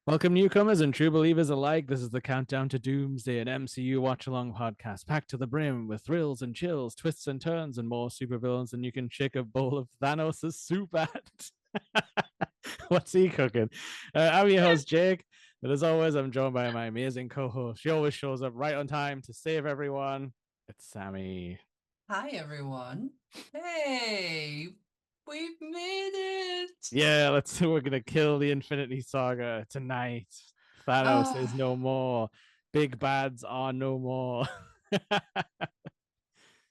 Welcome, newcomers and true believers alike. This is the Countdown to Doomsday, an MCU watch along podcast packed to the brim with thrills and chills, twists and turns, and more supervillains than you can shake a bowl of Thanos' soup at. What's he cooking? I'm your host, Jake. But as always, I'm joined by my amazing co host. She always shows up right on time to save everyone. It's Sammy. Hi everyone. Hey, we've made it. Yeah, we're gonna kill the Infinity Saga tonight. Thanos is Oh, no more. Big bads are no more. the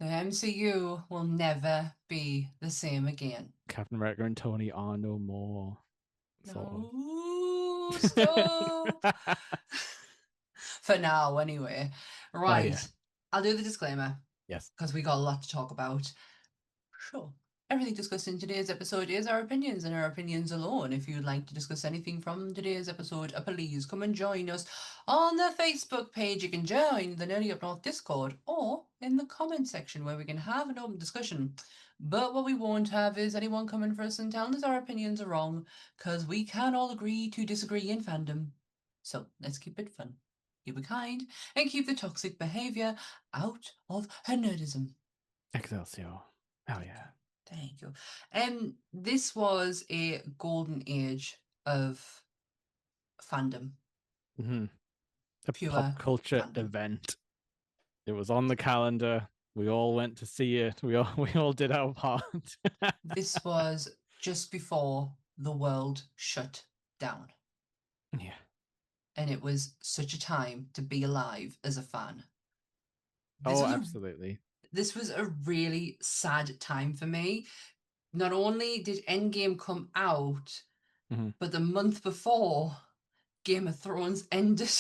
MCU will never be the same again. Captain America and Tony are no more. Sort of. No, stop. For now, anyway. Oh yeah. Right. I'll do the disclaimer Yes. because we got a lot to talk about. Sure. Everything discussed in today's episode is our opinions and our opinions alone. If you'd like to discuss anything from today's episode, please come and join us on the Facebook page. You can join the Nerdy Up North Discord or in the comment section where we can have an open discussion. But what we won't have is anyone coming for us and telling us our opinions are wrong, because we can all agree to disagree in fandom. So let's keep it fun, keep it kind, and keep the toxic behaviour out of her nerdism. Excelsior. Oh yeah. Thank you. This was a golden age of fandom, Mm-hmm. A pop pure culture fandom. event. It was on the calendar. We all went to see it. We all did our part. This was just before the world shut down, Yeah. and it was such a time to be alive as a fan. This Oh, was a absolutely. this was a really sad time for me. Not only did Endgame come out, Mm-hmm. but the month before, Game of Thrones ended.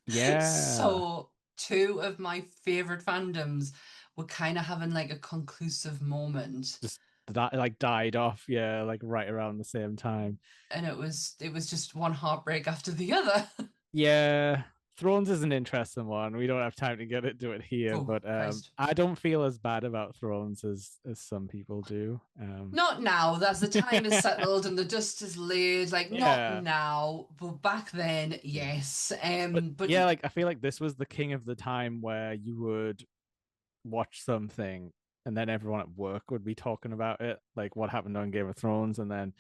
Yeah. So two of my favorite fandoms were kind of having like a conclusive moment, Just that like died off. Yeah, like right around the same time. and it was just one heartbreak after the other. Yeah, Thrones is an interesting one. We don't have time to get into it here, Oh, but Christ. I don't feel as bad about Thrones as some people do. Not now, as the time is settled and the dust is laid, like not Yeah, now, but back then, yeah, yes. but But yeah, like I feel like this was the king of the time where you would watch something and then everyone at work would be talking about it, like what happened on Game of Thrones, and then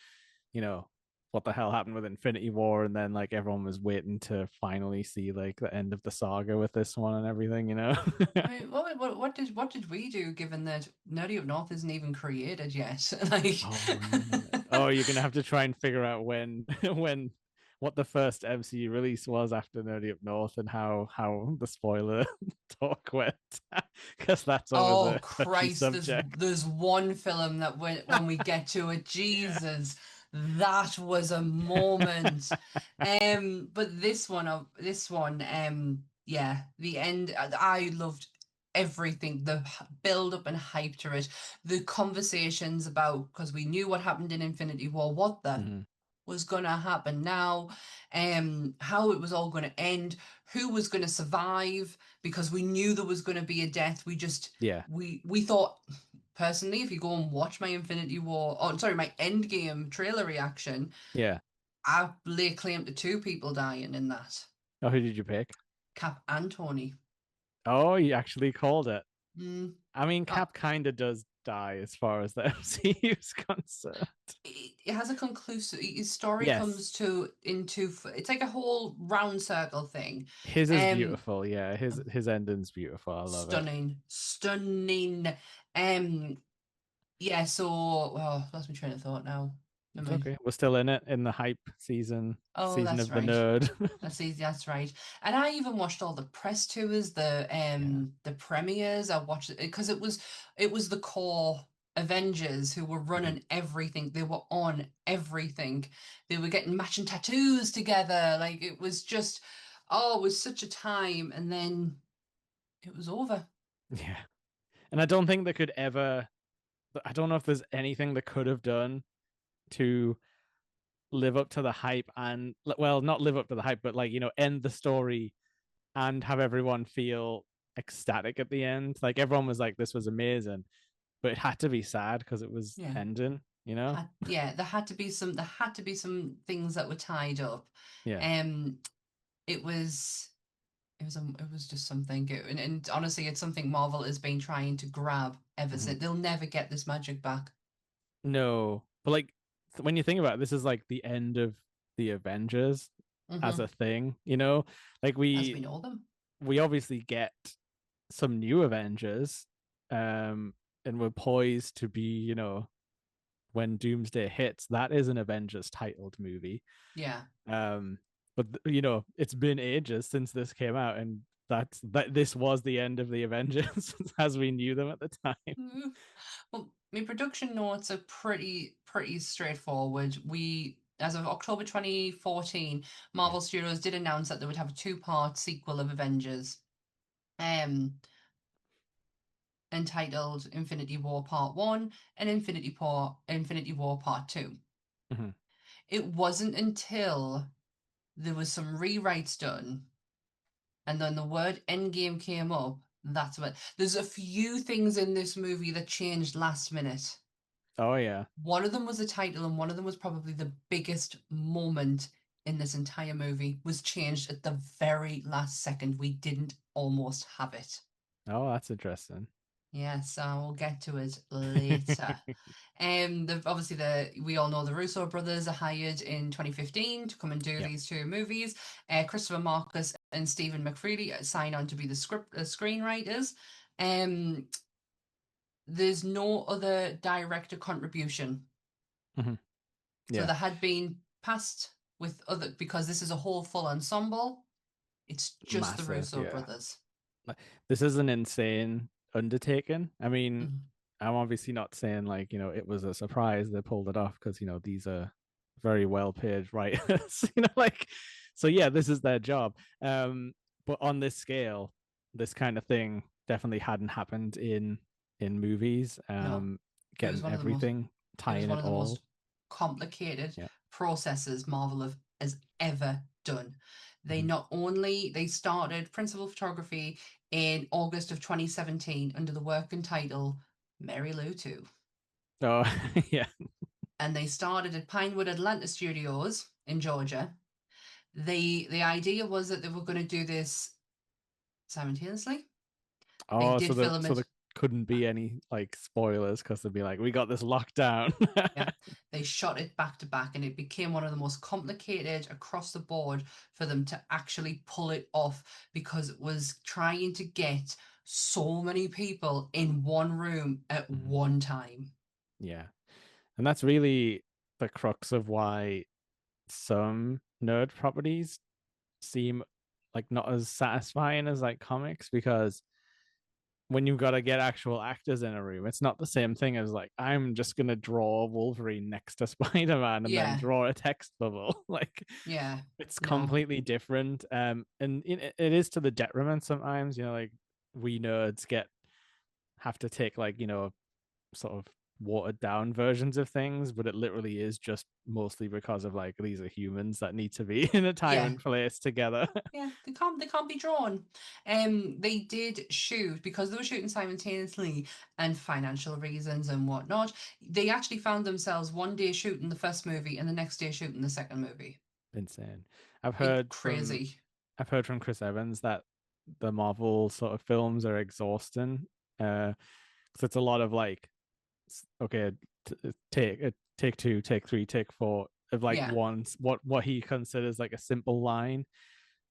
you know what the hell happened with Infinity War, and then like everyone was waiting to finally see like the end of the saga with this one and everything, you know. I mean, what did we do given that Nerdy Up North isn't even created yet? Like Oh yeah. Oh, you're gonna have to try and figure out when when what the first MCU release was after Nerdy Up North and how the spoiler talk went. Because that's always Oh a touchy Christ, there's subject. there's one film that when we get to it, Yeah. Jesus, that was a moment. But yeah, the end. I loved everything, the build up and hype to it, the conversations about because we knew what happened in Infinity War, what the Mhm. was going to happen now, how it was all going to end, who was going to survive, because we knew there was going to be a death. We just Yeah. we thought personally, if you go and watch my Infinity War, oh sorry, my Endgame trailer reaction, Yeah. I lay claim to two people dying in that, Oh, who did you pick? Cap and Tony. Oh, you actually called it. Mm. I mean, Uh, Cap kind of does die as far as the MCU is concerned. it has a conclusive his story Yes. comes to into it's like a whole round circle thing. His is um beautiful. Yeah, his ending's beautiful. I love it. Stunning, stunning. Um, yeah. So, oh, lost my train of thought now. Never It's mind. okay. We're still in it in the hype season, Oh, season that's of the right. nerd. That's easy. That's right. And I even watched all the press tours, Yeah. the premieres. I watched it because it was the core Avengers who were Mhm. running everything. They were on everything. They were getting matching tattoos together. Like it was just, oh, it was such a time. And then it was over. Yeah. And I don't think they could ever, I don't know if there's anything they could have done to live up to the hype and, well, not live up to the hype, but like, end the story and have everyone feel ecstatic at the end. Like everyone was like, this was amazing, but it had to be sad because it was Yeah. ending. you know? Yeah, there had to be some things that were tied up. Yeah. Um, it was it was just something, and honestly, it's something Marvel has been trying to grab ever Mhm. since. They'll never get this magic back. No, but like when you think about it, this is like the end of the Avengers as Hmm. a thing, you know? Like As we know them. we obviously get some new Avengers, um, and we're poised to be, when Doomsday hits, that is an Avengers titled movie. Yeah. Um, but it's been ages since this came out, and this was the end of the Avengers as we knew them at the time. Mm. Well, my production notes are pretty straightforward. We, as of October 2014, Yeah. Marvel Studios did announce that they would have a two-part sequel of Avengers, um, entitled Infinity War Part 1 and Infinity War Part 2. Mhm. It wasn't until there was some rewrites done and then the word Endgame came up. That's what. There's a few things in this movie that changed last minute. Oh yeah. One of them was the title, and one of them was probably the biggest moment in this entire movie, was changed at the very last second. We didn't almost have it. Oh, that's interesting. Yes, I will get to it later. Obviously we all know the Russo brothers are hired in 2015 to come and do Yeah. these two movies. Christopher Marcus and Stephen McFreely sign on to be the screenwriters. Um, there's no other director contribution. Mhm. So Yeah. there had been past with other, because this is a whole full ensemble. It's just the Massive. Russo Yeah. brothers. This is an insane undertaking. I mean, Mhm. I'm obviously not saying like, it was a surprise they pulled it off because, these are very well paid writers, like, so yeah, this is their job. But on this scale, this kind of thing definitely hadn't happened in movies. No, it was Getting one of the most everything, it was tying one it of the most all. complicated Yeah. processes Marvel has ever done. Mhm. They started principal photography in August of 2017 under the working title Mary Lou 2. Oh, yeah. And they started at Pinewood Atlanta Studios in Georgia. The idea was that they were going to do this simultaneously. They Oh, did film so it. there couldn't be any like spoilers because they'd be like, we got this locked down. Yeah, they shot it back to back, and it became one of the most complicated across the board for them to actually pull it off because it was trying to get so many people in one room at Mhm. one time. Yeah. And that's really the crux of why some nerd properties seem like not as satisfying as like comics, because when you've got to get actual actors in a room, it's not the same thing as like, I'm just going to draw Wolverine next to Spider-Man and then Yeah, draw a text bubble. Like, yeah, it's no, completely different. And it is to the detriment sometimes, like we nerds have to take like, sort of watered down versions of things, but it literally is just mostly because of like these are humans that need to be in a time yeah. and place together. Yeah, they can't be drawn. They did shoot because they were shooting simultaneously and financial reasons and whatnot. They actually found themselves one day shooting the first movie and the next day shooting the second movie. Insane. I've It's heard from crazy. I've heard from Chris Evans that the Marvel sort of films are exhausting. Because it's a lot of like, okay, take two, take three, take four of like Yeah, once what he considers like a simple line,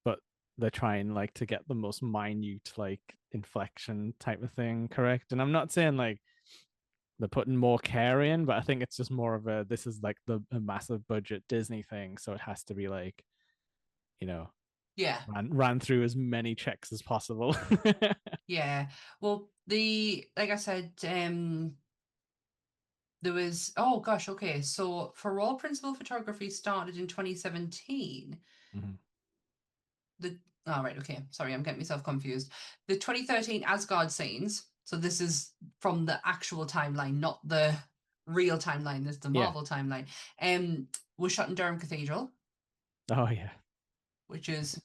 but they're trying like to get the most minute like inflection type of thing correct. And I'm not saying like they're putting more care in, but I think it's just more of a, this is like a massive budget Disney thing, so it has to be like, you know, yeah, ran through as many checks as possible. yeah. Well, like I said, there was, oh gosh, okay. So for all principal photography started in 2017. Mhm. The oh right, okay. Sorry, I'm getting myself confused. The 2013 Asgard scenes. So this is from the actual timeline, not the real timeline. This is the Yeah. Marvel timeline. Was shot in Durham Cathedral, Oh yeah. which is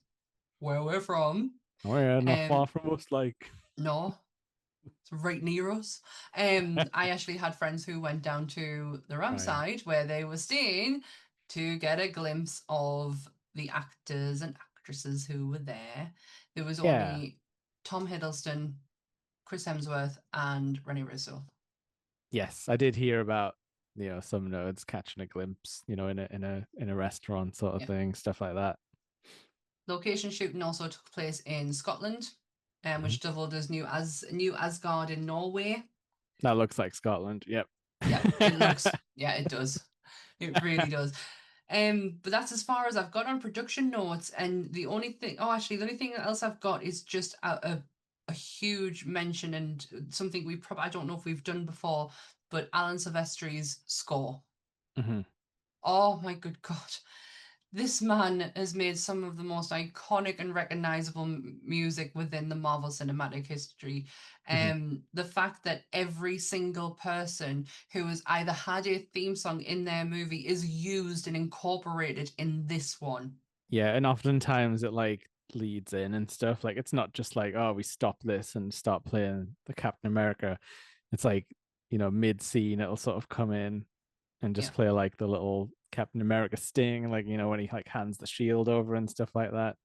where we're from. Oh yeah, not far Um, from us. Like, no. It's right near us. I actually had friends who went down to the Right. Ramside where they were staying to get a glimpse of the actors and actresses who were there. There was Yeah. only Tom Hiddleston, Chris Hemsworth, and Rennie Russo. Yes, I did hear about some nerds catching a glimpse, in a restaurant sort of Yeah. thing, stuff like that. Location shooting also took place in Scotland, Mhm. which doubled as New Asgard in Norway. That looks like Scotland. Yep. Yeah, it looks. Yeah, it does. It really does. But that's as far as I've got on production notes. And the only thing, oh, actually, the only thing else I've got is just a huge mention and something we probably, I don't know if we've done before, but Alan Silvestri's score. Mhm. Oh my good God. This man has made some of the most iconic and recognizable music within the Marvel Cinematic history. Mhm. The fact that every single person who has either had a theme song in their movie is used and incorporated in this one. Yeah, and oftentimes it like leads in and stuff. Like it's not just like, oh, we stop this and start playing the Captain America. It's like, mid scene it'll sort of come in and just Yeah, play like the little Captain America sting, like when he like hands the shield over and stuff like that.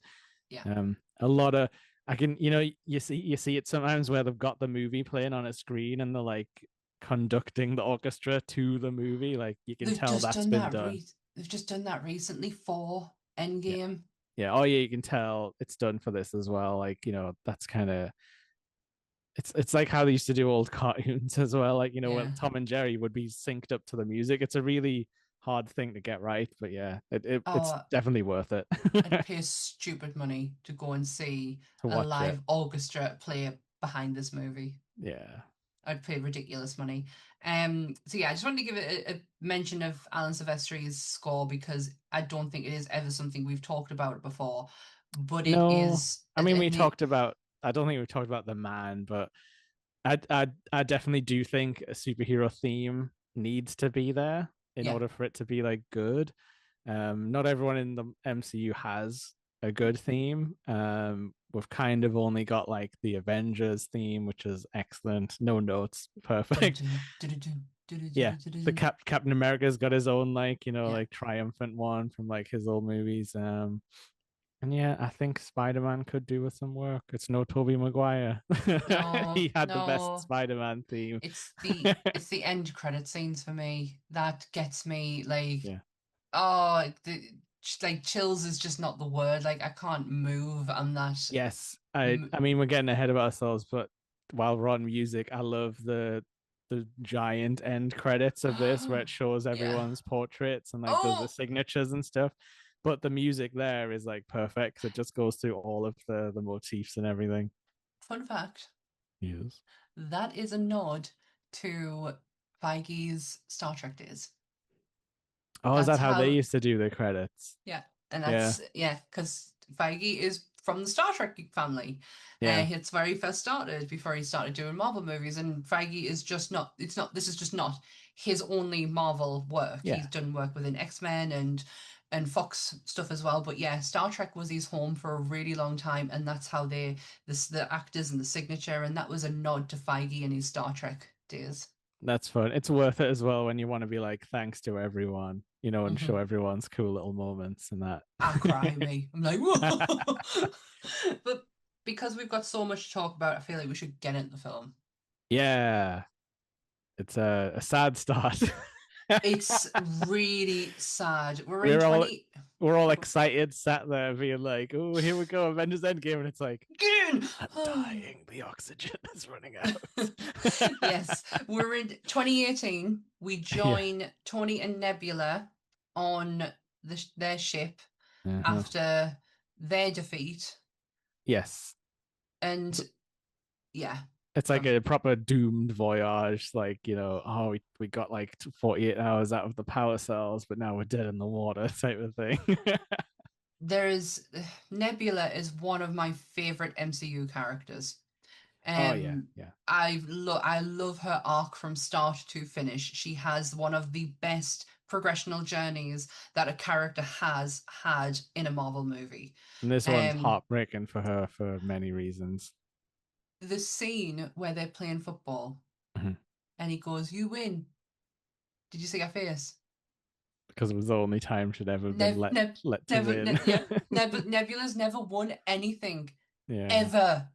yeah. A lot of I can you see it sometimes where they've got the movie playing on a screen and they're like conducting the orchestra to the movie. Like you can They've tell just that's done been that done. they've just done that recently for Yeah. Endgame. Yeah. Oh yeah, you can tell it's done for this as well. Like, that's kind of it's like how they used to do old cartoons as well. Like, when Yeah. Tom and Jerry would be synced up to the music. It's a really hard thing to get right, but yeah, it's Oh, definitely worth it I'd pay stupid money to go and see to a watch it. live orchestra play behind this movie. Yeah. I'd pay ridiculous money. So yeah, I just wanted to give it a mention of Alan Silvestri's score because I don't think it is ever something we've talked about before, but it No, is I mean we talked about. I don't think we talked about the man, but I definitely do think a superhero theme needs to be there in yeah, order for it to be like good. Not everyone in the MCU has a good theme. We've kind of only got like the Avengers theme, which is excellent. No notes, perfect. do-do-do, do-do-do, Yeah, the do-do-do-do-do-do. Captain America's got his own like Yeah. like triumphant one from like his old movies. And yeah, I think Spider-Man could do with some work. It's no Tobey Maguire. No, He had the best no. Spider-Man theme. It's the end credit scenes for me that gets me like Yeah. oh like chills is just not the word. Like I can't move. I'm not. Yes. I m- I mean we're getting ahead of ourselves, but while we're on music, I love the giant end credits of this where it shows Yeah. everyone's portraits and like does the Oh, signatures and stuff. But the music there is like perfect. It just goes through all of the motifs and everything. fun fact. Yes. That is a nod to Feige's Star Trek days. Oh, is That's that how they how. used to do the credits? Yeah, and Yeah. that's yeah, because Feige is from the Star Trek family. Yeah. It's where he first started before he started doing Marvel movies, and Feige is just not. It's not. This is just not his only Marvel work. He's Yeah. done work within X-Men and Fox stuff as well. But yeah, Star Trek was his home for a really long time, and that's how the actors and the signature, and that was a nod to Feige and his Star Trek days. That's fun. It's worth it as well when you want to be like, thanks to everyone, and show Hmm. everyone's cool little moments and that. I cry, me. I'm like, whoa. But because we've got so much to talk about, I feel like we should get into the film. Yeah. It's a sad start. It's really sad. We're in we're all 20. we're all Oh, God. excited, sat there being like, oh, here we go, Avengers Endgame, and it's like, Get in! I'm dying. The oxygen is running out. Yes, we're in 2018. We Yeah. join Tony and Nebula on their ship Uh-huh. after their defeat. Yes. And yeah, It's like go a proper doomed voyage. Like, oh, we got like 48 hours out of the power cells, but now we're dead in the water type of thing. there is Nebula is one of my favorite MCU characters. Oh, yeah. Um, Yeah. I love her arc from start to finish. She has one of the best progressional journeys that a character has had in a Marvel movie. And this one's Um, heartbreaking for her for many reasons. the scene where they're playing football Mhm. and he goes, "You win." Did you see her face? Because it was the only time she'd ever been Nev, let nev, let to never, win. yeah. Nebula's never won anything Yeah, ever,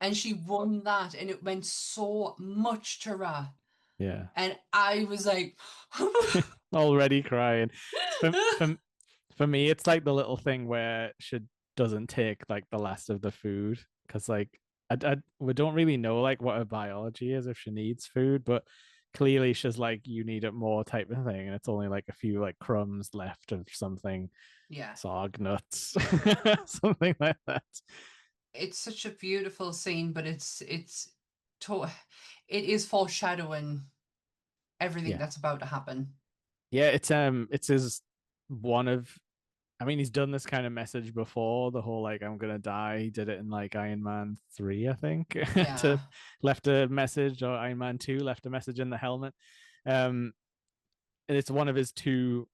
and she won that, and it meant so much to Ra. yeah. And I was like, Already crying. For for for me, it's like the little thing where she doesn't take like the last of the food because like we don't really know like what her biology is if she needs food, but clearly she's like you need it more type of thing, and it's only like a few like crumbs left of something, yeah. sog nuts, something like that. It's such a beautiful scene, but to- it is foreshadowing everything Yeah, that's about to happen. yeah. It's his one of. I mean, he's done this kind of message before. The whole like I'm gonna die. He did it in like Iron Man 3, I think. To Yeah, left a message, or Iron Man 2 left a message in the helmet. Um, and it's one of his two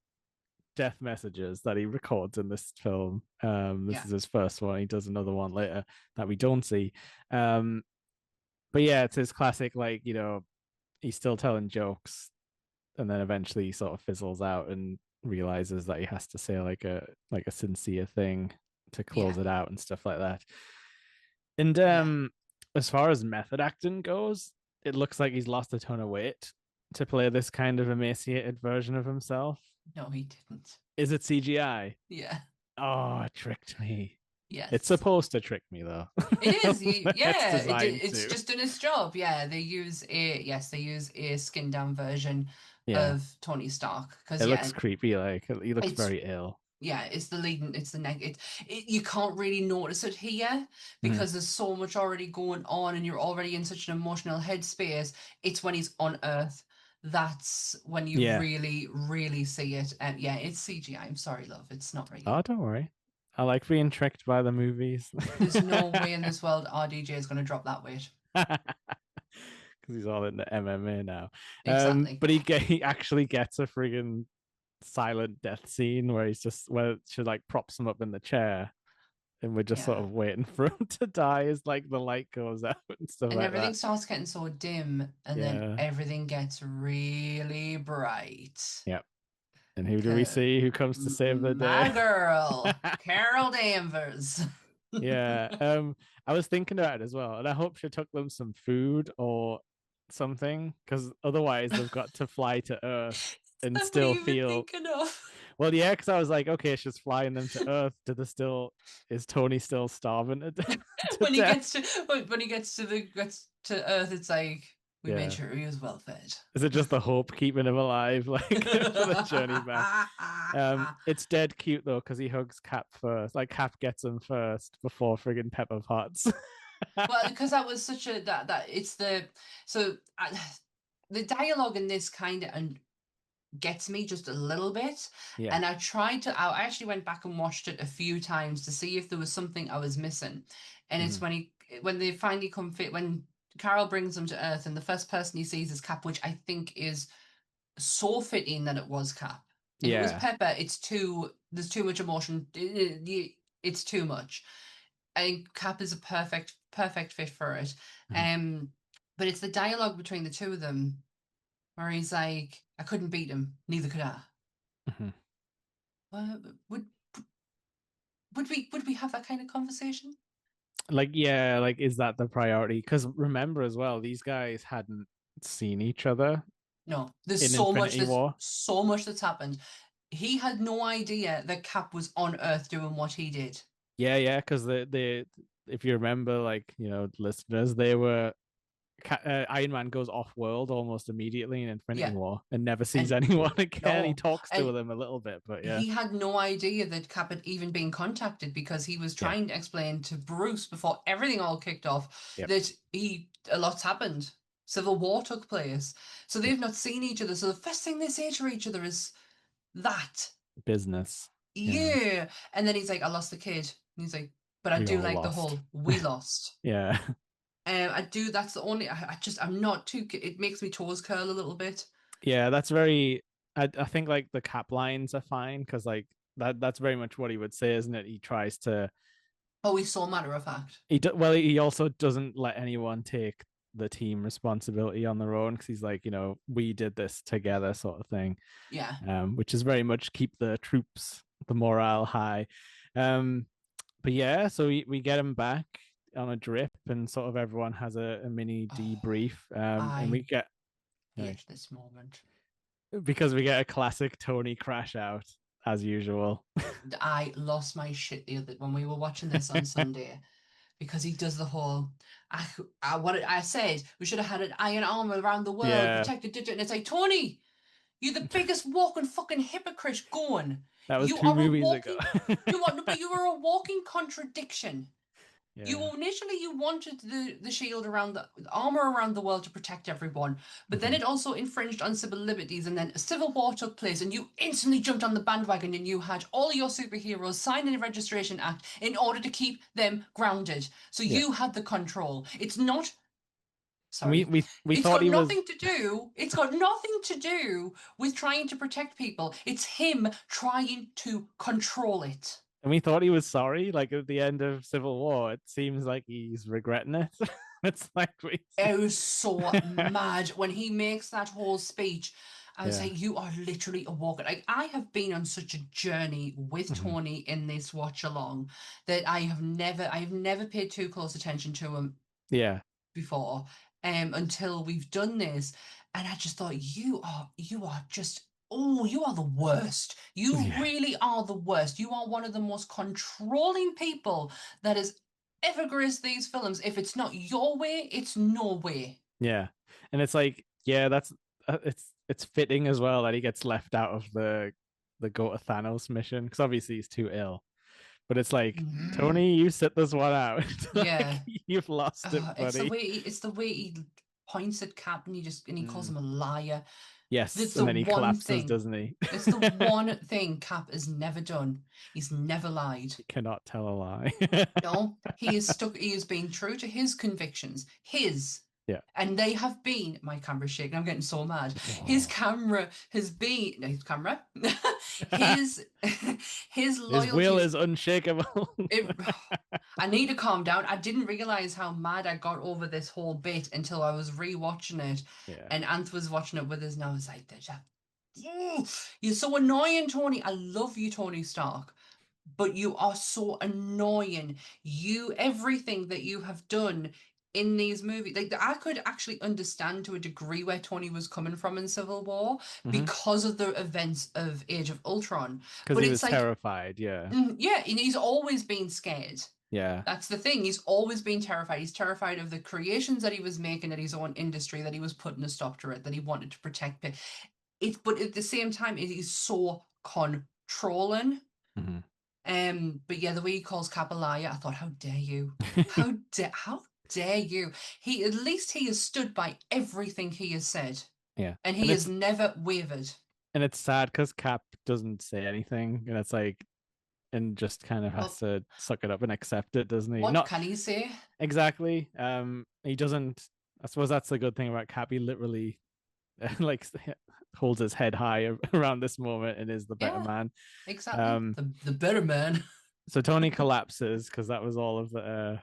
death messages that he records in this film. This yeah, is his first one. He does another one later that we don't see. Um, but yeah, it's his classic, like, he's still telling jokes and then eventually he sort of fizzles out and realizes that he has to say like a sincere thing to close yeah, it out and stuff like that. And yeah. as far as method acting goes, it looks like he's lost a ton of weight to play this kind of emaciated version of himself. No, he didn't. Is it CGI? Yeah, Oh, it tricked me. It's yes. supposed to trick me though. It is. It's Yeah, designed it's to. just done its job. Yeah, they use a skinned down version Yeah. of Tony Stark because It yeah, looks creepy, like he looks it's very ill. yeah, it's the leading, it's the you can't really notice it here Mhm. because there's so much already going on and you're already in such an emotional headspace. It's when he's on Earth that's when you Yeah. really, really see it. And yeah, it's CGI. I'm sorry, love. It's not Oh, real. don't worry. I like being tricked by the movies. There's no way in this world RDJ is going to drop that weight. Because he's all in the MMA now. Exactly. But he actually gets a friggin' silent death scene where where she like props him up in the chair, and we're just sort Yeah. of waiting for him to die as like the light goes out and stuff And like everything that. starts getting so dim and then Yeah, everything gets really bright. yeah. And who do we 'Cause see? Who comes to save the my day? girl, Carol Danvers. Yeah. I was thinking about it as well, and I hope she took them some food or something, because otherwise they've got to fly to Earth and That's what still you've been feel. thinking of. Well, yeah, because I was like, okay, she's flying them to Earth. Is Tony still starving to When he death? gets to when he gets to Earth, it's like we made Yeah. sure he was well fed. Is it just the hope keeping him alive, like for the journey back? It's dead cute though, because he hugs Cap first. Like Cap gets him first before friggin' Pepper Potts. Well, because that was such a that it's the so the dialogue in this kind of and gets me just a little bit. Yeah. And I actually went back and watched it a few times to see if there was something I was missing. And it's Mhm. when they finally come fit, when Carol brings them to Earth and the first person he sees is Cap, which I think is so fitting that it was Cap. If it was Yeah. Pepper, there's too much emotion. It's too much. I think Cap is a perfect fit for it. Mhm. Um, but it's the dialogue between the two of them where he's like, I couldn't beat him, neither could I. Mhm. Uh, would would we have that kind of conversation? Like, yeah, like is that the priority? Because remember as well, these guys hadn't seen each other No. in Infinity There's War. so much that's happened. He had no idea that Cap was on Earth doing what he did. Yeah, yeah, because the if you remember, like listeners, they were Iron Man goes off world almost immediately in Infinity Yeah. War and never sees And anyone again. He no. talks to And them a little bit, but yeah, he had no idea that Cap had even been contacted because he was yeah, trying to explain to Bruce before everything all kicked off yep, that a lot's happened. Civil War took place. So yep. they've not seen each other. So the first thing they say to each other is that. Business. Yeah, Yeah. And then he's like, I lost the kid. And he's like, but I we do all like the lost. whole we lost. Yeah, I do. That's the only. I'm not too. It makes me toes curl a little bit. yeah. That's very. I think like the cap lines are fine because like that's very much what he would say, isn't it? He tries to Oh, he's so matter of fact. Well, he also doesn't let anyone take the team responsibility on their own because he's like, we did this together, sort of thing. Yeah. Which is very much keep the troops, the morale high. Um, but yeah, so we get him back on a drip, and sort of everyone has a mini Oh, debrief. And we I get, like, hate this moment. because we get a classic Tony crash out as usual. I lost my shit the other when we were watching this on Sunday because he does the whole. What I said we should have had an iron arm around the world, Yeah, protected digit, and it's like Tony, you're the biggest walking fucking hypocrite going. that was You two are a movies ago. walking. You want, but you are a walking contradiction. Yeah. You initially you wanted the shield around the armor around the world to protect everyone, but then Mhm. it also infringed on civil liberties, and then a civil war took place, and you instantly jumped on the bandwagon, and you had all your superheroes sign a registration act in order to keep them grounded. So Yeah. you had the control. It's not. And we Sorry. we we It's thought got he was, nothing to do. It's got nothing to do with trying to protect people. It's him trying to control it. and we thought he was sorry. Like at the end of Civil War, it seems like he's regretting it. It's like we I was so mad when he makes that whole speech. I was Yeah. like, you are literally a walker. Like, I have been on such a journey with Mhm. Tony in this watch along that I have never paid too close attention to him Yeah. before, until we've done this. And I just thought, you are just, oh, you are the worst. You Yeah. really are the worst. You are one of the most controlling people that has ever graced these films. If it's not your way, it's no way. Yeah. And it's like, yeah, that's it's fitting as well that he gets left out of the go to Thanos mission because obviously he's too ill. But it's like, Mhm. Tony, you sit this one out. Like, Yeah. you've lost it, buddy. It's the way he points at Cap, and he calls Mm. him a liar. Yes, That's and the then he one collapses, thing. doesn't he? It's the one thing Cap has never done. He's never lied. He cannot tell a lie. No, he is stuck. He has been true to his convictions. His. Yeah. And they have been. My camera's shaking. I'm getting so mad. His Oh. camera has been. No, his camera. his his His will loyalties. is unshakable. It. I need to calm down. I didn't realize how mad I got over this whole bit until I was rewatching it, Yeah. and Anth was watching it with us, and I was like, You're so annoying, Tony. I love you, Tony Stark, but you are so annoying. Everything that you have done in these movies, like I could actually understand to a degree where Tony was coming from in Civil War Hmm. because of the events of Age of Ultron. Because But he it's was like, terrified. Yeah. yeah, and he's always been scared. Yeah. That's the thing. He's always been terrified. He's terrified of the creations that he was making at his own industry, that he was putting a stop to it, that he wanted to protect it. But at the same time, it is so controlling. Hmm. But yeah, the way he calls Cap a liar, I thought, how dare you? How dare you? At least he has stood by everything he has said, Yeah. and And he has it's never wavered. and it's sad because Cap doesn't say anything, and it's like, and just kind of has Well, to suck it up and accept it, doesn't he? what Not can he say? exactly. He doesn't. I suppose that's the good thing about Cap. He literally like holds his head high around this moment and is the better Yeah, man. exactly. Um, The better man. so Tony collapses because that was all the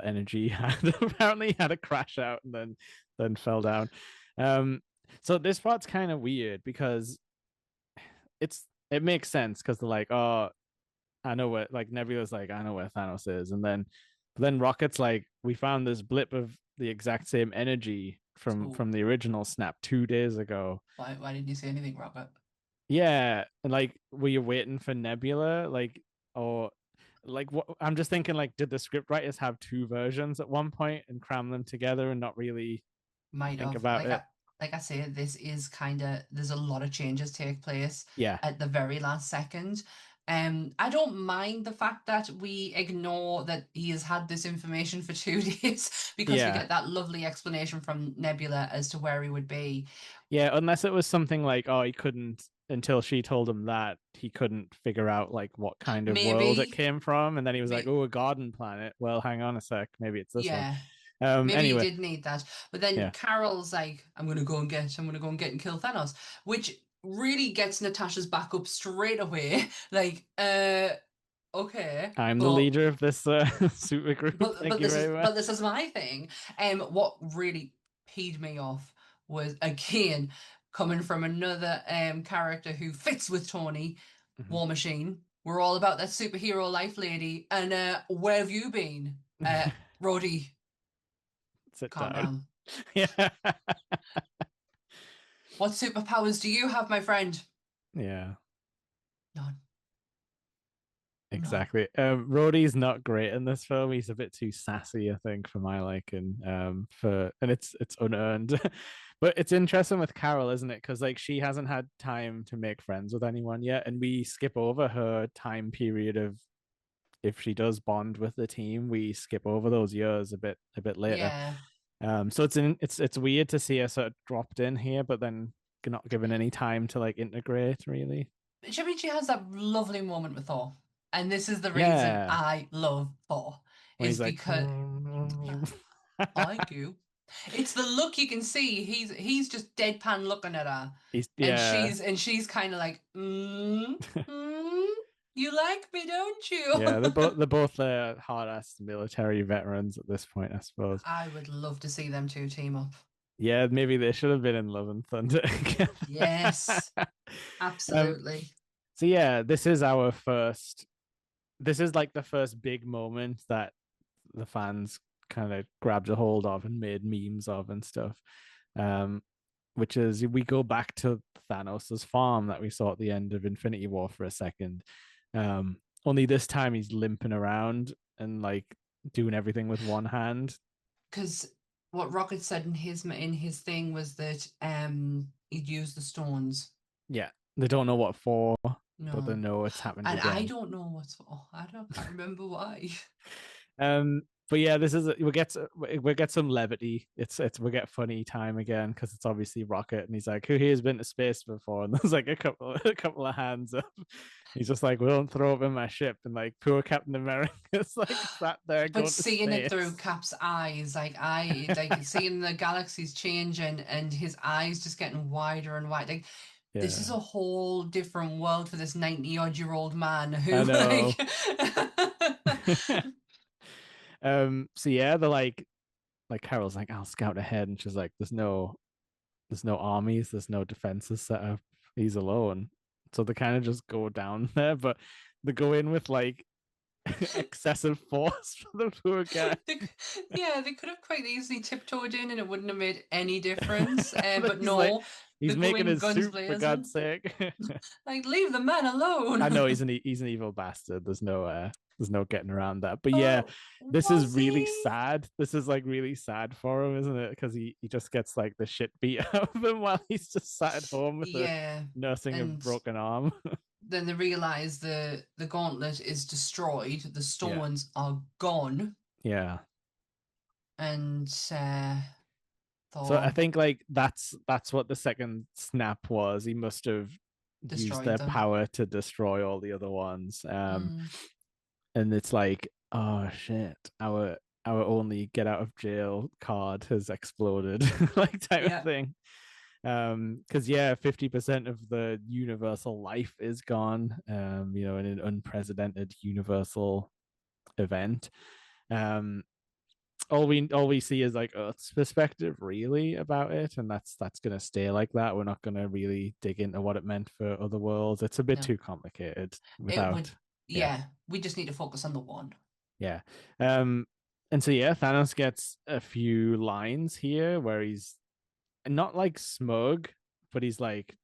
energy he had. Apparently, he had a crash out and then fell down. Um, so this part's kind of weird because it makes sense because they're like, oh, I know what, like Nebula's like, I know where Thanos is, and then Rocket's like, we found this blip of the exact same energy So from the original snap 2 days ago. why didn't you say anything, Robert? Yeah, and like, were you waiting for Nebula, like, or like what? I'm just thinking, like, did the script writers have two versions at one point and cram them together and not really Might think have. about it? Like I say, this is kind of there's a lot of changes take place Yeah, at the very last second. I don't mind the fact that we ignore that he has had this information for 2 days because we yeah. get that lovely explanation from Nebula as to where he would be. Yeah, unless it was something like, oh, he couldn't, until she told him that he couldn't figure out like what kind of world it Maybe, came from, and then he was like, may, oh, a garden planet. Well, hang on a sec, maybe it's this one. yeah, maybe he Anyway, did need that. But then yeah, Carol's like, I'm gonna go and get and kill Thanos, which really gets Natasha's back up straight away. Like, Okay, I'm the leader of this super group. but Thank but you this is very much. but this is my thing. What really peed me off was again coming from another character who fits with Tony, Mhm. War Machine. We're all about that superhero life, lady. And where have you been, Rhodey? Sit Calm down. down. Yeah. What superpowers do you have, my friend? Yeah. None. None. Exactly. Rhodey's not great in this film. He's a bit too sassy, I think, for my liking. And it's unearned. But it's interesting with Carol, isn't it? Because like she hasn't had time to make friends with anyone yet, and we skip over her time period of if she does bond with the team, we skip over those years a bit later. Yeah. So it's weird to see her sort of dropped in here, but then not given any time to like integrate really. I mean, she has that lovely moment with Thor. And this is the reason Yeah, I love Thor, when is he's like, because I do. It's the look you can see. He's just deadpan looking at her, he's and yeah, she's kind of like, you like me, don't you? yeah. They're both hard ass military veterans at this point, I suppose. I would love to see them two team up. Yeah, maybe they should have been in Love and Thunder together. Yes, um, absolutely. so yeah, this is our first. This is like the first big moment that the fans kind of grabbed a hold of and made memes of and stuff. Um, which is we go back to Thanos' farm that we saw at the end of Infinity War for a second. Only this time he's limping around and like doing everything with one hand. Because what Rocket said in his thing was that he'd use the stones. Yeah, they don't know what for, but they No, know it's happened and I again. don't know what's for. Can't remember why. But yeah, this is we get some levity. It's we get funny time again because it's obviously Rocket, and he's like, "Who here's been to space before?" And there's like a couple of hands up. He's just like, "We don't throw up in my ship," and like poor Captain America's like sat there But going to seeing it through space. Cap's eyes, like seeing the galaxies changing and his eyes just getting wider and wider. Like this is Yeah, a whole different world for this 90-odd-year-old man I who like know. So yeah, they're like Carol's like, "I'll scout ahead," and she's like, "There's no armies, there's no defenses set up. He's alone." So they kind of just go down there, but they go in with like excessive force for the poor guy. they, yeah, they could have quite easily tiptoed in and it wouldn't have made any difference. But He's like, no, he's they go making in his guns soup for blazing. God's sake. Like, leave the man I know alone. he's an evil bastard. There's no getting around that. But yeah, Oh, this is was really he? sad. This is like really sad for him, isn't it? Because he just gets like the shit beat out of him while he's just sat at home with a Yeah, nursing a and broken arm. then they realize the gauntlet is destroyed, the Yeah. stones are gone, Yeah. and So I Thor think like that's what the second snap was. He must have used destroyed their them. power to destroy all the other ones. Mm, And it's like, oh shit, our only get out of jail card has exploded, like type of yeah, thing. Because yeah, 50% of the universal life is gone. In an unprecedented universal event. Um, all we see is like Earth's perspective really about it, and that's gonna stay like that. We're not gonna really dig into what it meant for other worlds. It's a bit no, too complicated it would. without. Yeah, Yeah, we just need to focus on the one. yeah. um and so yeah, Thanos gets a few lines here where he's not like smug, but he's like,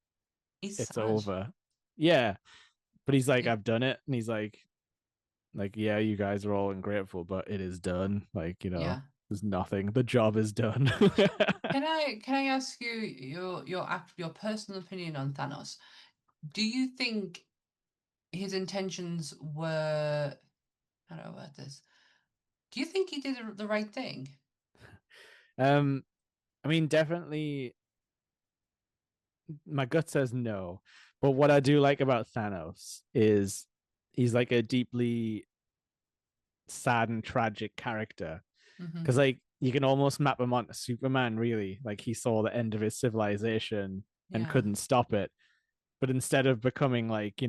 He's it's sad. over. Yeah, but he's like, It, I've done it, and he's like, yeah, you guys are all ungrateful, but it is done. Like, yeah. there's nothing. The job is done. Can I ask you your personal opinion on Thanos? Do you think his intentions were, how do I word this? Do you think he did the right thing? um, I mean, definitely, my gut says no. But what I do like about Thanos is he's like a deeply sad and tragic character. Hmm. Because like you can almost map him onto Superman, really. Like he saw the end of his civilization and Yeah. couldn't stop it. But instead of becoming like,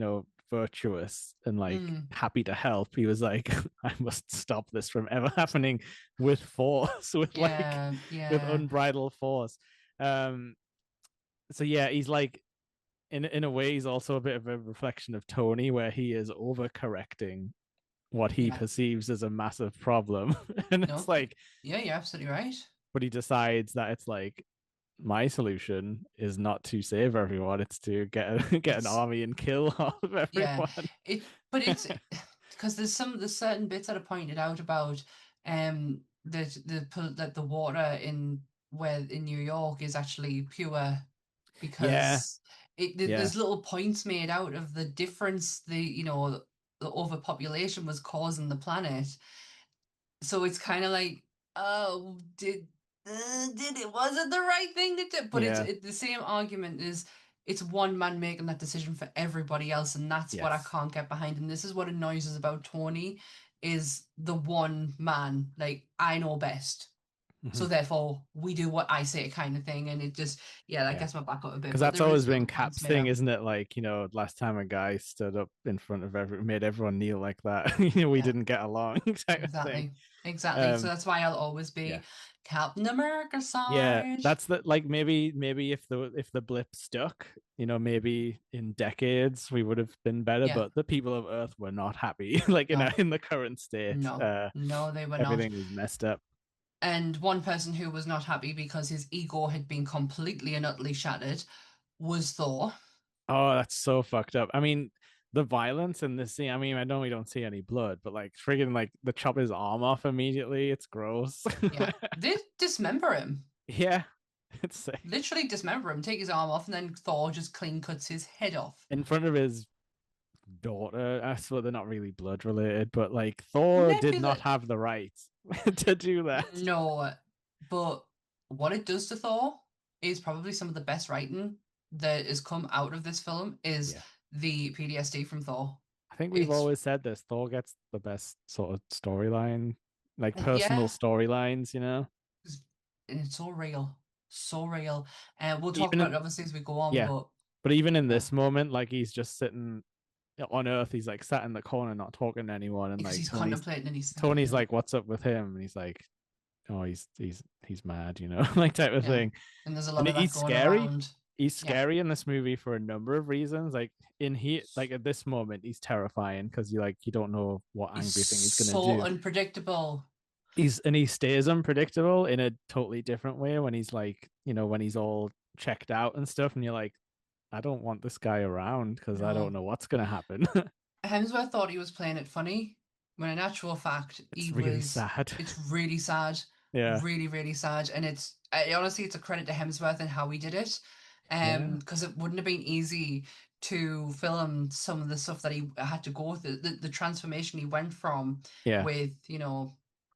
virtuous and like Mm. happy to help. He was like, I must stop this from ever happening with force, with like Yeah, with yeah. unbridled force. Um, so yeah, he's like in a way, he's also a bit of a reflection of Tony, where he is overcorrecting what he Yeah. perceives as a massive problem, and it's No. like, Yeah, you're absolutely right. but he decides that it's like my solution is not to save everyone; it's to get an It's army and kill all of yeah. everyone. But it's because there's certain bits that are pointed out about that the water in where in New York is actually pure Yeah, because yeah, there's little points made out of the difference the overpopulation was causing the planet. So it's kind of like, oh, did it was it the right thing to do? But yeah, the same argument is it's one man making that decision for everybody else, and that's what I yes, can't get behind. And this is what annoys us about Tony is the one man. Like I know best, so mhm, therefore we do what I say, kind of thing. And it just yeah, that yeah. gets my back up a bit. Because But that's there always is been little points Cap's made thing, out. isn't it? Like, last time a guy stood up in front of made everyone kneel like that, we Yeah, didn't get along, type of thing. exactly, exactly. So Um, that's why I'll always yeah, be Captain America yeah. side. That's the like maybe if the blip stuck, maybe in decades we would have been better. Yeah. But the people of Earth were not happy, like No, in the current state. no, no, they were not. Everything was messed up. And one person who was not happy because his ego had been completely and utterly shattered was Thor. Oh, that's so fucked up. I mean, the violence in this scene. I mean, I know we don't see any blood, but like friggin' like the chop his arm off immediately. It's gross. Yeah. They dismember him. Yeah, it's sick. Literally dismember him, take his arm off, and then Thor just clean cuts his head off. In front of his daughter. I swear they're not really blood related, but like Thor did not Nebula. have the right to do that. No, but what it does to Thor is probably some of the best writing that has come out of this film is Yeah. the PTSD from Thor. I think we've It's always said this. Thor gets the best sort of storyline, like personal yeah, storylines. and it's so real, so real. And we'll talk Even about in, it obviously as we go on, yeah, but but even in yeah, this moment, like he's just sitting on Earth, he's like sat in the corner, not talking to anyone, and because like he's contemplating and he's thinking, Tony's like, "What's up with him?" And he's like, "Oh, he's mad," like type of yeah, thing. and there's a And lot of that he's going scary. around. He's Yeah, scary in this movie for a number of reasons. Like in here, like at this moment, he's terrifying because you don't know what he's angry thing he's gonna so do. unpredictable. He stays unpredictable in a totally different way when he's like, when he's all checked out and stuff, and you're like, I don't want this guy around because I don't No, know what's gonna happen. Hemsworth thought he was playing it funny, when in actual fact It's really sad. it's really sad, Yeah. really, really sad, and honestly it's a credit to Hemsworth and how he did it, Yeah. because it wouldn't have been easy to film some of the stuff that he had to go through, the transformation he went from Yeah. with,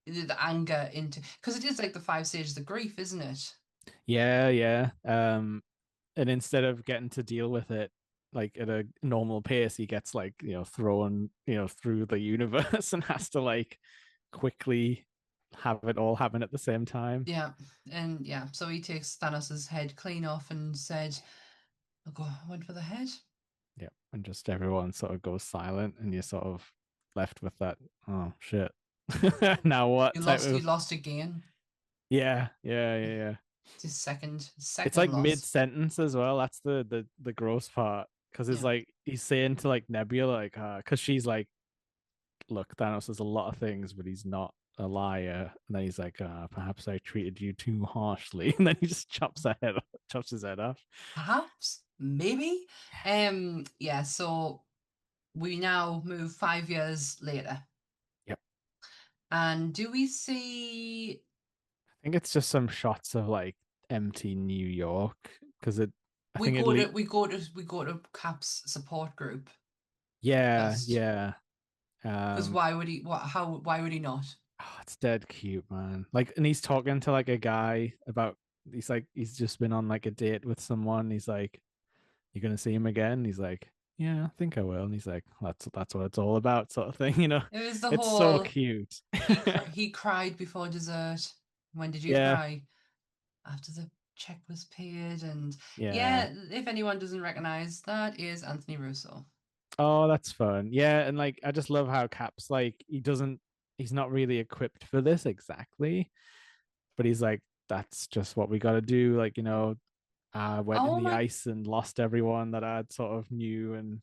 the anger into, because it is like the five stages of grief, isn't it? Yeah. Yeah. And instead of getting to deal with it like at a normal pace, he gets like thrown through the universe and has to like quickly have it all happen at the same time. Yeah, and yeah, so he takes Thanos's head clean off and said, "I'll go, I went for the head." Yeah, and just everyone sort of goes silent, and you're sort of left with that, oh shit, now what type You of. lost again. Yeah, yeah, yeah, yeah. It's his It's second like mid loss. sentence as well. That's the gross part because it's Yeah. like he's saying to like Nebula, like, because she's like, look, Thanos is a lot of things, but he's not a liar. And then he's like, perhaps I treated you too harshly. And then he just chops his head off. Perhaps, maybe. Yeah, so we now move 5 years later. Yep. And do we see I think it's just some shots of like empty New York because I think we go to Cap's support group yeah, first? yeah. Because Um, why would he not? it's dead cute, man. Like, and he's talking to like a guy about, he's just been on like a date with someone. He's like, "You're gonna see him again?" He's like, "Yeah, I think I will." And he's like, That's what it's all about," sort of thing. It was the It's so whole cute. he cried before dessert. When did you Yeah, cry? After the check was paid. And yeah. yeah, if anyone doesn't recognize, that is Anthony Russo. Oh, that's fun. Yeah, and like I just love how Cap's like he's not really equipped for this exactly, but he's like that's just what we got to do. Like I went in Oh the my, ice and lost everyone that I sort of knew, and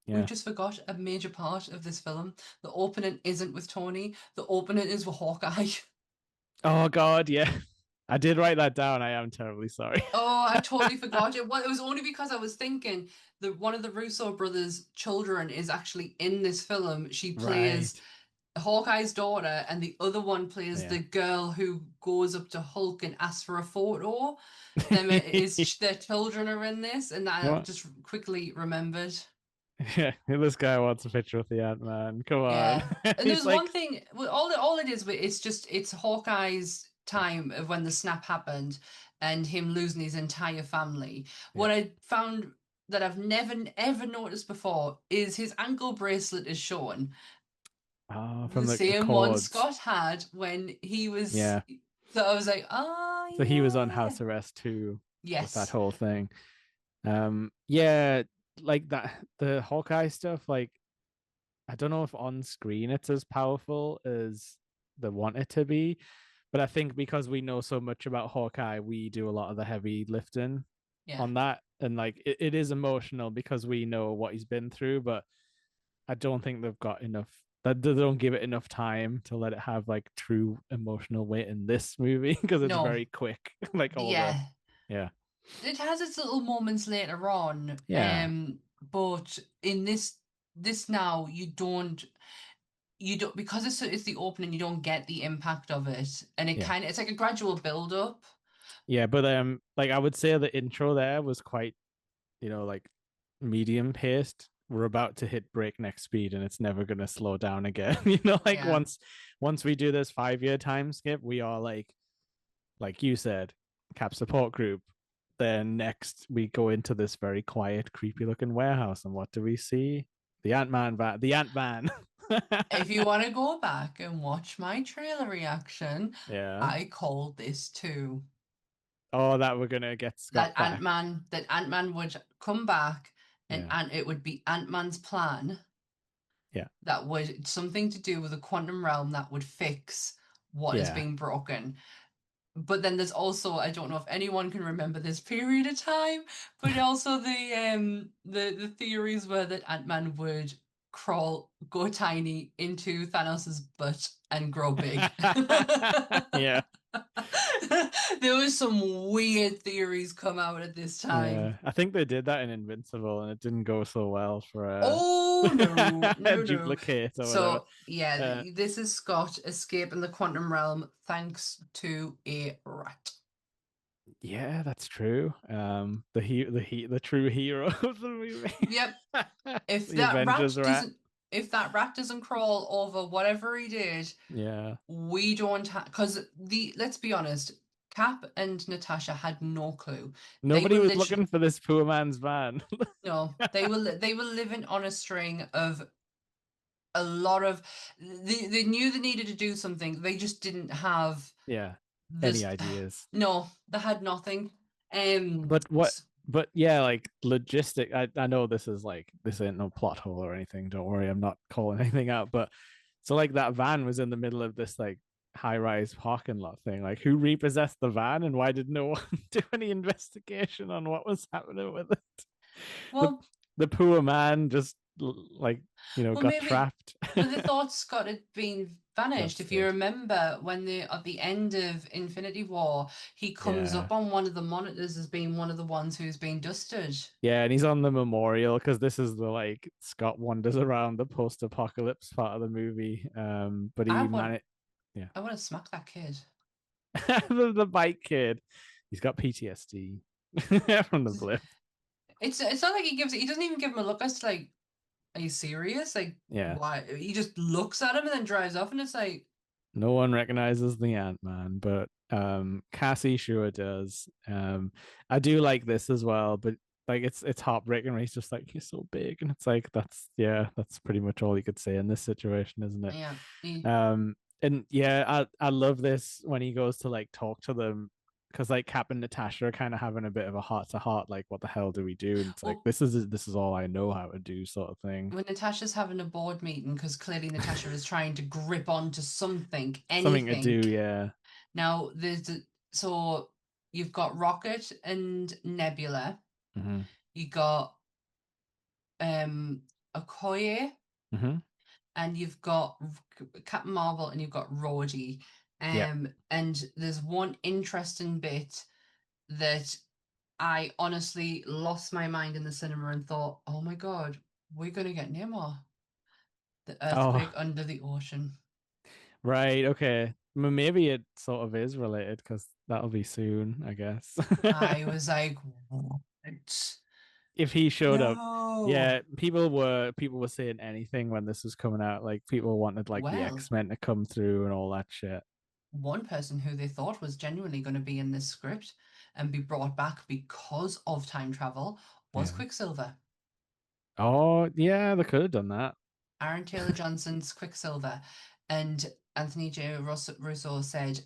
we yeah. just forgot a major part of this film. The opening isn't with Tony. The opening is with Hawkeye. Oh God, yeah. I did write that down. I am terribly sorry. Oh, I totally forgot it. Well, it was only because I was thinking that one of the Russo brothers' children is actually in this film. She plays Right. Hawkeye's daughter, and the other one plays the Yeah. girl who goes up to Hulk and asks for a photo. Them is their children are in this, and I What? just quickly remembered. Yeah, this guy wants a picture with the Ant Man. Come on. Yeah, and He's there's one like, thing. Well, all it is, it's just it's Hawkeye's yeah, time of when the snap happened, and him losing his entire family. yeah. What I found that I've never ever noticed before is his ankle bracelet is shown, Oh, from the the same one chords. Scott had when he was. Yeah. So I was like, oh So he was on yeah, house arrest too with that yes, whole thing. Yeah, like that the Hawkeye stuff, like I don't know if on screen it's as powerful as they want it to be, but I think because we know so much about Hawkeye, we do a lot of the heavy lifting yeah, on that. And like it is emotional because we know what he's been through, but I don't think they've got enough that they don't give it enough time to let it have like true emotional weight in this movie because it's no, very quick. Like all the yeah. yeah. It has its little moments later on, Yeah. but in this now you don't because it's the opening, you don't get the impact of it, and Yeah. it's like a gradual build up. Yeah, but like I would say the intro there was quite, like medium paced. We're about to hit breakneck speed and it's never gonna slow down again. Like Yeah. once we do this 5 year time skip, we are like you said, cap support group. Then next we go into this very quiet, creepy looking warehouse, and what do we see? The Ant-Man van, the Ant-Man. If you want to go back and watch my trailer reaction, Yeah. I called this too. Oh, that we're gonna get Scott back. That Ant-Man would come back and Yeah. it would be Ant-Man's plan Yeah. that would something to do with the quantum realm that would fix what is Yeah. being broken. But then there's also, I don't know if anyone can remember this period of time, but also the theories were that Ant-Man would go tiny into Thanos's butt and grow big. Yeah. There was some weird theories come out at this time. Yeah, I think they did that in Invincible, and it didn't go so well for Oh no, a no, no. duplicate or whatever. So yeah, Uh, this is Scott escaping the quantum realm thanks to a rat. yeah, that's true. The true hero of the movie, Yep. If the that rat Avengers rat. doesn't if that rat doesn't crawl over whatever he did, Yeah, we don't have because the let's be honest, Cap and Natasha had no clue. They nobody were was literally looking for this poor man's van. no, they were living on a string of a lot of they knew they needed to do something. They just didn't have Yeah, any this ideas? no, they had nothing. But what? S- But yeah, like logistic. I know this is like this ain't no plot hole or anything. Don't worry, I'm not calling anything out. But so like that van was in the middle of this like high rise parking lot thing. Like who repossessed the van and why did no one do any investigation on what was happening with it? The well, the poor man just like well, got maybe, trapped. but the thought Scott had been vanished. If you Ghosted. remember, when at the end of Infinity War, he comes Yeah. up on one of the monitors as being one of the ones who's been dusted. Yeah, and he's on the memorial because this is the like Scott wanders around the post-apocalypse part of the movie. But I he want, managed, yeah, I want to smack that kid. the bike kid. He's got PTSD from the blip. It's not like he doesn't even give him a look as to like, are you serious? Like, Yeah, why? He just looks at him and then drives off, and it's like, no one recognizes the Ant Man, but Cassie sure does. I do like this as well, but like it's heartbreaking when he's just like he's so big, and it's like that's pretty much all you could say in this situation, isn't it? yeah, And yeah, I love this when he goes to like talk to them. because like Cap and Natasha are kind of having a bit of a heart to heart, like what the hell do we do? And it's like Well, this is all I know how to do, sort of thing. when Natasha's having a board meeting, because clearly Natasha is trying to grip onto something, Something to anything. do, yeah. Now, so you've got Rocket and Nebula, Hmm. you got Okoye, Hmm. and you've got Captain Marvel, and you've got Rhodey. Yeah. And there's one interesting bit that I honestly lost my mind in the cinema and thought, oh my god, we're gonna get Namor, the earthquake Oh, under the ocean. right. Okay. Maybe it sort of is related because that'll be soon, I guess. I was like, what? If he showed up, No. yeah, people were saying anything when this was coming out. Like people wanted like the Well, X-Men to come through and all that shit. one person who they thought was genuinely going to be in this script and be brought back because of time travel was Yeah. Quicksilver. Oh, yeah, they could have done that. Aaron Taylor Johnson's Quicksilver. And Anthony J. Russo said,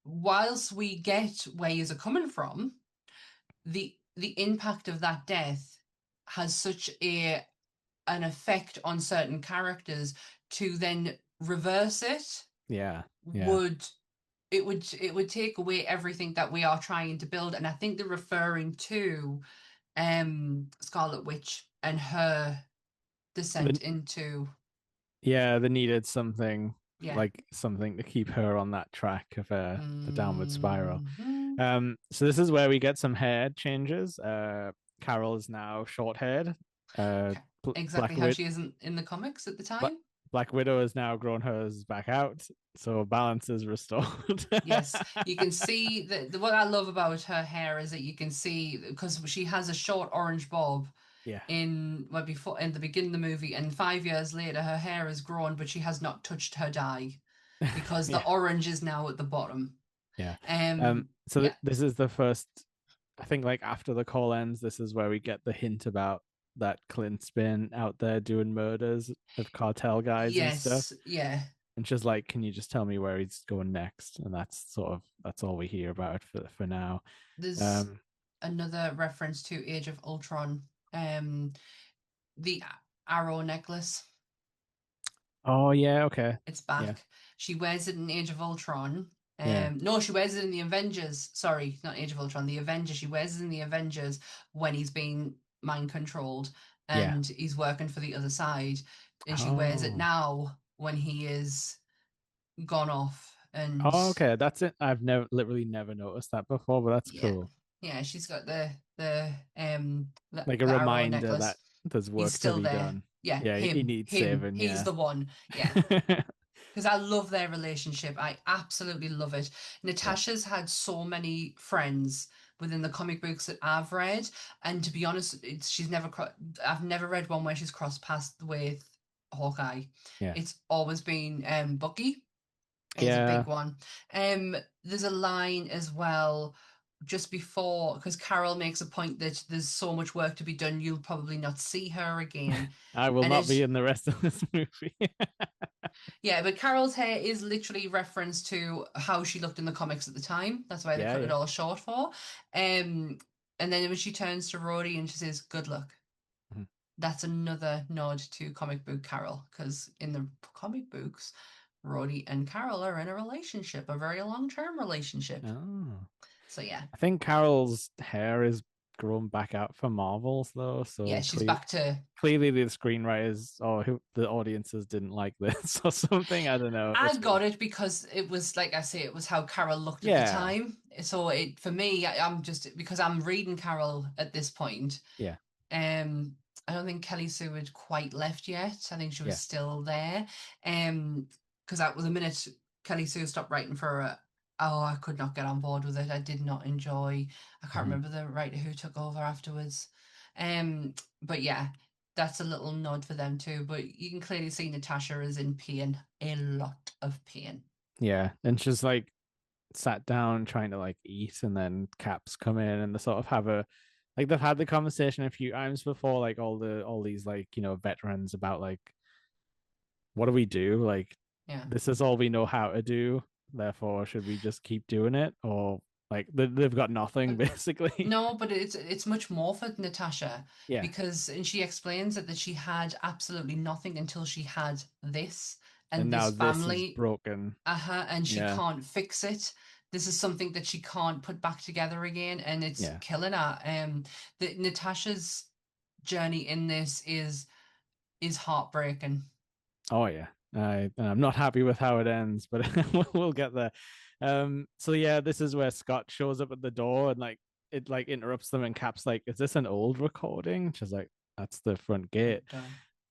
whilst we get where you're coming from, the impact of that death has such an effect on certain characters to then reverse it Yeah. Yeah. would it would take away everything that we are trying to build. And I think they're referring to Scarlet Witch and her descent The, into, yeah, they needed something yeah. like something to keep her on that track of the downward spiral. Hmm. So this is where we get some hair changes. Carol is now short haired. Uh, Exactly Black how Wid she isn't in the comics at the Bla- time. Black Widow has now grown hers back out, so balance is restored. Yes, you can see that what I love about her hair is that you can see because she has a short orange bob Yeah, in well before in the beginning of the movie, and 5 years later her hair has grown, but she has not touched her dye because the yeah, orange is now at the bottom. yeah. So Yeah. this is the first. I think like after the call ends, this is where we get the hint about that Clint's been out there doing murders of cartel guys and stuff. Yes, yeah. And she's like, "Can you just tell me where he's going next?" And that's all we hear about it for now. There's Um, another reference to Age of Ultron. The arrow necklace. oh yeah, okay, It's yeah, back. She wears it in Age of Ultron. yeah, No, she wears it in the Avengers. Sorry, not Age of Ultron. The Avengers. She wears it in the Avengers when he's being mind controlled yeah. and he's working for the other side. And she wears it Oh, now when he is gone off. And oh, okay, that's it. I've never literally never noticed that before, but that's yeah, cool. yeah, she's got the Like a the arrow reminder that necklace. there's He's work to still be there. done. Yeah, Yeah, he needs him. saving. He's Yeah. the one. Yeah. Because I love their relationship. I absolutely love it. Yeah. Natasha's had so many friends within the comic books that I've read, and to be honest, she's never. I've never read one where she's crossed paths with Hawkeye. Yeah. It's always been Bucky is a big Yeah. one. There's a line as well just before because Carol makes a point that there's so much work to be done. You'll probably not see her again, I will and not be it in the rest of this movie. Yeah, but Carol's hair is literally reference to how she looked in the comics at the time. That's why they Yeah, cut it yeah. all short for. Um, and then when she turns to Rhodey and she says, "Good luck," Mhm. that's another nod to comic book Carol because in the comic books, Rhodey and Carol are in a relationship, a very long-term relationship. Oh. So yeah, I think Carol's hair is grown back out for Marvels though, yeah, so she's back to. clearly the screenwriters or the audiences didn't like this or something. I don't know. I It's weird. got it because it was like I say, it was how Carol looked at the Yeah. time. So it for me, I'm just because I'm reading Carol at this point. Yeah. Um, I don't think Kelly Sue had quite left yet. I think she was Yeah. still there. Because that was the minute Kelly Sue stopped writing for her. Oh, I could not get on board with it. I did not enjoy. I can't Mhm. remember the writer who took over afterwards. But yeah, that's a little nod for them too. But you can clearly see Natasha is in pain, a lot of pain. Yeah. And she's like sat down trying to like eat, and then Caps come in and they sort of have a like they've had the conversation a few times before, like all these like veterans about like what do we do? Like Yeah. this is all we know how to do. Therefore, should we just keep doing it or Like they've got nothing But basically. no, but it's much more for Natasha Yeah, because and she explains it that she had absolutely nothing until she had this and and now this this is family, broken. and she Yeah, can't fix it. This is something that she can't put back together again, and it's yeah. killing her. The Natasha's journey in this is heartbreaking. Oh yeah. I'm not happy with how it ends, but we'll get there. So yeah, this is where Scott shows up at the door and like it like interrupts them and Cap's like, "Is this an old recording?" She's like, "That's the front gate." And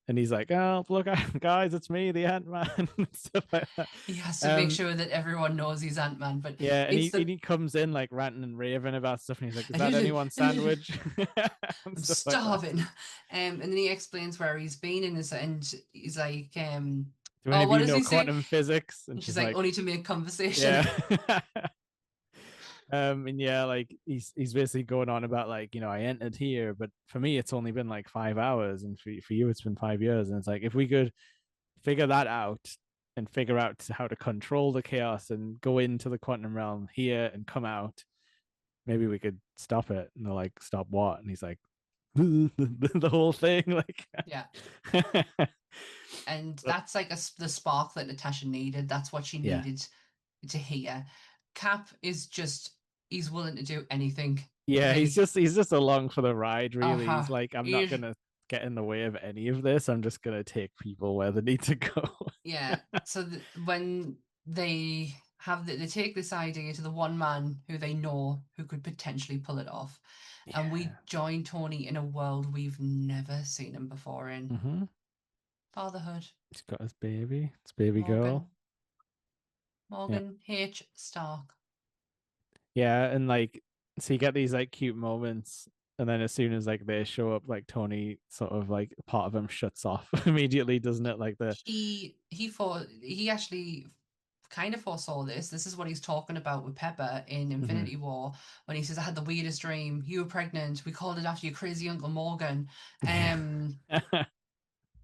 And he's like, "Oh, look, guys, it's me, the Ant-Man," and stuff like that. he has to make Um, sure that everyone knows he's Ant-Man, but yeah, and it's he and the he comes in like ranting and raving about stuff, and he's like, "Is that I'm anyone's sandwich?" and stuff like that. starving. And then he explains where he's been in this, and he's like, Do any oh, of what you does know he say? quantum physics? And And she's she's like, like, only to make conversation. "Yeah." And yeah, like he's basically going on about like, I entered here, but for me it's only been like 5 hours, and for you it's been 5 years. And it's like if we could figure that out and figure out how to control the chaos and go into the quantum realm here and come out, maybe we could stop it. And they're like, "Stop what?" And he's like, the whole thing, like Yeah. And that's like the spark that Natasha needed. That's what she yeah. needed to hear. Cap is just, he's willing to do anything. Yeah, he's Like, just he's just along for the ride, really. He's uh-huh. like, I'm not He, gonna get in the way of any of this. I'm just gonna take people where they need to go. yeah. So when they they take this idea to the one man who they know who could potentially pull it off. And we Yeah. join Tony in a world we've never seen him before in. Mm-hmm. Fatherhood. He's got his baby. His baby girl. Morgan. Yeah. Morgan H. Stark. Yeah, and like so you get these like cute moments, and then as soon as like they show up, like Tony sort of like part of him shuts off immediately, doesn't it? Like the He actually kind of foresaw this. This is what he's talking about with Pepper in Mhm. Infinity War when he says, "I had the weirdest dream. You were pregnant. We called it after your crazy uncle Morgan." Yeah.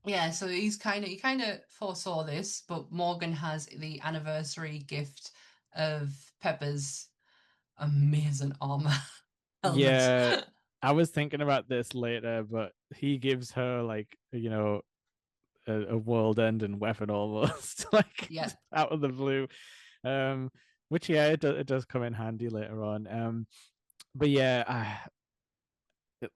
Yeah, so he kind of foresaw this, but Morgan has the anniversary gift of Pepper's amazing armor helmet. Yeah. I was thinking about this later, but he gives her like, a world ending weapon almost, like Yeah, out of the blue. Um, which yeah, it does come in handy later on. But yeah,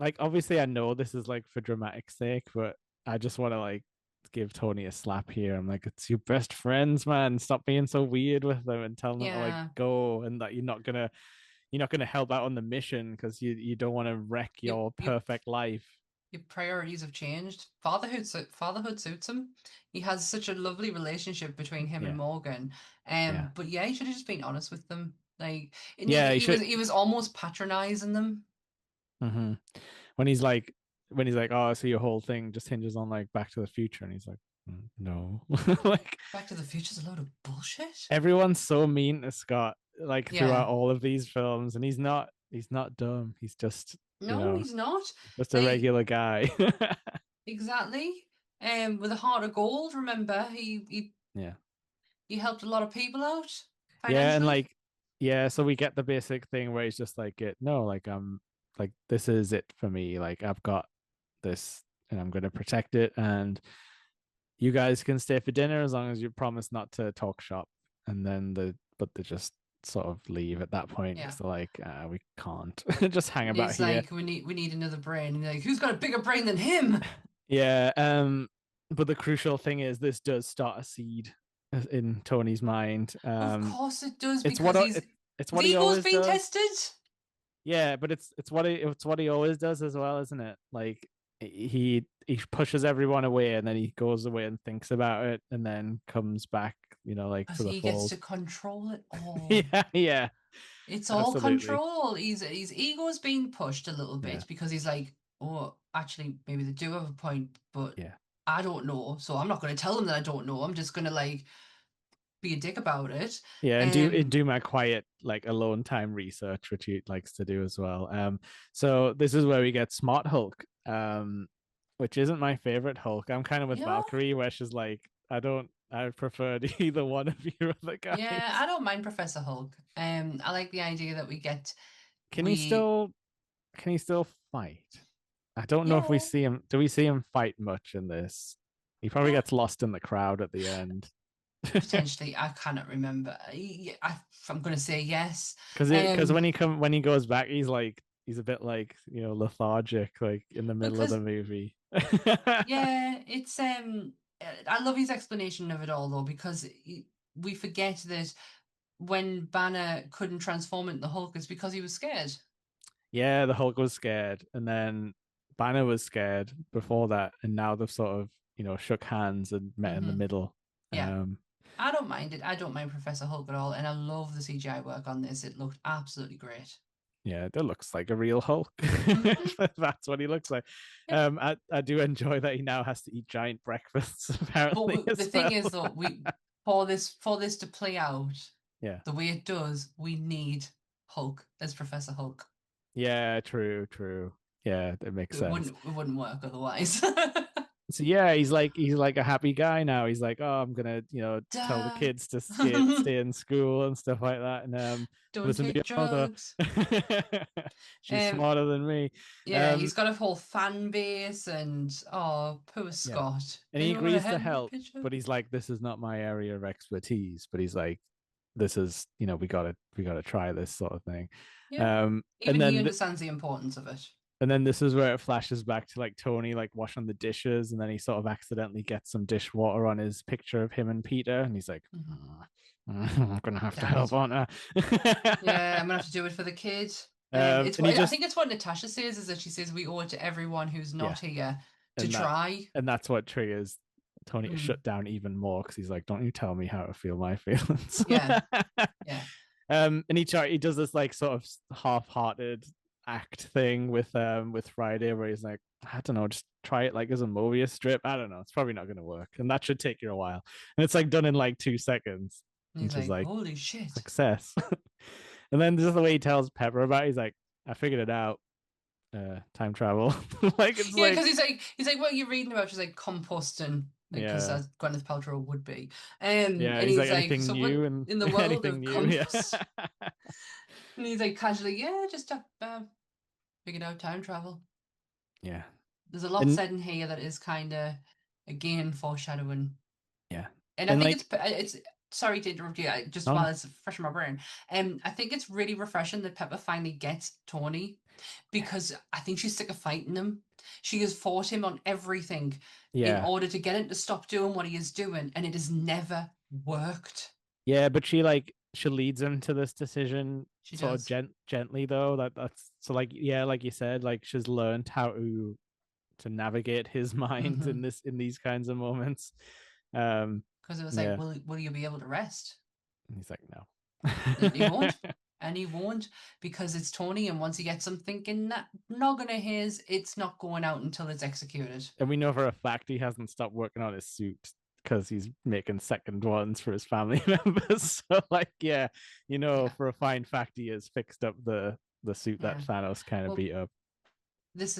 like obviously I know this is like for dramatic sake, but I just want to like give Tony a slap here. I'm like, it's your best friends, man. Stop being so weird with them and tell them to like yeah. go, and that you're not gonna help out on the mission because you don't want to wreck You your you perfect life. your priorities have changed. Fatherhood suits him. He has such a lovely relationship between him and Yeah, Morgan. yeah, But yeah, he should have just been honest with them. Like, and yeah. He should. he was almost patronizing them. hmm When he's like, oh, so your whole thing just hinges on like Back to the Future, and he's like, No, like Back to the Future's a load of bullshit. everyone's so mean to Scott, like throughout Yeah. all of these films, and he's not dumb. He's just, No, he's not. just a Like, regular guy. exactly. With a heart of gold, remember, Yeah. he helped a lot of people out Yeah, and financially. like, yeah, so we get the basic thing where he's just like, no, like this is it for me. Like I've got this, and I'm gonna protect it, and you guys can stay for dinner as long as you promise not to talk shop. And then they just sort of leave at that point because Yeah. they're like, we can't just hang And about he's here. like, we need another brain. And they're like, who's got a bigger brain than him? Yeah. But the crucial thing is this does start a seed in Tony's mind. Of course it does, It's because what he's it's his what he ego's always being does. tested. Yeah, but it's what he always does as well, isn't it? Like he pushes everyone away, and then he goes away and thinks about it, and then comes back, like Because to the he gets fold. to control it all. Yeah, yeah, It's all absolutely. control. His ego's being pushed a little Yeah, bit because he's like, oh, actually, maybe they do have a point, but yeah, I don't know. So I'm not going to tell them that I don't know. I'm just going to like be a dick about it. yeah, and Um, do my quiet like alone time research, which he likes to do as well. So this is where we get Smart Hulk, which isn't my favorite Hulk. I'm kind of with yeah, Valkyrie, where she's like I don't. I preferred either one of your other Yeah, guys. I don't mind Professor Hulk. I like the idea that Can he we still? Can he still fight? I don't know if we yeah, see him. Do we see him fight much in this? He probably uh, gets lost in the crowd at the end. potentially. I cannot remember. I'm gonna say yes. Because Um, when he goes back, he's a bit like lethargic, like in the middle of the because movie. yeah, it's I love his explanation of it all though, because we forget that when Banner couldn't transform into the Hulk, it's because he was scared. Yeah, the Hulk was scared, and then Banner was scared before that, and now they've sort of shook hands and met in the Hmm. middle. Yeah, Um, I don't mind it. I don't mind Professor Hulk at all, and I love the CGI work on this. It looked absolutely great. yeah, that looks like a real Hulk. Hmm. That's what he looks like. Yep. I do enjoy that he now has to eat giant breakfasts But apparently the as thing well. is, though, we for this to play out Yeah, the way it does, we need Hulk as Professor Hulk. yeah, true, true. Yeah, that makes sense. It wouldn't work otherwise. So yeah, he's like a happy guy now. He's like, oh, I'm gonna tell the Dad, kids to stay in school and stuff like that, and don't listen to take your mother. drugs. She's Um, smarter than me. yeah, Um, he's got a whole fan base, and oh, poor yeah, Scott. and he Anyone want to agrees to hand me a help, picture? but he's like, this is not my area of expertise. But he's like, this is we gotta try this sort of thing. Yeah. Um, and Even he then understands the importance of it. And then this is where it flashes back to like Tony like washing the dishes, and then he sort of accidentally gets some dishwater on his picture of him and Peter, and he's like, Hmm. "Oh, I'm gonna have to Damn help, it. aren't Yeah, I?" I'm gonna have to do it for the kid. And he I just think it's what Natasha says is that she says we owe it to everyone who's yeah, not here to and that try. and that's what triggers Tony to Mm, shut down even more because he's like, "Don't you tell me how to feel my feelings." yeah, yeah. And he does this like sort of half-hearted act thing with Friday where he's like, I don't know, just try it like as a Mobius strip. I don't know, it's probably not going to work, and that should take you a while. And it's like done in like 2 seconds, And he's which is like, like holy shit. success. And then just the way he tells Pepper about it, he's like, I figured it out. Time travel. Like it's Yeah, like because he's like, what are you reading about? She's like composting, because yeah, as Gwyneth Paltrow would be. yeah. And He's like he's like, anything so new what and in the world anything of new. Yeah, compost? And he's like casually, yeah, just figured out time travel. yeah, There's a lot and said in here that is kind of again foreshadowing. yeah, And I and think like it's sorry to interrupt you, just no, while no, it's fresh in my brain. I think it's really refreshing that Pepper finally gets Tony, yeah, because I think she's sick of fighting him. She has fought him on everything in yeah. order to get him to stop doing what he is doing, and it has never worked. Yeah, but she leads him to this decision She sort of does. gently though. That's so like yeah, like you said, like she's learned how to navigate his mind Mm-hmm. in these kinds of moments. Um, Because it was like, yeah, will you be able to rest? and he's like no. And he won't. And he won't, because it's Tony, and once he gets something in that noggin of his, it's not going out until it's executed. And we know for a fact he hasn't stopped working on his suit because he's making second ones for his family members. So like yeah, Yeah, for a fine fact he has fixed up the suit that yeah. Thanos kind of Well, beat up.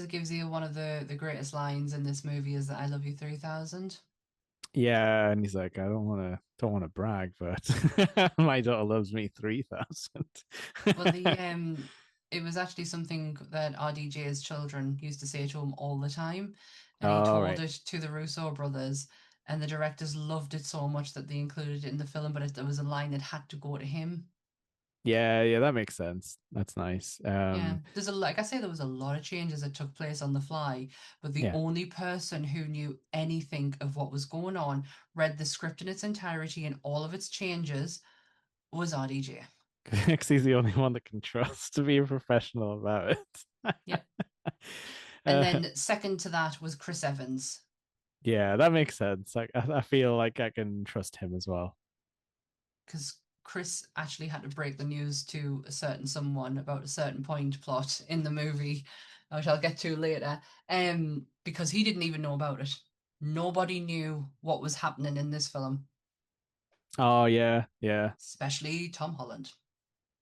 gives you one of the greatest lines in this movie is that I love you 3000. Yeah, and he's like, I don't want to brag, but my daughter loves me 3,000. Well, it was actually something that RDJ's children used to say to him all the time, and he All told right. it to the Russo brothers, and the directors loved it so much that they included it in the film, but there was a line that had to go to him. Yeah, yeah, that makes sense. That's nice. Yeah, like I say, there was a lot of changes that took place on the fly, but the Yeah, only person who knew anything of what was going on, read the script in its entirety and all of its changes, was RDJ. because he's the only one that can trust to be a professional about it. Yep. And uh, then second to that was Chris Evans, yeah, that makes sense. Like, I feel like I can trust him as well. because Chris actually had to break the news to a certain someone about a certain point plot in the movie, which I'll get to later, because he didn't even know about it. Nobody knew what was happening in this film, Oh yeah, yeah, especially Tom Holland.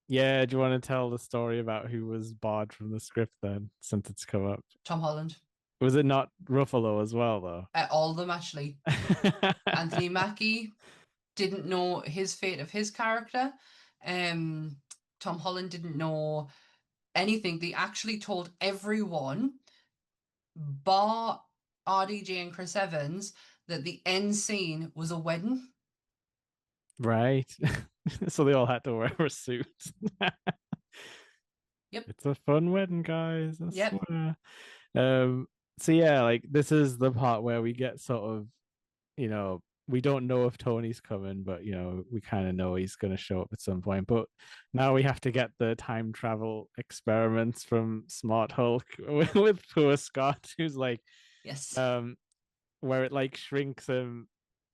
yeah. Do you want to tell the story about who was barred from the script then, since it's come up? Tom Holland. Was it not Ruffalo as well though? All of them actually. Anthony Mackie didn't know his fate of his character. Um, Tom Holland didn't know anything. They actually told everyone, bar RDJ and Chris Evans, that the end scene was a wedding. Right. So they all had to wear a suit. Yep, It's a fun wedding, guys, I yep, swear. Um, so yeah, like this is the part where we get sort of, we don't know if Tony's coming, but we kind of know he's going to show up at some point. But now we have to get the time travel experiments from Smart Hulk with poor Scott, who's like, yes. um, where it like shrinks him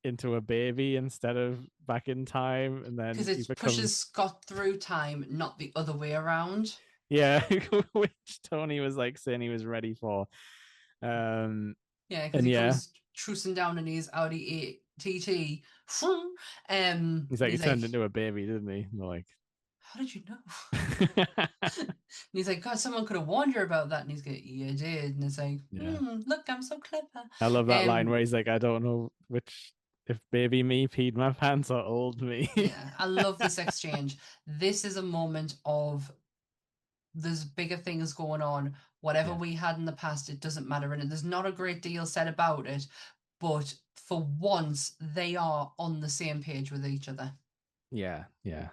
into a baby instead of back in time, and Because then he it pushes becomes, Scott through time, not the other way around. yeah, which Tony was like saying he was ready for. Um, Yeah, because and he yeah, comes trucing down in his Audi TT, he's and like he he's turned like, into a baby, didn't he? And we're like, "How did you know?" And he's like, "God, someone could have warned you about that." And he's like, "You did." And it's like, yeah. Look, I'm so clever." I love that line Um, where he's like, I don't know which if baby me peed my pants or old me. yeah, I love this exchange. This is a moment of there's bigger things going on. Whatever Yeah, we had in the past, it doesn't matter. And there's not a great deal said about it, but for once, they are on the same page with each other. yeah, yeah.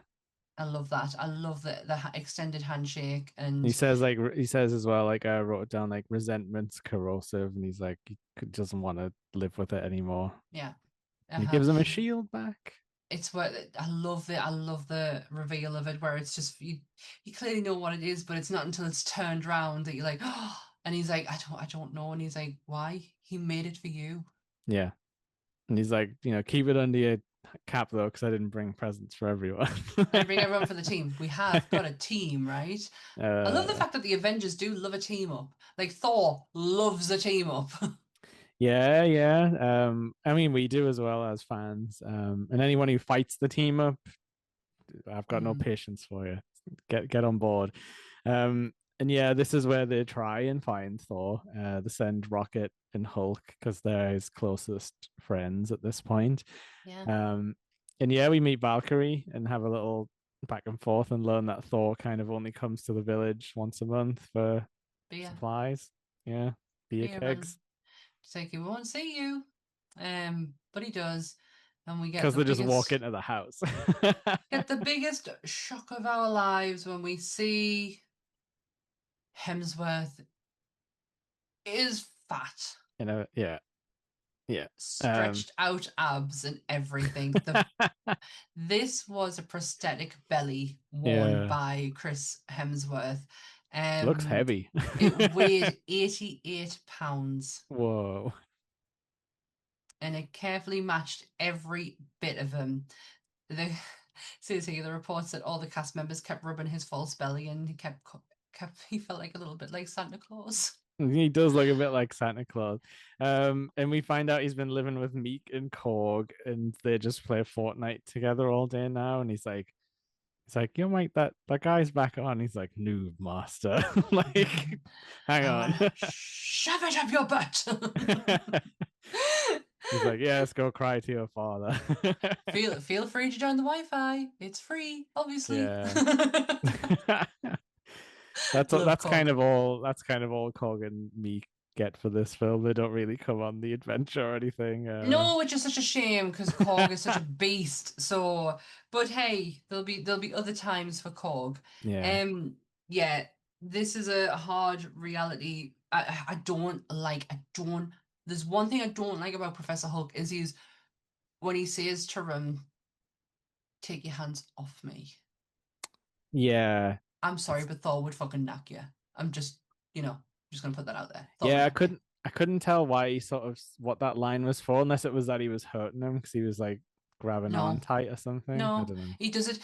I love that. I love the extended handshake He and says like he says as well, like I wrote it down, like resentment's corrosive, and he's like he doesn't want to live with it anymore. yeah. And he Uh-huh. gives him a shield back. It's what I love the reveal of it where it's just you clearly know what it is, but it's not until it's turned round that you're like, oh, and he's like, I don't know, and he's like, why? He made it for you. Yeah, and he's like, keep it under your cap though, because I didn't bring presents for everyone. I didn't bring everyone for the team. We have got a team, right? I love the uh, fact that the Avengers do love a team up. Like Thor loves a team up. yeah, yeah. I mean, we do as well as fans. And anyone who fights the team up, I've got no Mm, patience for you. Get on board. And yeah, this is where they try and find Thor. They send Rocket and Hulk because they're his closest friends at this point. yeah, Um, and yeah, we meet Valkyrie and have a little back and forth and learn that Thor kind of only comes to the village once a month for beer, supplies. Yeah, beer beer, and kegs it's like he won't see you, but he does, and we because they just walk into the house. get the biggest shock of our lives when we see Hemsworth is fat, Yeah, yeah. Um, stretched out abs and everything. This was a prosthetic belly worn yeah, by Chris Hemsworth. looks Um, heavy. it weighed 88 pounds Whoa. and it carefully matched every bit of him. The seriously, the reports that all the cast members kept rubbing his false belly and he felt like a little bit like Santa Claus. He does look a bit like Santa Claus. And we find out he's been living with Meek and Korg, and they just play Fortnite together all day now. And he's like, yo, Mike, that guy's back on. He's like, noob master. Like, hang I on. want to shove it up your butt. He's like, yeah, let's go cry to your father. Feel free to join the Wi-Fi. It's free, obviously. Yeah. That's Love that's kind Cog. of all that's kind of all Cog and me get for this film. They don't really come on the adventure or anything. No, which is such a shame because Cog is such a beast. So, but hey, there'll be other times for Cog. Yeah. Um, yeah, this is a hard reality. I don't like. I don't. There's one thing I don't like about Professor Hulk is he's when he says to him, "Take your hands off me." Yeah. I'm sorry, It's but Thor would fucking knock you. I'm just gonna put that out there. Thor would yeah, I knock you. couldn't I couldn't tell why he sort of what that line was for, unless it was that he was hurting him because he was like grabbing on No, tight or something. I no, don't know. he does it.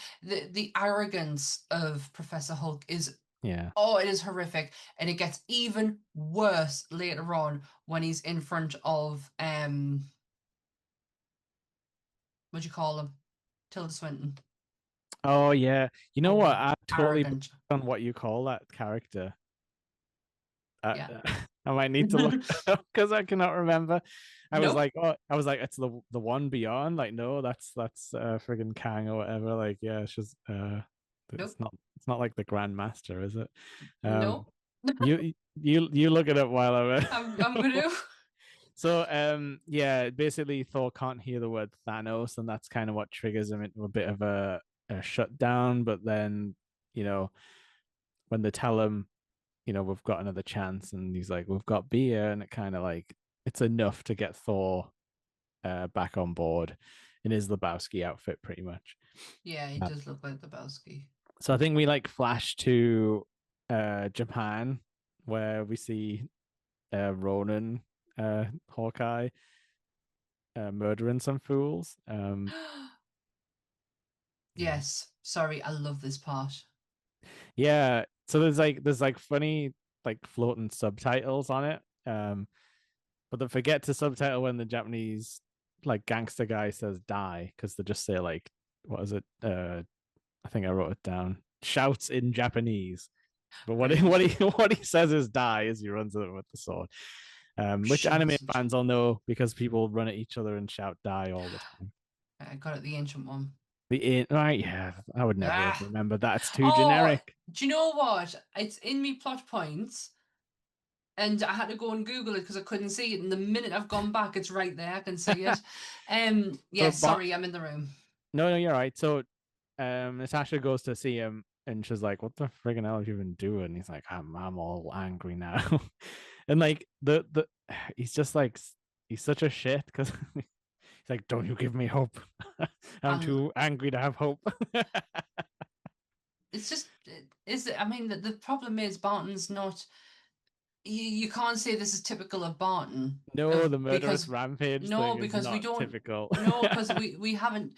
The arrogance of Professor Hulk is Yeah. oh, it is horrific, and it gets even worse later on when he's in front of what do you call him, Tilda Swinton, Oh yeah. You know what? oh, I totally blanked arrogant, on what you call that character. Uh, yeah. I might need to look that up because I cannot remember. Nope. I was like, it's the one beyond. Like, no, that's friggin' Kang or whatever. Like, yeah, Nope. it's not like the Grand Master, is it? Um, Nope. you look it up while I'm gonna. so yeah, basically Thor can't hear the word Thanos, and that's kind of what triggers him into a bit of a shutdown. But then, you know, when they tell him, we've got another chance, and he's like, we've got beer, and it kind of like it's enough to get Thor back on board in his Lebowski outfit, pretty much. Yeah, he Uh, does look like the Lebowski. so I think we like flash to Japan, where we see Ronan, Hawkeye, murdering some fools. Yeah, Yes. Sorry, I love this part. yeah. So there's like funny like floating subtitles on it. But they forget to subtitle when the Japanese like gangster guy says die because they just say like what is it? I think I wrote it down. Shouts in Japanese. But Brilliant. what he says is die as he runs at it with the sword. Which anime Shouts and fans will know because people run at each other and shout die all the time. I got it, the ancient one. Right, yeah, I would never have Ah. remembered that. It's too Oh, generic. do you know what? It's in me plot points, and I had to go and Google it because I couldn't see it. And the minute I've gone back, it's right there. I can see it. So, Yes, sorry, I'm in the room. no, you're right. So, Natasha goes to see him, and she's like, "What the friggin' hell have you been doing?" And he's like, I'm all angry now," and like he's just like he's such a shit because he's like, "Don't you give me hope? I'm And too angry to have hope." it's just, is it? I mean, the problem is Barton's not. You can't say this is typical of Barton, No, of the murderous because rampage no, thing is because we not don't typical. no, because we haven't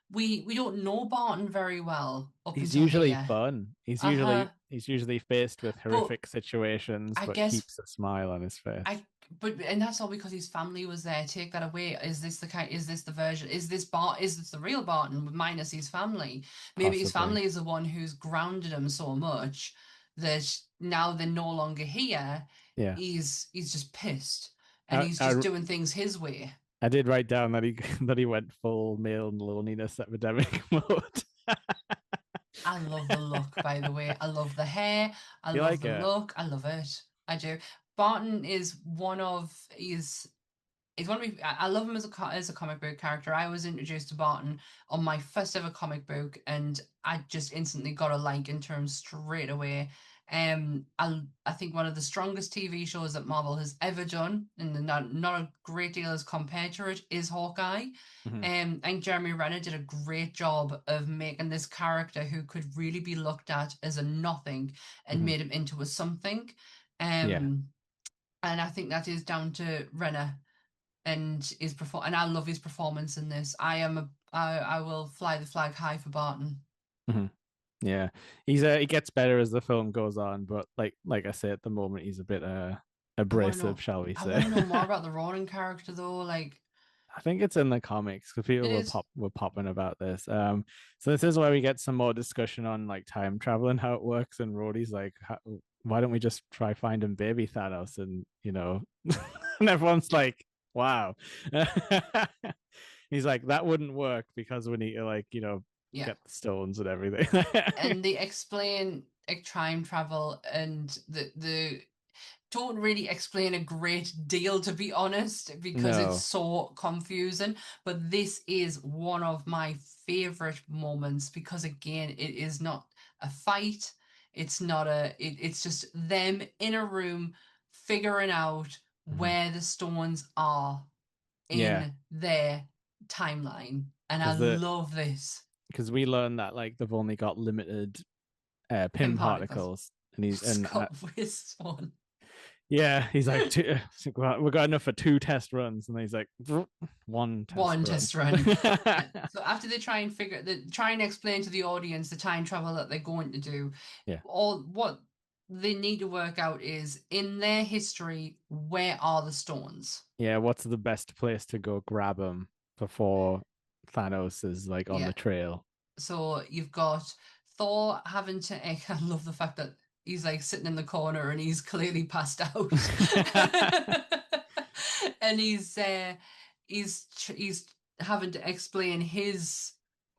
we don't know Barton very well up He's until usually here. fun. Uh-huh. He's usually faced with But horrific situations, I but guess keeps a smile on his face. and that's all because his family was there. Take that away. Is this the version? Is this the real Barton minus his family? Maybe his Possibly, family is the one who's grounded him so much that now they're no longer here. yeah. He's just pissed and I, he's just I doing things his way. I did write down that he that he went full male loneliness epidemic mode. I love the look, by the way. I love the hair. I You love like the it? look. I love it. I do. Barton is one of he's one of me. I love him as as a comic book character. I was introduced to Barton on my first ever comic book, and I just instantly got a like in terms straight away. I think one of the strongest TV shows that Marvel has ever done, and not a great deal is compared to it, is Hawkeye. Mhm. I think Jeremy Renner did a great job of making this character who could really be looked at as a nothing and Mhm. made him into a something. Yeah. Um, and I think that is down to Renner and and I love his performance in this. I will fly the flag high for Barton. Mhm. Yeah. He gets better as the film goes on, but like I say, at the moment he's a bit I want to abrasive, know. shall we I say? want to know more about the Ronan character though. Like I think it's in the comics because it people is. were popping about this. So this is where we get some more discussion on like time travel and how it works. And Rhodey's like, why don't we just try finding baby Thanos? And and everyone's like, wow. He's like, that wouldn't work because we need to like Yeah, get the stones and everything. and they explain like time travel and the don't really explain a great deal, to be honest, because it's No. so confusing. But this is one of my favorite moments because, again, it is not a fight. It's not it's just them in a room figuring out Mhm. where the stones are Yeah, in their timeline. And I because love this. we learned that like they've only got limited Pin pin particles. particles, and he's and Scott Wist one. yeah, he's like, we got enough for two test runs, and he's like, one test One run. test run. So after they try and explain to the audience the time travel that they're going to do, Yeah, all what they need to work out is in their history, where are the stones? yeah. What's the best place to go grab him before Thanos is like on Yeah. the trail? So you've got Thor having to. I love the fact that he's like sitting in the corner and he's clearly passed out. And he's having to explain his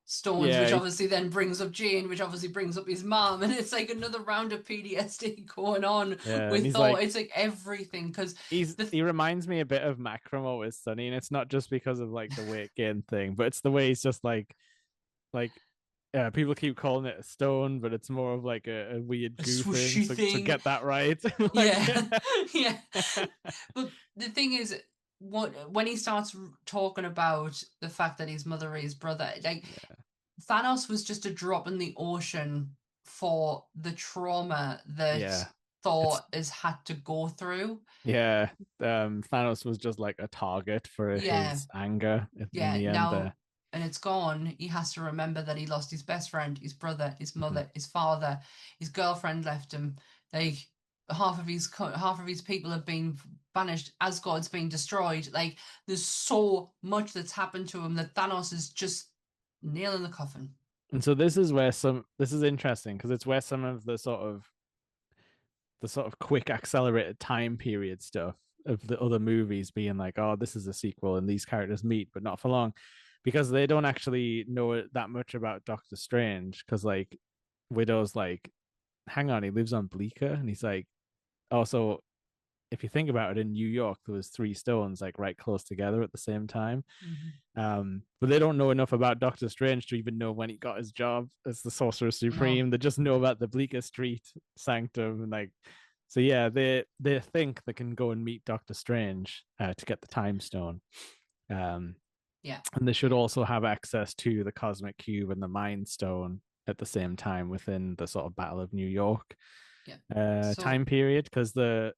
stones, which Yeah, obviously then brings up Jane, which obviously brings up his mom, and it's like another round of PTSD going on yeah, and with he's Thor. like, It's like everything because the he reminds me a bit of Mac from Always Sunny, and it's not just because of like the weight gain thing, but it's the way he's just like people keep calling it a stone, but it's more of like a weird a goo thing. swooshy So thing. get that right. Like Yeah, yeah. But the thing is, when he starts talking about the fact that his mother is brother, like yeah, Thanos was just a drop in the ocean for the trauma that yeah. Thor It's has had to go through. yeah. Thanos was just like a target for Yeah, his anger in yeah. the end Now, there. and it's gone. He has to remember that he lost his best friend, his brother, his Mhm. mother, his father, his girlfriend left him. Like half of his people have been banished. Asgard's been destroyed. Like there's so much that's happened to him that Thanos is just nail in the coffin. And so this is interesting because it's where some of the sort of quick accelerated time period stuff of the other movies being like, oh, this is a sequel and these characters meet, but not for long, because they don't actually know that much about Doctor Strange. Because like Widow's like, hang on, he lives on Bleecker, and he's like, also, if you think about it, in New York there was three stones like right close together at the same time. Mm-hmm. But they don't know enough about Doctor Strange to even know when he got his job as the Sorcerer No, Supreme. They just know about the Bleecker Street Sanctum, and like, so yeah, they think they can go and meet Doctor Strange to get the Time Stone. Um, yeah, and they should also have access to the Cosmic Cube and the Mind Stone at the same time within the sort of Battle of New York yeah. time So period, because the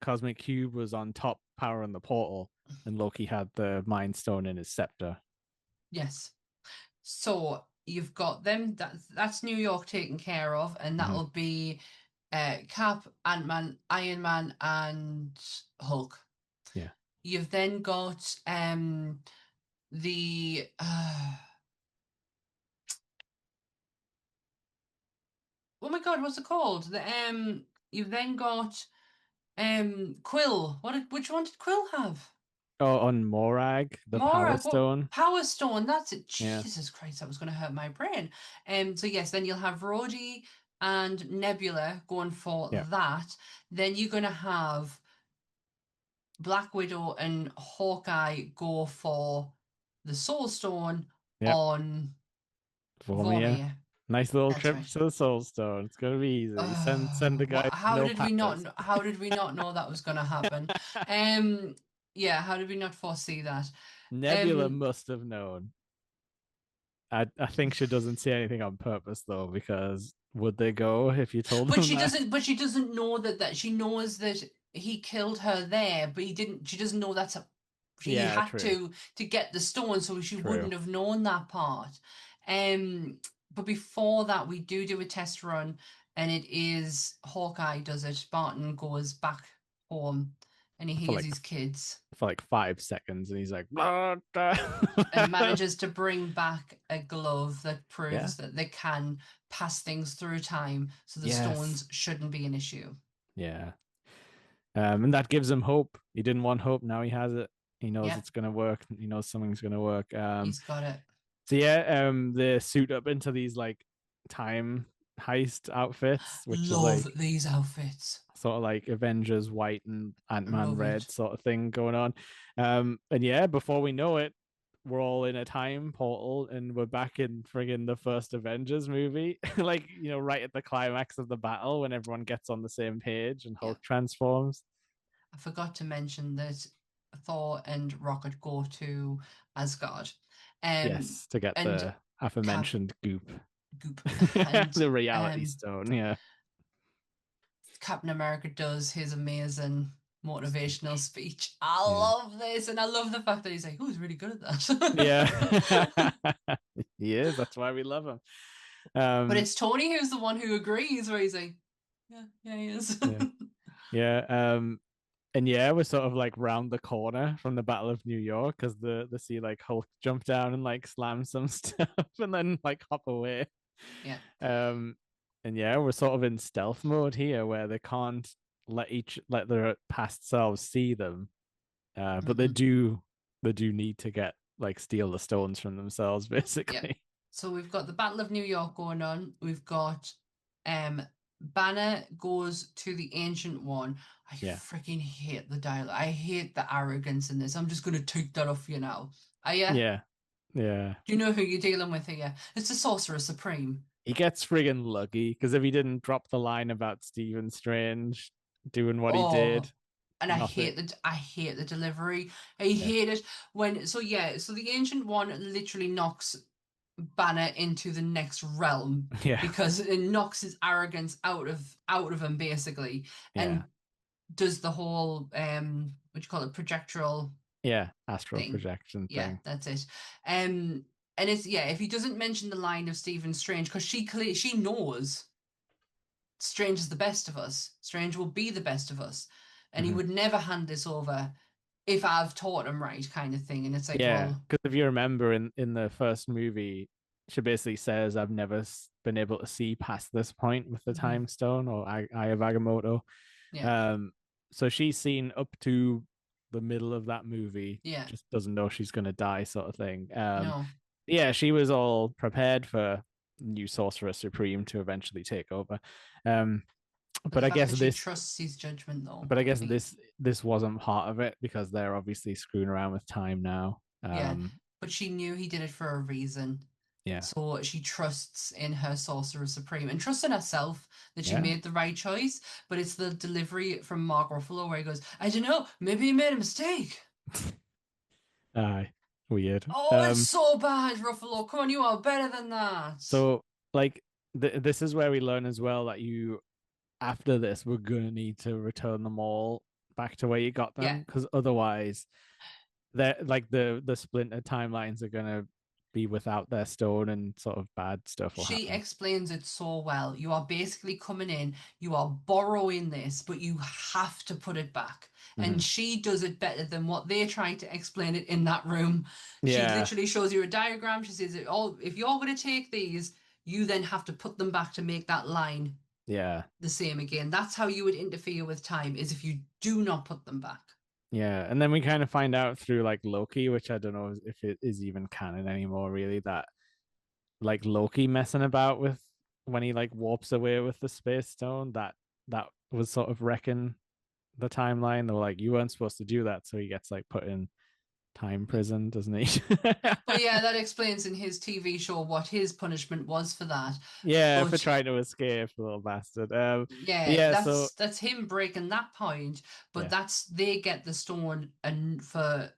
Cosmic Cube was on top power in the portal, and Loki had the Mind Stone in his scepter. yes, so you've got them. That's New York taken care of, and Mhm. that'll be Cap, Ant Man, Iron Man, and Hulk. Yeah. You've then got the oh my god, what's it called? The you've then got Quill. Which one did Quill have? Oh, on Morag, the Power Mora, what Stone. Power Stone, that's it. Yeah. Jesus Christ, that was gonna hurt my brain. So yes, then you'll have Rhodey and Nebula going for Yeah. that. Then you're gonna have Black Widow and Hawkeye go for the Soul Stone Yeah. on Vormir. Vormir. Nice little That's trip right. to the Soul Stone. It's gonna be easy. Send the guy How no did we not? patches. How did we not know that was going to happen? Um, yeah. How did we not foresee that? Nebula Um, must have known. I think she doesn't say anything on purpose though, because would they go if you told but them she that? doesn't. But she doesn't know that she knows that he killed her there, but he didn't. She doesn't know that's a. He Yeah, had true. to get the stone, so she True. wouldn't have known that part. But before that, we do a test run, and it is Hawkeye does it. Barton goes back home, and he For hears like his kids. 5 seconds, and he's like, And manages to bring back a glove that yeah, proves that they can pass things through time, so the yes, stones shouldn't be an issue. yeah. And that gives him hope. He didn't want hope. Now he has it. He knows Yeah, it's gonna work. He knows something's gonna work. he's got it. So yeah, they suit up into these like time heist outfits, which is Love like these outfits. sort of like Avengers white and I Ant-Man love red it. sort of thing going on. And yeah, before we know it, we're all in a time portal and we're back in friggin' the first Avengers movie. Like, right at the climax of the battle when everyone gets on the same page and Yeah. Hulk transforms. I forgot to mention that Thor and Rocket go to Asgard. Um Yes, to get and the Cap aforementioned goop. Goop and The reality stone, yeah. Captain America does his amazing motivational speech. I Yeah. love this, and I love the fact that he's like, "Who's really good at Yeah. that?" He is. That's why we love him. But Um, it's Tony who's the one who agrees, where he's like, "Yeah, yeah, he is." yeah. Yeah. And yeah, we're sort of like round the corner from the Battle of New York because the see like Hulk jump down and like slam some stuff and then like hop away. Yeah. Um, And yeah, we're sort of in stealth mode here where they can't let their past selves see them. But Mm-mm. they do need to get like steal the stones from themselves, Yep. basically. So we've got the Battle of New York going on. We've got um Banner goes to the Ancient One. I Yeah. freaking hate the dialogue. I hate the arrogance in this. I'm just gonna take that off you now. Are you? Yeah. Yeah. Do you know who you're dealing with here? It's the Sorcerer Supreme. He gets friggin' lucky because if he didn't drop the line about Stephen Strange doing what he did, Oh, and nothing. I hate the delivery. I Yeah. hate it when so the Ancient One literally knocks Banner into the next realm Yeah. because it knocks his arrogance out of him basically Yeah. and does the whole what do you call it, projectile Yeah. Astral thing. projection Yeah, thing. that's it. Um and it's yeah, if he doesn't mention the line of Stephen Strange, because she knows Strange is the best of us. Strange will be the best of us. And he Hmm. would never hand this over if I've taught him right, kind of thing. And it's like, Yeah, well, because if you remember in the first movie, she basically says, "I've never been able to see past this point with the mhm, Time Stone or Eye of Agamotto." yeah, Um, so she's seen up to the middle of that movie, yeah, just doesn't know she's gonna die, sort of thing. no. Yeah, she was all prepared for new Sorcerer Supreme to eventually take over. Um, But but the I fact guess that she trusts his judgment, though, I I guess think, this wasn't part of it because they're obviously screwing around with time now. yeah. But she knew he did it for a reason. Yeah, So she trusts in her Sorcerer Supreme and trusts in herself that she yeah. made the right choice. But it's the delivery from Mark Ruffalo where he goes, I don't know, maybe you made a mistake. Aye, weird. Oh, it's so bad, Ruffalo. Come on, you are better than that. So like this is where we learn as well that you after this we're gonna need to return them all back to where you got Yeah, them because otherwise they're like the splinter timelines are gonna be without their stone and sort of bad stuff will she happen. explains it so well. You are basically coming in, you are borrowing this, but you have to put it back. And Hmm. she does it better than what they try to explain it in that room. She Yeah, literally shows you a diagram. She says, "Oh, if you're going to take these, you then have to put them back to make that line yeah, the same again." That's how you would interfere with time, is if you do not put them back. yeah. And then we kind of find out through like Loki, which I don't know if it is even canon anymore, really, that like Loki messing about with when he like warps away with the space stone, that was sort of wrecking the timeline. They were like, you weren't supposed to do that, so he gets like put in time prison, doesn't he? But yeah, that explains in his TV show what his punishment was for that. Yeah, for But trying to escape, little bastard. yeah, Yeah, so that's him breaking that point, but yeah, that's they get the stone and for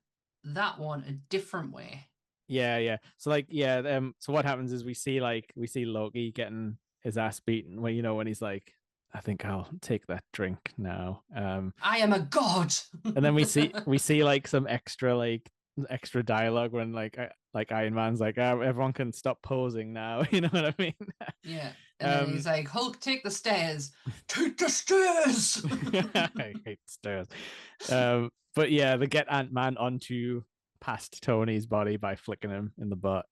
that one a different way. yeah. So like, yeah, so what happens is we see Loki getting his ass beaten when when he's like, I think I'll take that drink now. I am a god. And then we see like some extra dialogue when like Iron Man's like, everyone can stop posing now. You know what I mean? Yeah. And then he's um, like, Hulk, take the stairs. Take the stairs. I hate stairs. But yeah, they get Ant Man onto past Tony's body by flicking him in the butt.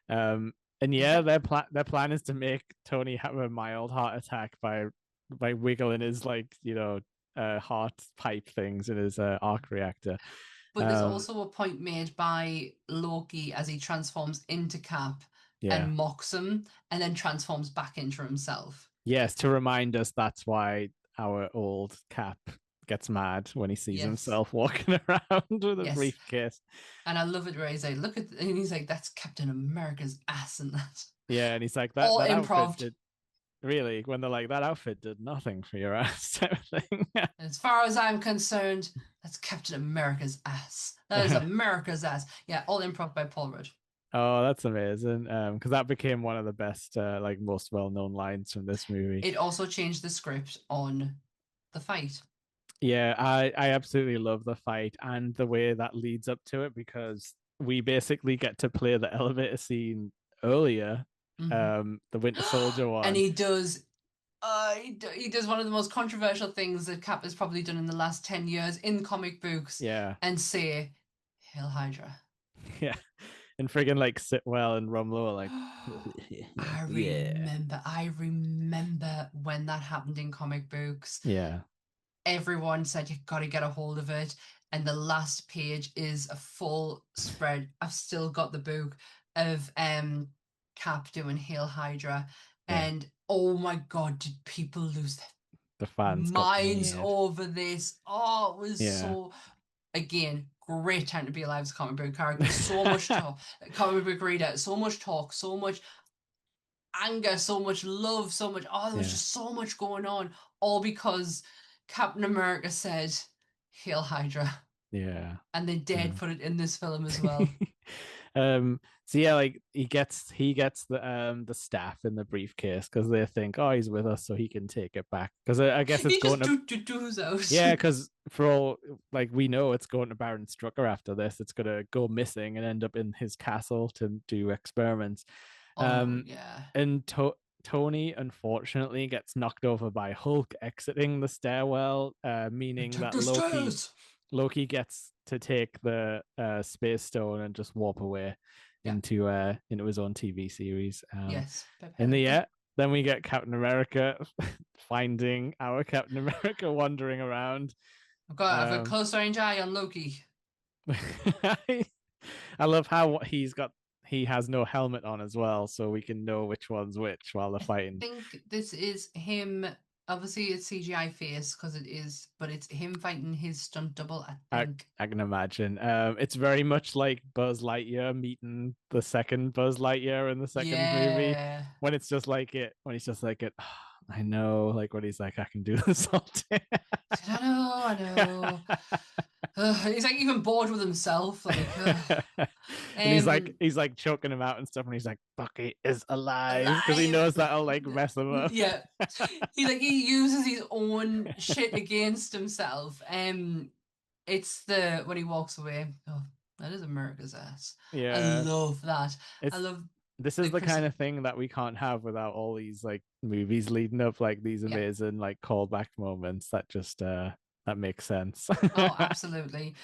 Um, and yeah, Yep. their plan is to make Tony have a mild heart attack by wiggling his like heart pipe things in his arc reactor. But there's Um, also a point made by Loki as he transforms into Cap yeah, and mocks him and then transforms back into himself. yes, to remind us that's why our old Cap gets mad when he sees Yes. himself walking around with a Yes. briefcase. And I love it where he's like, look at, and he's like, that's Captain America's ass and that. Yeah, and he's like All that outfit improv. did really when they're like that outfit did nothing for your ass type of thing. As far as I'm concerned, that's Captain America's ass. That is America's ass. Yeah, all improv by Paul Rudd. Oh, that's amazing. Because that became one of the best, like most well-known lines from this movie. It also changed the script on the fight. Yeah, I absolutely love the fight and the way that leads up to it because we basically get to play the elevator scene earlier, Mhm. the Winter Soldier And one. he does one of the most controversial things that Cap has probably done in the last 10 years in comic books Yeah, and say, Hail Hydra. yeah. and friggin' like Sitwell and Rumlow are like, yeah, I remember when that happened in comic books. yeah, Everyone said you gotta get a hold of it. And the last page is a full spread. I've still got the book of Cap doing Hail Hydra. yeah. And oh my god, did people lose their The fans got minds mad. over this? Oh, it was Yeah. so, again, great time to be alive as a comic book character. So much talk, comic book reader, so much talk, so much anger, so much love, so much. Oh, there was Yeah, just so much going on, all because Captain America said, "Hail Hydra," yeah, and they dared yeah. put it in this film as well. So yeah, like he gets the staff in the briefcase because they think, oh, he's with us, so he can take it back. Because I guess it's He going just to, doos out. yeah, because for all like we know it's going to Baron Strucker after this. It's gonna go missing and end up in his castle to do experiments. Oh Um, yeah, and Tony unfortunately gets knocked over by Hulk exiting the stairwell, meaning take that the stairs. Loki gets to take the space stone and just warp away Yeah. into his own TV series. Yes. In the end, then we get Captain America finding our Captain America wandering around. I've got Um, close range eye on Loki. I love how he has no helmet on as well, so we can know which one's which while they're I fighting. think this is him. Obviously, it's CGI face because it is, but it's him fighting his stunt double. I I think. I can imagine. It's very much like Buzz Lightyear meeting the second Buzz Lightyear in the second movie, Yeah. when it's just like it. When he's just like it. "Oh, I know, like when he's like, I can do this all day." I know, I know. He's like even bored with himself. Like, And um, he's like choking him out and stuff, and he's like, Bucky is alive because he alive. knows that'll like mess him up. Yeah, he uses his own shit against himself. It's the when he walks away. Oh, that is America's ass. I Yeah, love that. I it's love this the is the Chris. kind of thing that we can't have without all these like movies leading up, like these Yeah. amazing like callback moments that just that makes sense. Oh, absolutely.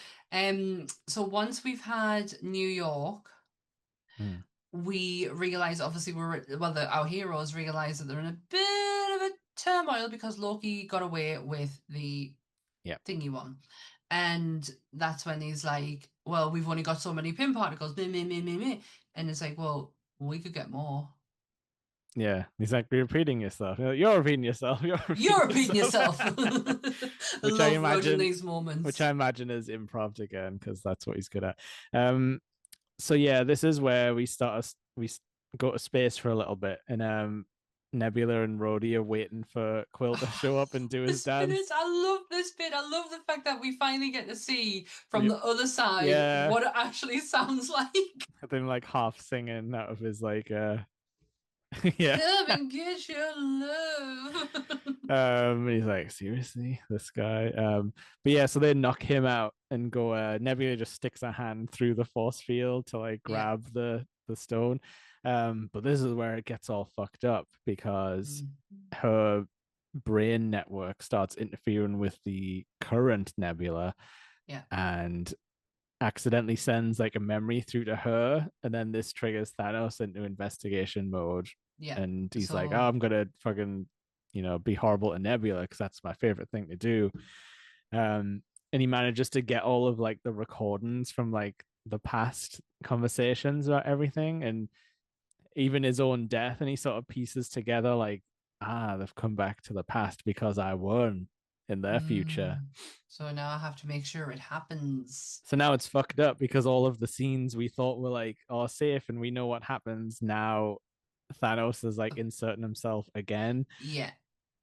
So once we've had New York, Mm, we realize obviously our heroes realize that they're in a bit of a turmoil because Loki got away with the yeah, thingy one. And that's when he's like, well, we've only got so many pin particles, me, me, me, me, me. And it's like, well, we could get more. yeah. He's like, you're repeating yourself. You're repeating yourself. You're repeating You're repeating yourself. yourself. which I Love Rogan imagine, these which moments. I imagine is improv again because that's what he's good at. Um, so yeah, this is where we go to space for a little bit, and Nebula and Rhodey are waiting for Quill to show up and do his This bit is, dance. I love this bit. I love the fact that we finally get to see from Yeah, the other side yeah. what it actually sounds like. Then like half singing out of his like yeah. Come and get your love. He's like, seriously, this guy. But yeah, so they knock him out and go. Nebula just sticks a hand through the force field to like Yeah. grab the stone. But this is where it gets all fucked up because Mm. her brain network starts interfering with the current Nebula Yeah. and accidentally sends like a memory through to her, and then this triggers Thanos into investigation mode, Yeah. and he's like, "Oh, So I'm gonna fucking, be horrible to Nebula because that's my favorite thing to do." And he manages to get all of like the recordings from like the past conversations about everything, and even his own death, and he sort of pieces together like, they've come back to the past because I won in their future. mm, so now I have to make sure it happens. So now it's fucked up because all of the scenes we thought were like all safe and we know what happens now. Thanos is like inserting himself again Yeah.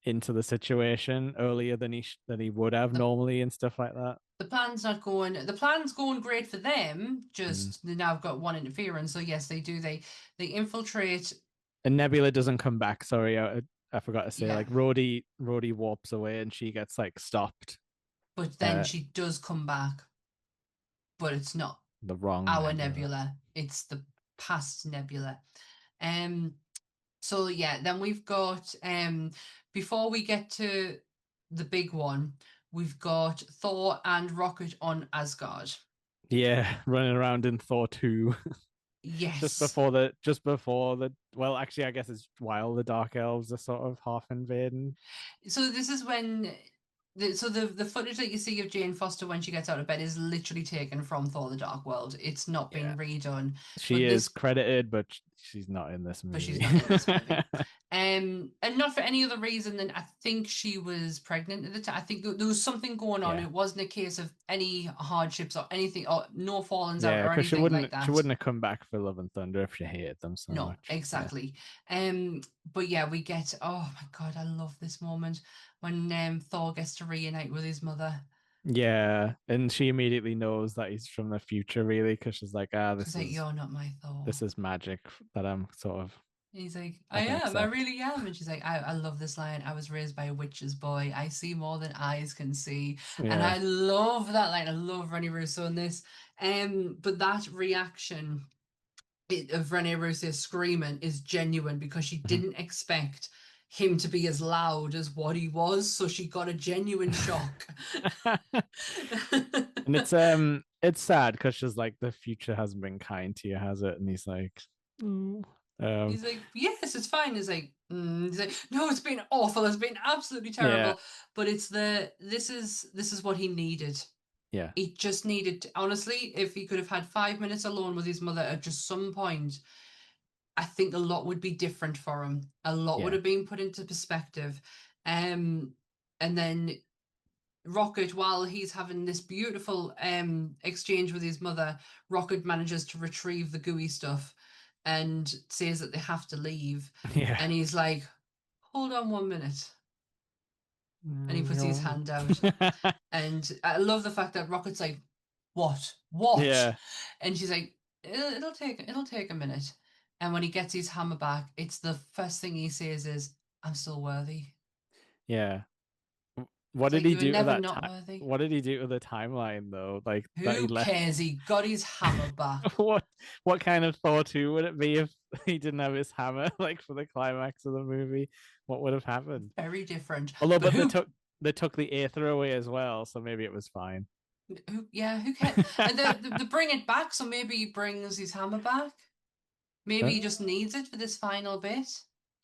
into the situation earlier than he would have The normally and stuff like that. the plan's going great for them, Mm. just they now got one interference. So yes, they do. They infiltrate. And Nebula doesn't come back. Sorry, I forgot to say. Yeah. Like Rhodey warps away and she gets like stopped. But then Uh, she does come back, but it's not the wrong our Nebula. Nebula. It's the past Nebula. Um so yeah, then we've got before we get to the big one, we've got Thor and Rocket on Asgard. Yeah, running around in Thor 2. Yes. just before the well, actually, I guess it's while the Dark Elves are sort of half invading. So this is when the footage that you see of Jane Foster when she gets out of bed is literally taken from Thor: The Dark World. It's not Yeah, been redone, she but is this credited, but she's not in this but she's movie. not in this movie. And not for any other reason than I think she was pregnant at the time. I think there was something going on. Yeah, It wasn't a case of any hardships or anything, or no fallings out yeah, or because anything like she that. wouldn't have come back for Love and Thunder if she hated them so No, much. Yeah, exactly. But yeah, we get. Oh my God, I love this moment when Thor gets to reunite with his mother. yeah, and she immediately knows that he's from the future, really, because she's like, ah, She's like, "You're not my Thor." this is magic that I'm sort of And he's like, I I can am, I accept. really am. And she's like, I love this line. I was raised by a witch's boy. I see more than eyes can see. And Yeah. I love that line. I love Rene Russo in this. But that reaction of Rene Russo screaming is genuine because she Mhm. didn't expect him to be as loud as what he was. So she got a genuine shock. And it's sad because she's like the future hasn't been kind to you, has it? And he's like, "Mm." um, He's like, yes, it's fine. He's like, no, it's been awful. It's been absolutely yeah, terrible. But this is what he needed. yeah, He just needed, honestly, if he could have had 5 minutes alone with his mother at just some point, I think a lot would be different for him. A lot would yeah, have been put into perspective. Um, and then Rocket, while he's having this beautiful exchange with his mother, Rocket manages to retrieve the gooey stuff and says that they have to leave. yeah. And he's like, hold on 1 minute. And he puts his Yeah. hand out. And I love the fact that Rocket's like, what? What? Yeah, And she's like, it'll take a minute. And when he gets his hammer back, it's the first thing he says is, I'm still worthy. yeah. What It's did like he you were do to never that not time? worthy. What did he do to the timeline though? Like that he Who left. cares? He got his hammer back. what what kind of Thor 2 would it be if he didn't have his hammer like for the climax of the movie? What would have happened? Very different. Although, But but who, they took the Aether away as well, so maybe it was fine. yeah, who cares? And they bring it back, so maybe he brings his hammer back. Maybe he just Uh, needs it for this final bit.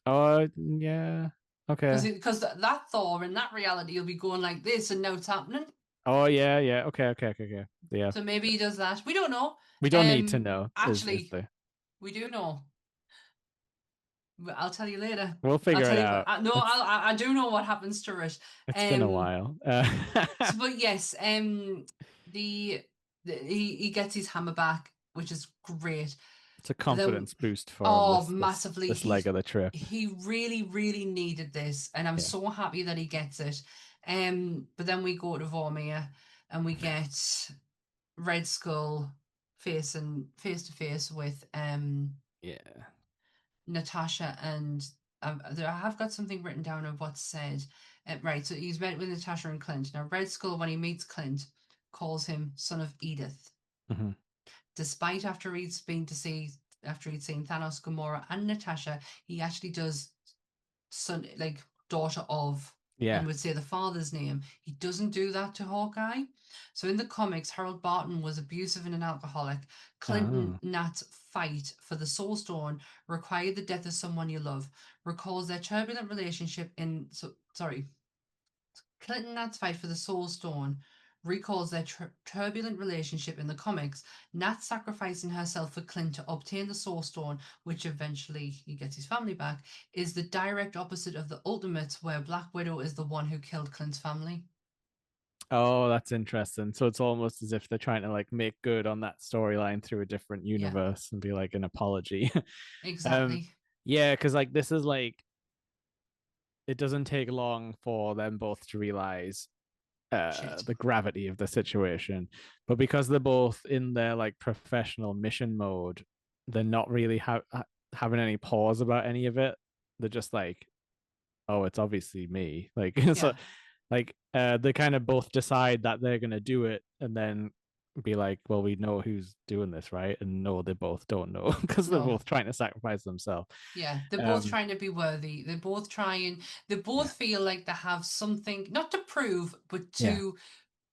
oh yeah, okay. Because that Thor in that reality will be going like this, and now it's happening. Oh yeah, yeah. Okay, okay, okay, okay. Yeah, So maybe he does that. We don't know. we don't need to know. Is Actually, the we do know. I'll tell you later. we'll I'll figure tell it you. out. No, I do know what happens to it. It's been a Um, while. So, but yes, the, he gets his hammer back, which is great. It's a But then, confidence boost for him. oh, massively, This leg of the trip. he really really needed this, and I'm Yeah. so happy that he gets it. But then we go to Vormir, and we get Red Skull facing face to face with Yeah. Natasha and I have got something written down of what's said. Right, so he's met with Natasha and Clint. Now, Red Skull, when he meets Clint, calls him son of Edith. Hmm. Despite after he'd seen Thanos, Gamora, and Natasha, he actually does son like daughter of and Yeah. would say the father's name. He doesn't do that to Hawkeye. So in the comics, Harold Barton was abusive and an alcoholic. Clinton Oh. Nat's fight for the Soul Stone required the death of someone you love. Recalls their turbulent relationship in so sorry. Clinton Nat's fight for the Soul Stone recalls their turbulent relationship in the comics. Nat sacrificing herself for Clint to obtain the Soul Stone, which eventually he gets his family back, is the direct opposite of the Ultimates, where Black Widow is the one who killed Clint's family. Oh, that's interesting. So it's almost as if they're trying to like make good on that storyline through a different Yeah, universe and be like an apology. um, exactly. yeah, because like this is like it doesn't take long for them both to realize Shit. the gravity of the situation, but because they're both in their like professional mission mode, they're not really having any pause about any of it. They're just like, oh, it's obviously me. Like so, Yeah. like they kind of both decide that they're gonna do it, and then be like, well, we know who's doing this, right? And no, they both don't know because they're No. both trying to sacrifice themselves. Yeah, they're both Um, trying to be worthy. They're both trying, they yeah, both feel like they have something, not to prove, but yeah, to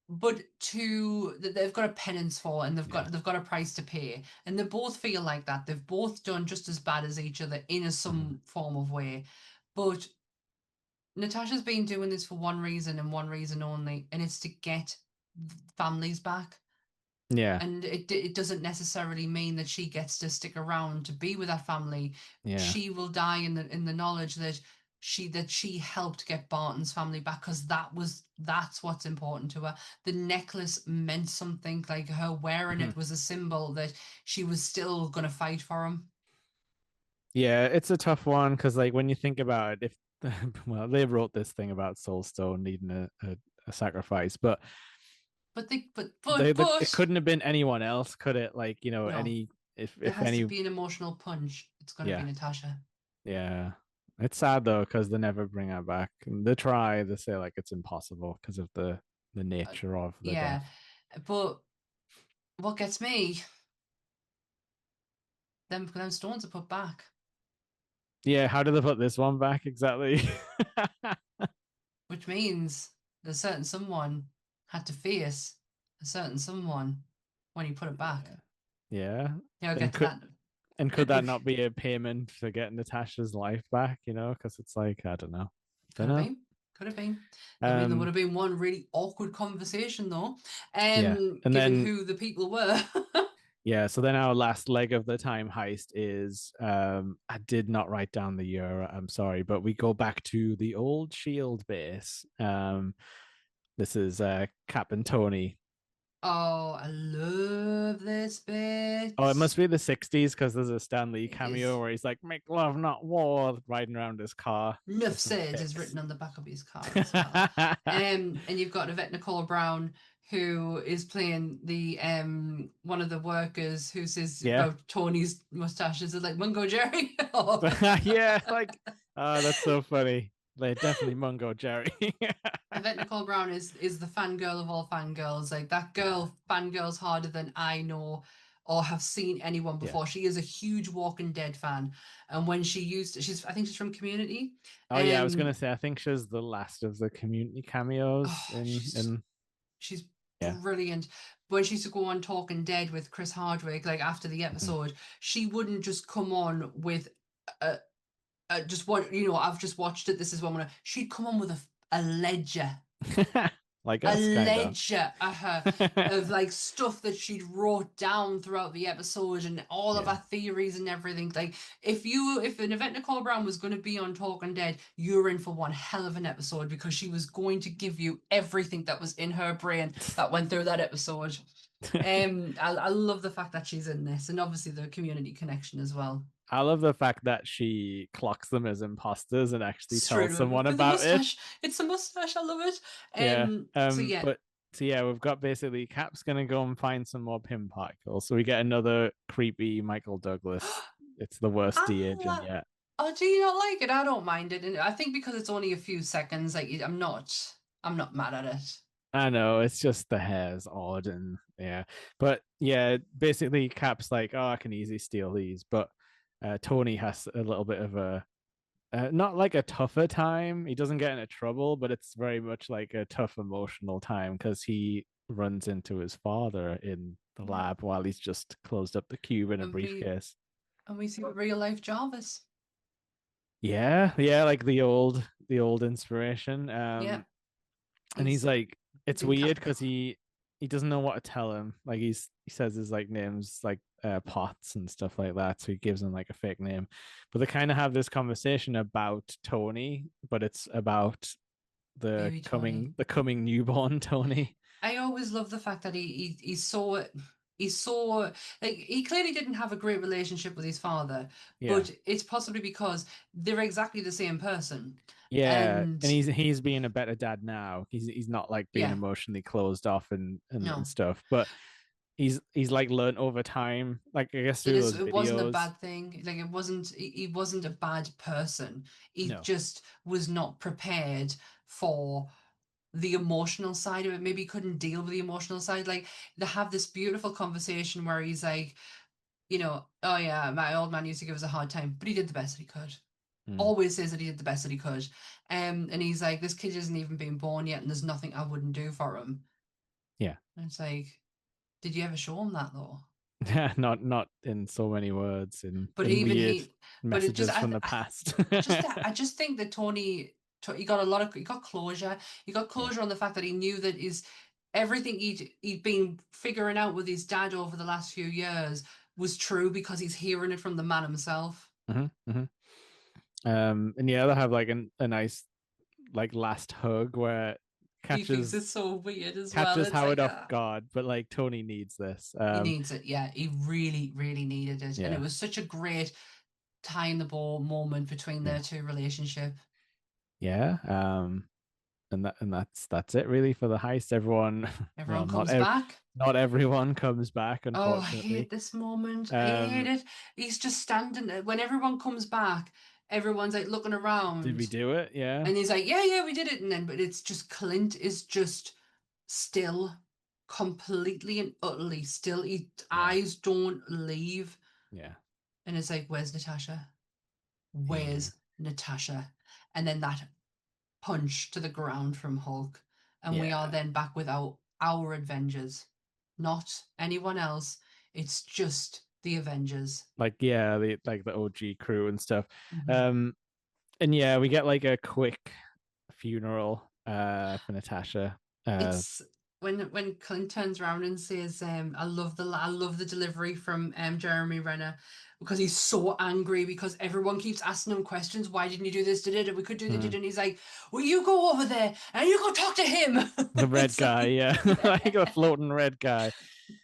but they've got a penance for, and Yeah. they've got a price to pay, and they both feel like that. They've both done just as bad as each other in Mhm. some form of way, but Natasha's been doing this for one reason and one reason only, and it's to get families back. Yeah. And it doesn't necessarily mean that she gets to stick around to be with her family. Yeah. She will die in the knowledge that she helped get Barton's family back, because that's what's important to her. The necklace meant something. Like, her wearing Mhm. it was a symbol that she was still gonna fight for him. Yeah, it's a tough one because, like, when you think about it, if well, they wrote this thing about Soulstone needing a sacrifice, but But they it but couldn't have been anyone else, could it? Like, no, any there if has to any, be an emotional punch. It's gonna be yeah, Natasha. yeah. It's sad though because they never bring her back. And they try, they say like it's impossible because of the Uh, nature of the yeah, death. but what gets me, them stones are put back, Yeah, how do they put this one back exactly? which means that a certain someone had to face a certain someone when he put it back. Yeah. Yeah. Yeah, I'll And get to that. could that not be a payment for getting Natasha's life back, Because it's like, I don't know. Don't Could have know. been. Could have been. I mean, there would Um, have been one really awkward conversation though, yeah. And given then who the people were. yeah, so then our last leg of the time heist is I did not write down the year, I'm sorry, but we go back to the old Shield base. This is Cap and Tony. Oh, I love this Oh, it bit. must be the 60s because there's a Stan Lee It is. cameo where he's like, make love, not war, riding around his car Nuff with some said is chicks. written on the back of his car as well. And you've got Yvette Nicole Brown, who is playing the one of the workers who says Yeah. about Tony's mustaches is like Mungo Jerry. Oh, Yeah, like, that's so funny. Like, definitely Mungo Jerry. Yvette Nicole Brown is the fangirl of all fangirls. Like, that Yeah. girl fangirls harder than I know or have seen anyone Yeah. before. She is a huge Walking Dead fan, and when I think she's from Community. Oh yeah, I was gonna Um, say I think she's the last of the community cameos oh, in she's yeah. brilliant. When she used to go on Talking Dead with Chris Hardwick, like after the Mhm. episode, she wouldn't just come on with a, just what I've just watched it. This is what I'm gonna. She'd come on with a ledger, Like a us, kind of. ledger of like stuff that she'd wrote down throughout the episode and all of her Yeah. theories and everything. Like, if an event Nicole Brown was going to be on Talking Dead, you're in for one hell of an episode, because she was going to give you everything that was in her brain that went through that episode. I love the fact that she's in this, and obviously the community connection as well. I love the fact that she clocks them as imposters and actually Straight tells someone with the about it. mustache. It's a mustache. I love it. Yeah. So yeah. But so yeah, we've got basically Cap's gonna go and find some more pin particles. So we get another creepy Michael Douglas. It's the worst de-aging Ah, yet. oh, do you not like it? I don't mind it, and I think because it's only a few seconds, like, I'm not mad at it. I know it's just the hair's odd and yeah, but yeah, basically Cap's like, oh, I can easily steal these, but Tony has a little bit of a not like a tougher time. He doesn't get into trouble, but it's very much like a tough emotional time because he runs into his father in the Yeah. lab while he's just closed up the cube in a And we briefcase. and we see real life Jarvis. Yeah, yeah, like the old inspiration. Yeah, And he's he's like, it's been weird cut. because he doesn't know what to tell him. Like he says his like names like Potts and stuff like that, so he gives him like a fake name. But they kind of have this conversation about Tony, but it's about Baby Tony. the coming newborn Tony. I always love the fact that he's so, like, he clearly didn't have a great relationship with his father, Yeah. but it's possibly because they're exactly the same person. Yeah, And and he's being a better dad now. He's not like being yeah, emotionally closed off and no. stuff, but he's like learned over time, like I guess That through is, those it wasn't a videos. bad thing. Like, it wasn't, he wasn't a bad person. He No. just was not prepared for the emotional side of it. Maybe he couldn't deal with the emotional side. Like, they have this beautiful conversation where he's like, oh yeah, my old man used to give us a hard time, but he did the best that he could. Mm. Always says that he did the best that he could. And he's like, this kid hasn't even been born yet, and there's nothing I wouldn't do for him. Yeah. And it's like, did you ever show him that though? Not in so many words, But in even weird he, but it just, messages from the past. I just think that Tony, he got a lot of, he got closure. He got Yeah. closure on the fact that he knew that his everything he'd been figuring out with his dad over the last few years was true because he's hearing it from the man himself. Hmm. Hmm. And yeah, they have like a nice like last hug where He thinks catches it's so weird as well. catches It's Howard like, off guard, but like Tony needs this. he needs it. Yeah, he really, really needed it, and it Yeah, was such a great tie in the ball moment between yeah, their two relationship. yeah. And that's it really for the heist. Everyone, well, Everyone comes back. not everyone comes back, Oh, I hate unfortunately. this moment. I hate Um, it. He's just standing there. When everyone comes back, everyone's like looking did we around. do it? Yeah, And he's like, yeah, yeah, we did it. And then, but it's just Clint is just still, completely and utterly still. His yeah, eyes don't leave. yeah, And it's like, where's Natasha? yeah, Where's Natasha? And then that punch to the ground from Hulk. And we are yeah. then back with our Avengers, not anyone else. It's just the Avengers. Like yeah, the OG crew and stuff. Mhm. Um, and yeah, we get like a quick funeral for Natasha. It's when Clint turns around and says, I love the delivery from Jeremy Renner because he's so angry because everyone keeps asking him questions. Why didn't you do this? Did it? We could do that. mm, And he's like, well, you go over there and you go talk to him. the red It's guy, like, yeah, like yeah. the floating red guy.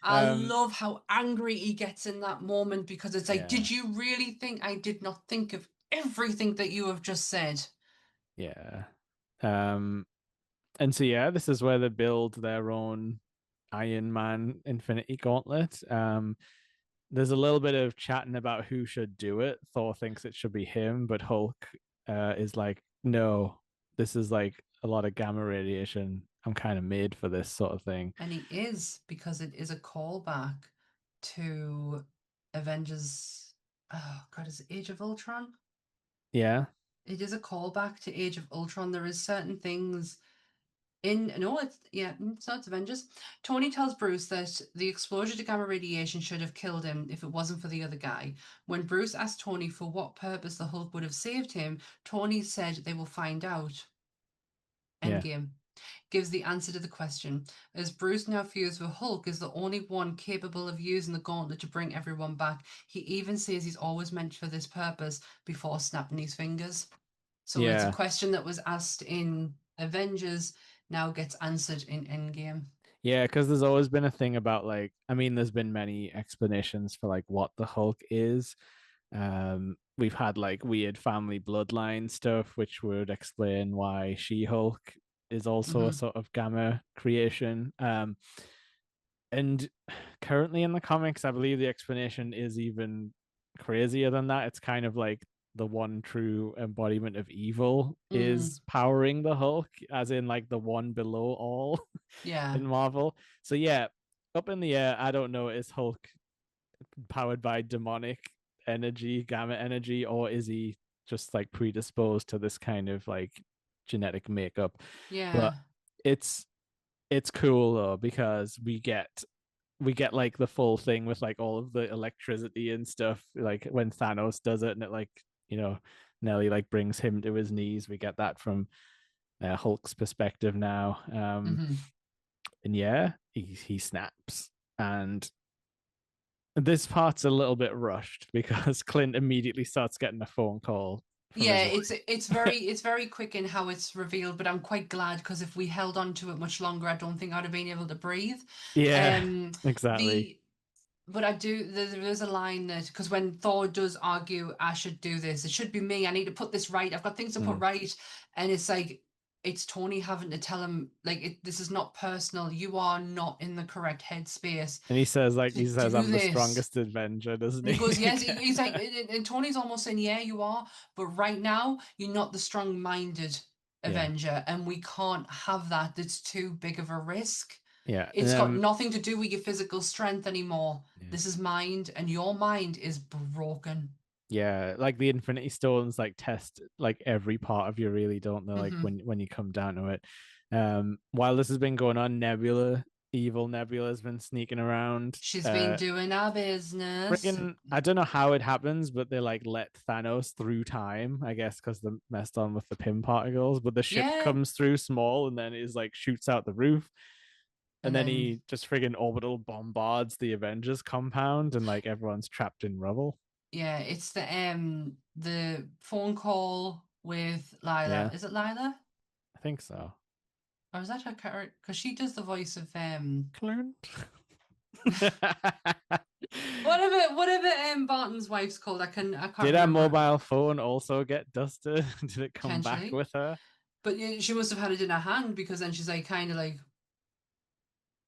I Um, love how angry he gets in that moment because it's like, yeah, did you really think I did not think of everything that you have just said? yeah. Um, and so yeah, this is where they build their own Iron Man Infinity Gauntlet. There's a little bit of chatting about who should do it. Thor thinks it should be him, but Hulk is like, no, this is like a lot of gamma radiation. I'm kind of made for this sort of thing. And he is because it is a callback to Avengers. Oh God, is it Age of Ultron? Yeah, It is a callback to Age of Ultron. There is certain things in no, it's yeah, it's not Avengers. Tony tells Bruce that the exposure to gamma radiation should have killed him if it wasn't for the other guy. When Bruce asked Tony for what purpose the Hulk would have saved him, Tony said they will find out. yeah, Endgame gives the answer to the question, as Bruce now fears the Hulk is the only one capable of using the gauntlet to bring everyone back. He even says he's always meant for this purpose before snapping his fingers. So it's a yeah, question that was asked in Avengers, now gets answered in Endgame. yeah. Because there's always been a thing about like, I mean, there's been many explanations for like what the Hulk is. We've had like weird family bloodline stuff, which would explain why She-Hulk is also a Hmm. sort of gamma creation. And currently in the comics, I believe the explanation is even crazier than that. It's kind of like the one true embodiment of evil Mm, is powering the Hulk, as in like the one below all yeah, in Marvel. So yeah, up in the air, I don't know, is Hulk powered by demonic energy, gamma energy, or is he just like predisposed to this kind of like genetic makeup? But yeah, it's it's cool though because we get like the full thing with like all of the electricity and stuff, like when Thanos does it and it like, you know, Nelly like brings him to his knees. We get that from Hulk's perspective now. hmm, And yeah, he snaps. And this part's a little bit rushed because Clint immediately starts getting a phone call from yeah. his It's wife. it's very quick in how it's revealed, but I'm quite glad because if we held on to it much longer, I don't think I'd have been able to breathe. Yeah, Um, exactly. the But I do. There's a line that because when Thor does argue, I should do this. It should be me. I need to put this right. I've got things to put Mm. right, and it's like it's Tony having to tell him like this is not personal. You are not in the correct headspace And he says like to he says do I'm the this. strongest Avenger, doesn't And he goes, he? yes. He's like, and Tony's almost saying, yeah, you are, but right now you're not the strong-minded Yeah, Avenger, and we can't have that. That's too big of a risk. yeah, and It's got nothing to do with your physical strength anymore. yeah. This is mind, and your mind is broken. Yeah, like the Infinity Stones like test like every part of you really, don't they? Like Hmm. when you come down to it. While this has been going on, Nebula evil Nebula's been sneaking around. She's been doing our business. Freaking, I don't know how it happens, but they like let Thanos through time, I guess, because they messed on with the Pym particles. But the ship Yeah. comes through small and then is like shoots out the roof. And And then then, he just friggin' orbital bombards the Avengers compound and like everyone's trapped in rubble. yeah, it's the phone call with Lila. Yeah, Is it Lila? I think so. Or is that her character? Because she does the voice of Clint. whatever Barton's wife's called. I can't Did her remember mobile phone also get dusted? Did it come back potentially. with her? But yeah, she must have had it in her hand because then she's like kind of like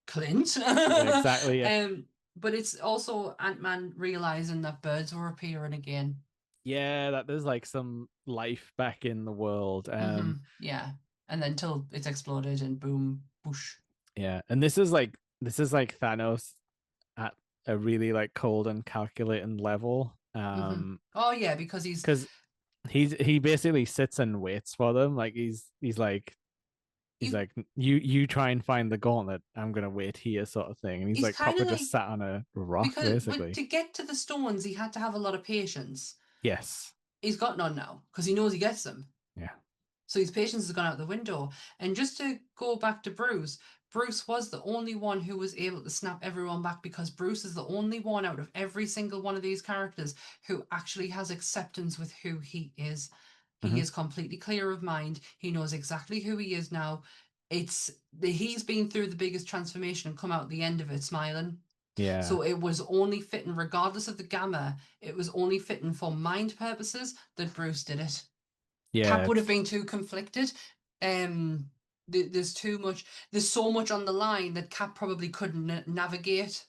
Clint. Yeah, exactly. Yeah. But it's also Ant-Man realizing that birds were appearing again. Yeah, that there's like some life back in the world. Yeah. And then till it's exploded and boom, whoosh. Yeah, and this is like Thanos at a really like cold and calculating level. Oh yeah, because Because he basically sits and waits for them. Like he's like he's you like you try and find the gauntlet. I'm gonna wait here, sort of thing. And he's he's like kind proper of just like sat on a rock, because basically. to get to the stones, he had to have a lot of patience. Yes. He's got none now because he knows he gets them. Yeah. So his patience has gone out the window. And just to go back to Bruce, Bruce was the only one who was able to snap everyone back because Bruce is the only one out of every single one of these characters who actually has acceptance with who he is. He Hmm. is completely clear of mind. He knows exactly who he is now. He's been through the biggest transformation and come out the end of it smiling. Yeah. So it was only fitting, regardless of the gamma, it was only fitting for mind purposes that Bruce did it. Yeah. Cap would have It's been too conflicted. Um, there's too much. There's so much on the line that Cap probably couldn't navigate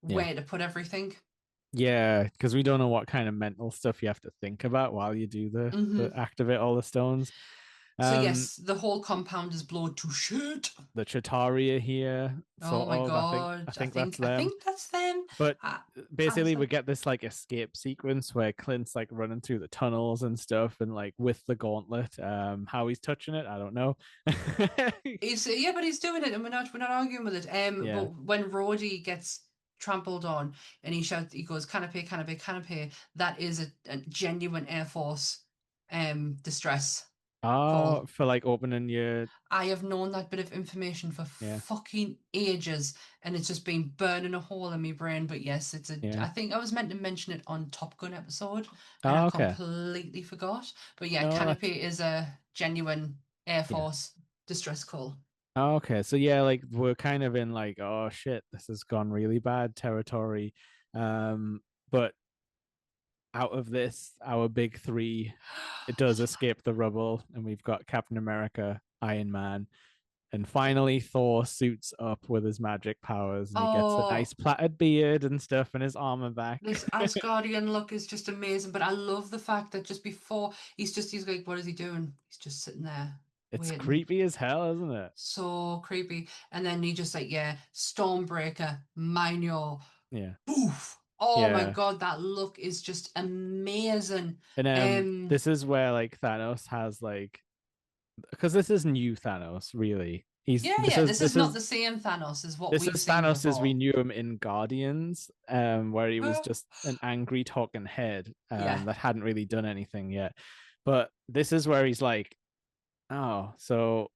yeah. where to put everything. Yeah, because we don't know what kind of mental stuff you have to think about while you do the hmm activate all the stones. So Um, yes, the whole compound is blown to shit. the Chitauri are here, Oh sort my of. I god, think that's I them. think that's them. But I, I basically, we thought get this like escape sequence where Clint's like running through the tunnels and stuff, and like with the gauntlet. How he's touching it, I don't know. he's yeah, but he's doing it, and we're not arguing with it. But Yeah, when Rhodey gets trampled on and he shouts, he goes, "Canopy, canopy, canopy." That is a genuine Air Force distress oh, call. for like opening your I have known that bit of information for yeah, fucking ages, and it's just been burning a hole in my brain. But yes, it's a. yeah. I think I was meant to mention it on Top Gun episode, and I Oh, okay. completely forgot. But yeah, No, that's Canopy is a genuine Air yeah. Force distress call. Oh, okay, so yeah, like we're kind of in like, oh shit, this has gone really bad territory. But out of this, our big three, it does escape the rubble, and we've got Captain America, Iron Man, and finally Thor suits up with his magic powers, and he gets the Oh, nice plaited beard and stuff, and his armor back. this Asgardian look is just amazing. But I love the fact that just before he's like, what is he doing? He's just sitting there It's waiting. creepy as hell, isn't it? So creepy. And then he just like, yeah, Stormbreaker, Mino, Yeah, boof. Oh my yeah. god, that look is just amazing. And Um, this is where like Thanos has like, because this is new Thanos, really. He's yeah, this yeah, is this is this not is the same Thanos as what This we've is seen Thanos as we before. knew him in Guardians, where he was Uh, just an angry talking head yeah, that hadn't really done anything yet. But this is where he's like, oh, so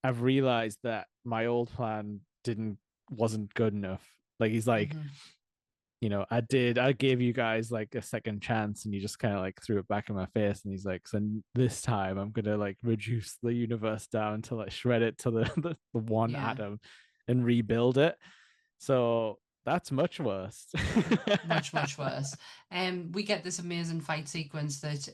I've realized that my old plan didn't wasn't good enough. Like he's like, hmm I gave you guys like a second chance, and you just kind of like threw it back in my face. And he's like, so this time I'm gonna like reduce the universe down to like shred it to the one yeah. atom and rebuild it. So that's much worse. Much, much worse. We get this amazing fight sequence that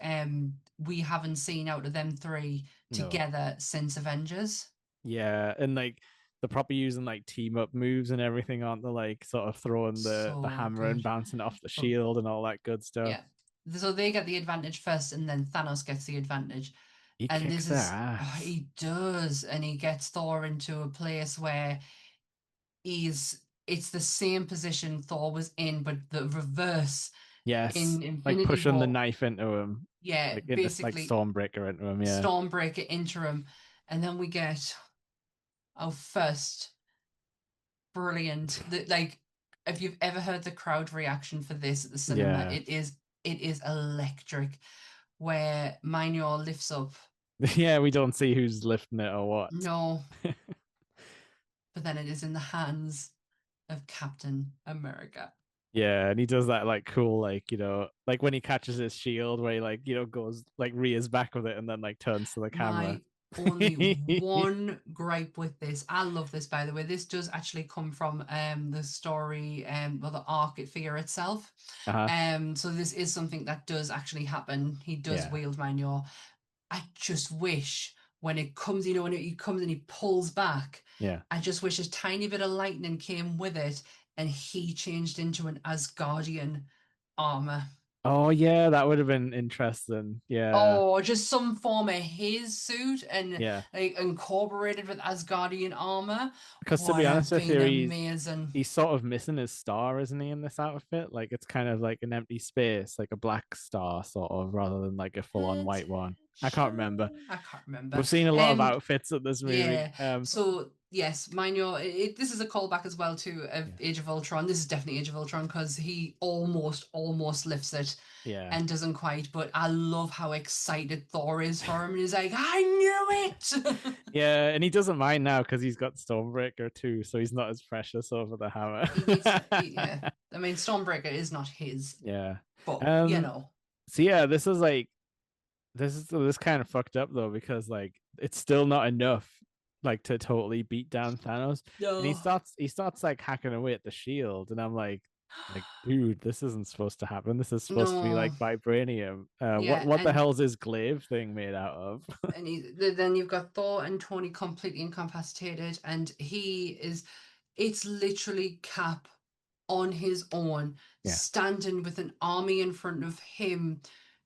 we haven't seen out of them three No. together since Avengers. Yeah, and like the proper using like team up moves and everything, aren't they? Like sort of throwing the So hammer and good. bouncing it off the But shield and all that good stuff. yeah. So they get the advantage first, and then Thanos gets the advantage. He And kicks this their is, oh, ass. he does, and he gets Thor into a place where it's the same position Thor was in, but the reverse Yes, in like Infinity pushing the War. knife into him, Yeah, like into like basically Stormbreaker into him. Yeah, Stormbreaker interim, and then we get our first brilliant. Like, if you've ever heard the crowd reaction for this at the cinema, Yeah. it is electric. Where Minor lifts up, Yeah, we don't see who's lifting it or what. no, but then it is in the hands of Captain America. Yeah, and he does that like cool, like, like when he catches his shield where he like, goes like rears back with it and then like turns to the camera. My only one gripe with this, I love this by the way. This does actually come from the story, well, the arc figure itself. Uh-huh. So this is something that does actually happen. He does Yeah. wield Minor. I just wish when it comes, when he comes and he pulls back, Yeah. I just wish a tiny bit of lightning came with it and he changed into an Asgardian armor. Oh yeah, that would have been interesting. Yeah. Oh, just some form of his suit and Yeah. like incorporated with Asgardian armor Because to would be have honest with been you, amazing. he's sort of missing his star, isn't he, in this outfit? Like it's kind of like an empty space, like a black star, sort of, rather than like a full-on white one. I can't remember. Potentially, I can't remember. We've seen a lot of Um, outfits in this movie. Yeah. So yes, Minor. This is a callback as well to Yeah. Age of Ultron. This is definitely Age of Ultron because he almost lifts it Yeah. and doesn't quite. But I love how excited Thor is for him. And he's like, "I knew it." Yeah, and he doesn't mind now because he's got Stormbreaker too, so he's not as precious over the hammer. He needs to. Yeah. I mean, Stormbreaker is not his, Yeah. but Um. So yeah, this is like this kind of fucked up though because like it's still not enough like to totally beat down Thanos, and he no, starts like hacking away at the shield, and I'm like dude, this isn't supposed to happen. This is supposed to be no. like vibranium. What Yeah, the hell is this glaive thing made out of? then you've got Thor and Tony completely incapacitated, and he is. It's literally Cap on his own, Yeah. standing with an army in front of him,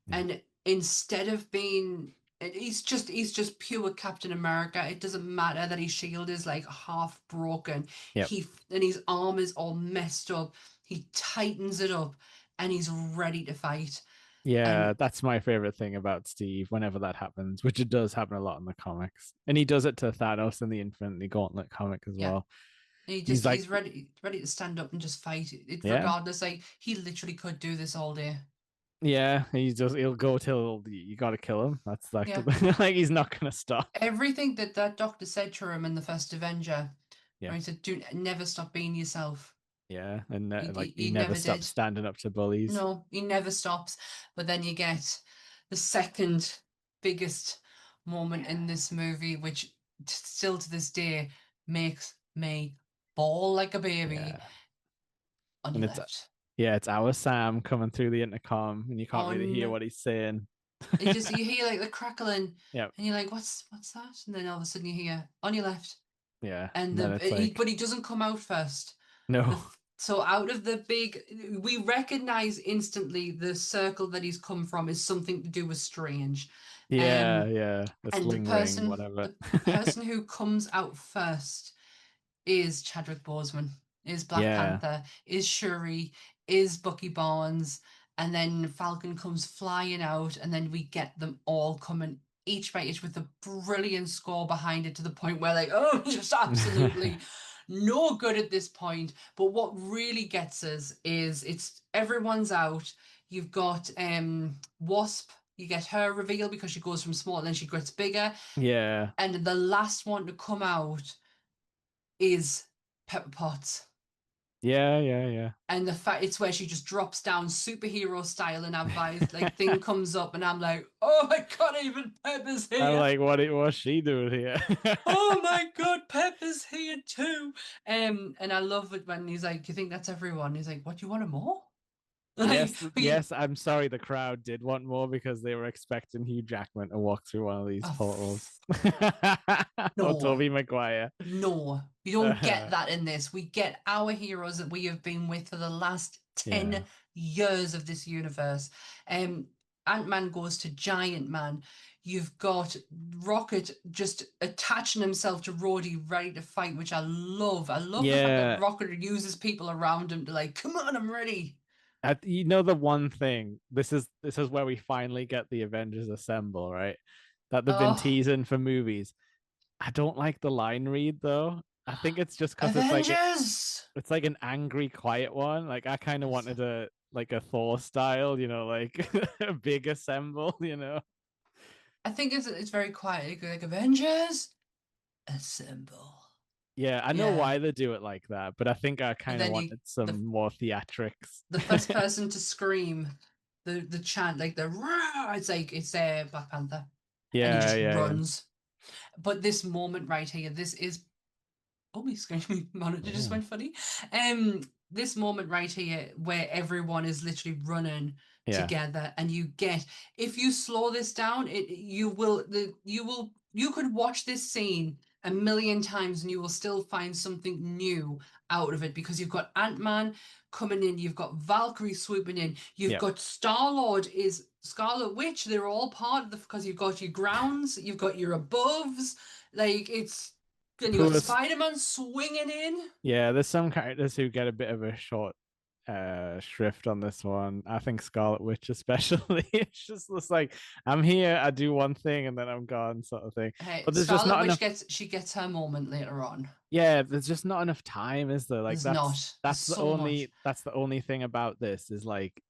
Yeah. and instead of being, he's just pure Captain America. It doesn't matter that his shield is like half broken. Yep. And his arm is all messed up. He tightens it up, and he's ready to fight. Yeah, And that's my favorite thing about Steve whenever that happens, which it does happen a lot in the comics. And he does it to Thanos in the Infinity Gauntlet comic as yeah, well. He's like, he's ready to stand up and just fight it yeah, regardless. Like he literally could do this all day. yeah, he'll go till you got to kill him. That's like Yeah. like he's not gonna stop. Everything that doctor said to him in the first Avenger, Yeah, where he said, "Do never stop being yourself." yeah, and like he He never never stops did. standing up to bullies. No, he never stops. But then you get the second biggest moment in this movie, which still to this day makes me bawl like a baby Yeah, on and your it's left. it's our Sam coming through the intercom, and you can't really hear On what he's saying. it just you hear like the crackling, Yeah, and you're like, "What's that?" And then all of a sudden you hear on your left, yeah, and and then it's like but he doesn't come out first. no, So out of the big, we recognize instantly the circle that he's come from is something to do with Strange. yeah, Um, yeah, the and sling ring, whatever. the person who comes out first is Chadwick Boseman, is Black Yeah, Panther, is Shuri, is Bucky Barnes, and then Falcon comes flying out, and then we get them all coming each by each with a brilliant score behind it to the point where like, oh, just absolutely no good at this point. But what really gets us is it's everyone's out. You've got Wasp. You get her reveal because she goes from small and then she gets bigger. yeah, And the last one to come out is Pepper Potts. yeah, yeah, yeah. And the fact it's where she just drops down superhero style and advice like thing comes up and I'm like, oh my god, even Pepper's I'm here. like, what's she doing here? Oh my god, Pepper's here too. And I love it when he's like, you think that's everyone? He's like, what, you want more? Like, Yes, but you, yes. I'm sorry, the crowd did want more because they were expecting Hugh Jackman to walk through one of these oh, portals. Or no. Toby Maguire. No, we don't get that in this. We get our heroes that we have been with for the last Yeah, 10 years of this universe. Um, Ant-Man goes to Giant Man. You've got Rocket just attaching himself to Rhodey, ready to fight, which I love. I love the fact that yeah. Rocket uses people around him to like, come on, I'm ready. The one thing. This is where we finally get the Avengers assemble, right? That they've been Oh, teasing for movies. I don't like the line read though. I think it's just because Avengers! it's like an angry, quiet one. Like I kind of It's, wanted a like a Thor style, like a big assemble. I think it's very quiet. Like Avengers assemble. Yeah, I know Yeah, why they do it like that, but I think I but kind of then you wanted some more theatrics. the first person to scream the chant like the rah, it's Black Panther, and he Yeah, just yeah, runs. But this moment right here, this is oh, my screen monitor just yeah, went funny. This moment right here where everyone is literally running yeah, together, and you get if you slow this down, you could watch this scene a million times and you will still find something new out of it because you've got Ant-Man coming in, you've got Valkyrie swooping in, you've yeah. got Star-Lord is Scarlet Witch, they're all part of the because you've got your grounds, you've got your aboves, like it's then you got Plus, Spider-Man swinging in. yeah, there's some characters who get a bit of a short shrift on this one. I think Scarlet Witch especially. It's like I'm here, I do one thing and then I'm gone sort of thing. Hey, But there's just Scarlet not Witch enough. gets her moment later on. Yeah, there's just not enough time, is there? Like There's not. There's so much. that's the only thing about this is like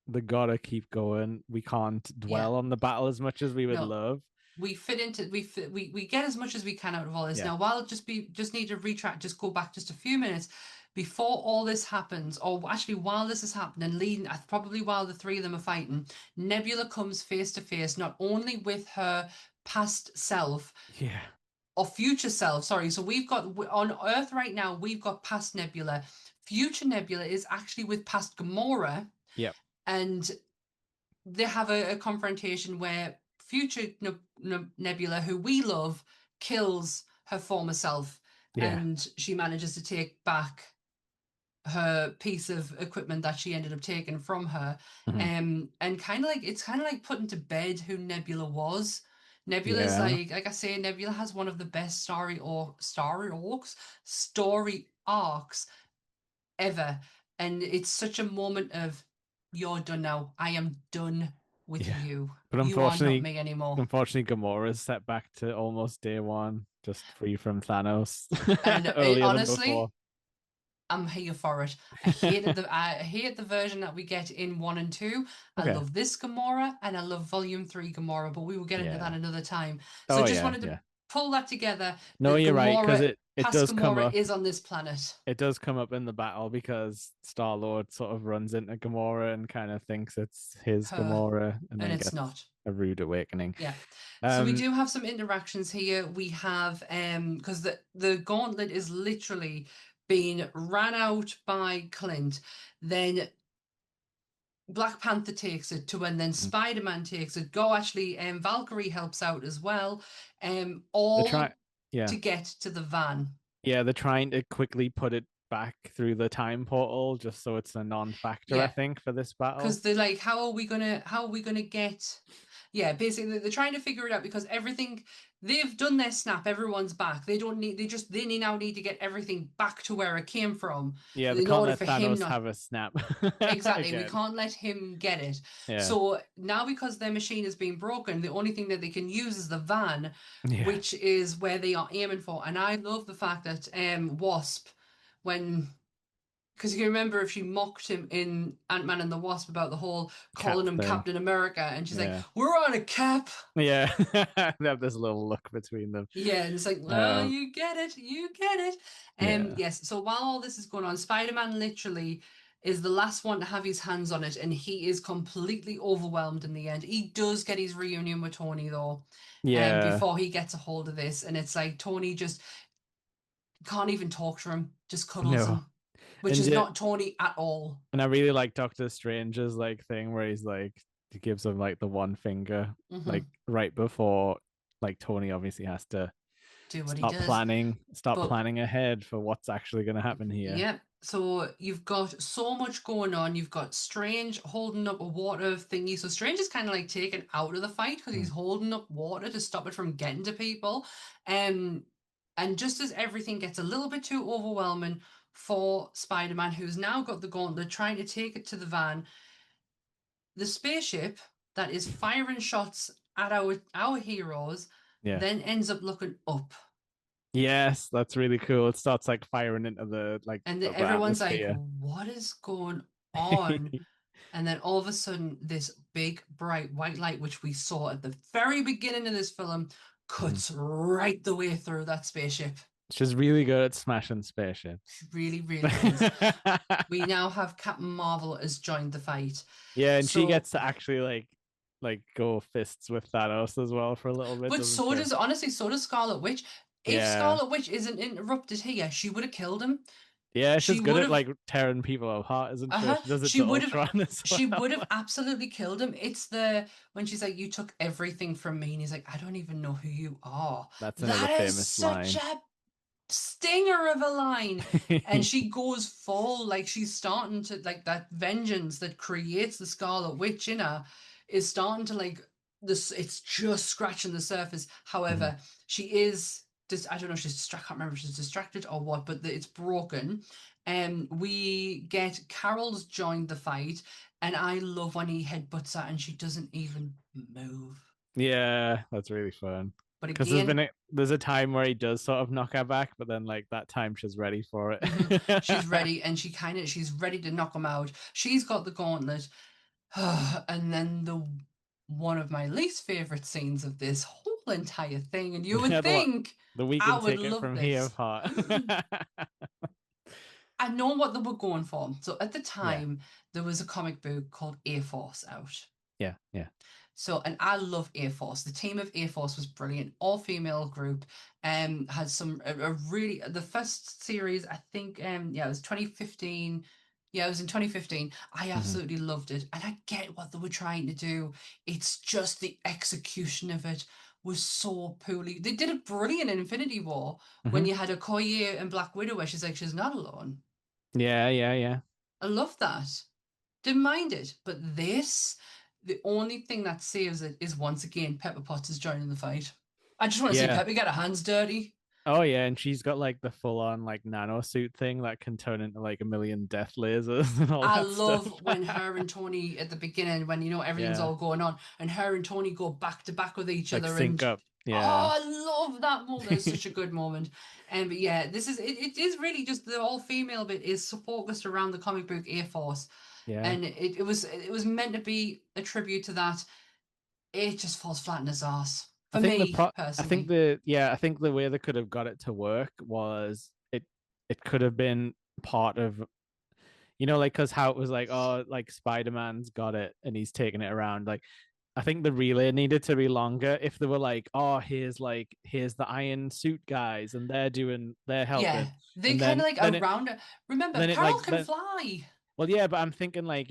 the gotta keep going. We can't Yeah. dwell on the battle as much as we would No. love. We fit into we get as much as we can out of all this. Yeah. Now, while just need to retract, just go back just a few minutes before all this happens, or actually while this is happening, leading probably while the three of them are fighting, Nebula comes face to face not only with her past self Yeah. or future self. Sorry. So we've got on Earth right now, we've got past Nebula. Future Nebula is actually with past Gamora, Yep. and they have a confrontation where future Nebula, who we love, kills her former self, Yeah. and she manages to take back her piece of equipment that she ended up taking from her. Mhm. And kind of like it's kind of like putting to bed who Nebula was. Nebula's Yeah. like I say, Nebula has one of the best story arcs ever. And it's such a moment of you're done now. I am done with Yeah. you. But You are not me anymore. unfortunately, Gamora's set back to almost day one, just free from Thanos And earlier than before. honestly, I'm here for it. I hate the version that we get in 1 and 2. I Okay. love this Gamora and I love Volume 3 Gamora, but we will get into that Yeah. another time. So Oh just yeah, wanted to yeah. pull that together No, that you're right, because Gamora, it past does come Gamora up. is on this planet. It does come up in the battle because Star Lord sort of runs into Gamora and kind of thinks it's his Her, Gamora, and and then it's gets not. a rude awakening. Yeah. So we Um, do have some interactions here. We have because the gauntlet is literally being ran out by Clint. Then Black Panther takes it to, and then Spider-Man takes it. Go actually, Valkyrie helps out as well. they try, All yeah, to get to the van. yeah, they're trying to quickly put it back through the time portal just so it's a non-factor, I Yeah, think, for this battle. because they're like, how are we gonna get? Yeah, basically they're trying to figure it out because everything they've done their snap, everyone's back. They don't need they now need to get everything back to where it came from Yeah, they in can't order let for him Thanos not have a snap exactly. We again. can't let him get it. Yeah, So now because their machine is being broken, the only thing that they can use is the van, yeah, which is where they are aiming for. And I love the fact that Wasp, when because you can remember if she mocked him in Ant-Man and the Wasp about the whole calling cap him thing. Captain America, and she's like, Yeah, "We're on a cap." yeah. They have this little look between them. Yeah, and it's like, well, Um, you get it, you get it. yeah, Yes. So while all this is going on, Spider-Man literally is the last one to have his hands on it, and he is completely overwhelmed in the end. He does get his reunion with Tony though, yeah. before he gets a hold of this, and it's like Tony just can't even talk to him, just cuddles No, him, which and is yet, not Tony at all. and I really like Doctor Strange's like thing where he's like he gives him like the one finger like Hmm. right before like Tony obviously has to Do what he does. start But planning ahead for what's actually going to happen here. yeah, so you've got so much going on. You've got Strange holding up a water thingy. So Strange is kind of like taken out of the fight because he's Mm. holding up water to stop it from getting to people. Um, and just as everything gets a little bit too overwhelming for Spider-Man, who's now got the gauntlet, trying to take it to the van, the spaceship that is firing shots at our heroes Yeah, then ends up looking up. Yes, that's really cool. It starts like firing into the like And the everyone's like, atmosphere. what is going on? And then all of a sudden, this big, bright white light, which we saw at the very beginning of this film, Mhm. cuts right the way through that spaceship. She's really good at smashing spaceships. She really, really is. We now have Captain Marvel has joined the fight. Yeah, and she So, gets to actually like go fists with Thanos as well for a little bit, but doesn't so she? does, honestly, so does Scarlet Witch. If Yeah. Scarlet Witch isn't interrupted here, she would have killed him. Yeah, She she's good would at have, like tearing people apart, isn't she? uh-huh, She does it she to would have, Ultron as she would have well. absolutely killed him. It's the, when she's like, you took everything from me, and he's like, I don't even know who you are. That's another That is famous such line. a stinger of a line, and she goes full, like she's starting to, like, that vengeance that creates the Scarlet Witch in her is starting to, like, this, it's just scratching the surface. Mhm. However, she is just, I don't know if she's distracted, I can't remember if she's distracted or what, but it's broken. And we get Carol's joined the fight, and I love when he headbutts her and she doesn't even move. Yeah, that's really fun. But Because again, there's a time where he does sort of knock her back, but then like that time she's ready for she's it. ready, and she's ready to knock him out. She's got the gauntlet. And then the one of my least favorite scenes of this whole entire thing, and you would the what think the we I can would take it love from here this. part. I know what they were going for. So at the Yeah. time, there was a comic book called A Force out. Yeah. Yeah. So, and I love Air Force. The team of Air Force was brilliant. All female group. Had some a really, the first series. I think yeah, it was 2015. Yeah, it was in 2015. I Hmm. absolutely loved it, and I get what they were trying to do. It's just the execution of it was so poorly. They did it brilliant in Infinity War when Hmm. you had Okoye and Black Widow, where she's like, she's not alone. Yeah. Yeah. Yeah. I love that. Didn't mind it. But this, the only thing that saves it is once again Pepper Potts is joining the fight. I just want to see Yeah. Pepper get her hands dirty. Oh yeah, and she's got like the full on like nano suit thing that can turn into like a million death lasers and all I that stuff. love when her and Tony at the beginning, when you know everything's Yeah. all going on, and her and Tony go back to back with each Like other, sync and up. Yeah. oh, I love that moment. It's such a good moment. And but yeah, this is it, it is really just the all female bit is focused around the comic book Air Force, Yeah. and it was meant to be a tribute to that. It just falls flat in his ass I for think the me pro I think personally. the yeah, I think the way they could have got it to work was it could have been part of like because how it was like, oh, like Spider-Man's got it and he's taking it around. Like I think the relay needed to be longer if they were like, oh, here's the iron suit guys and they're helping. Yeah, they And kind of like it around it. Remember, then it Carol like can then fly. well, yeah, but I'm thinking like,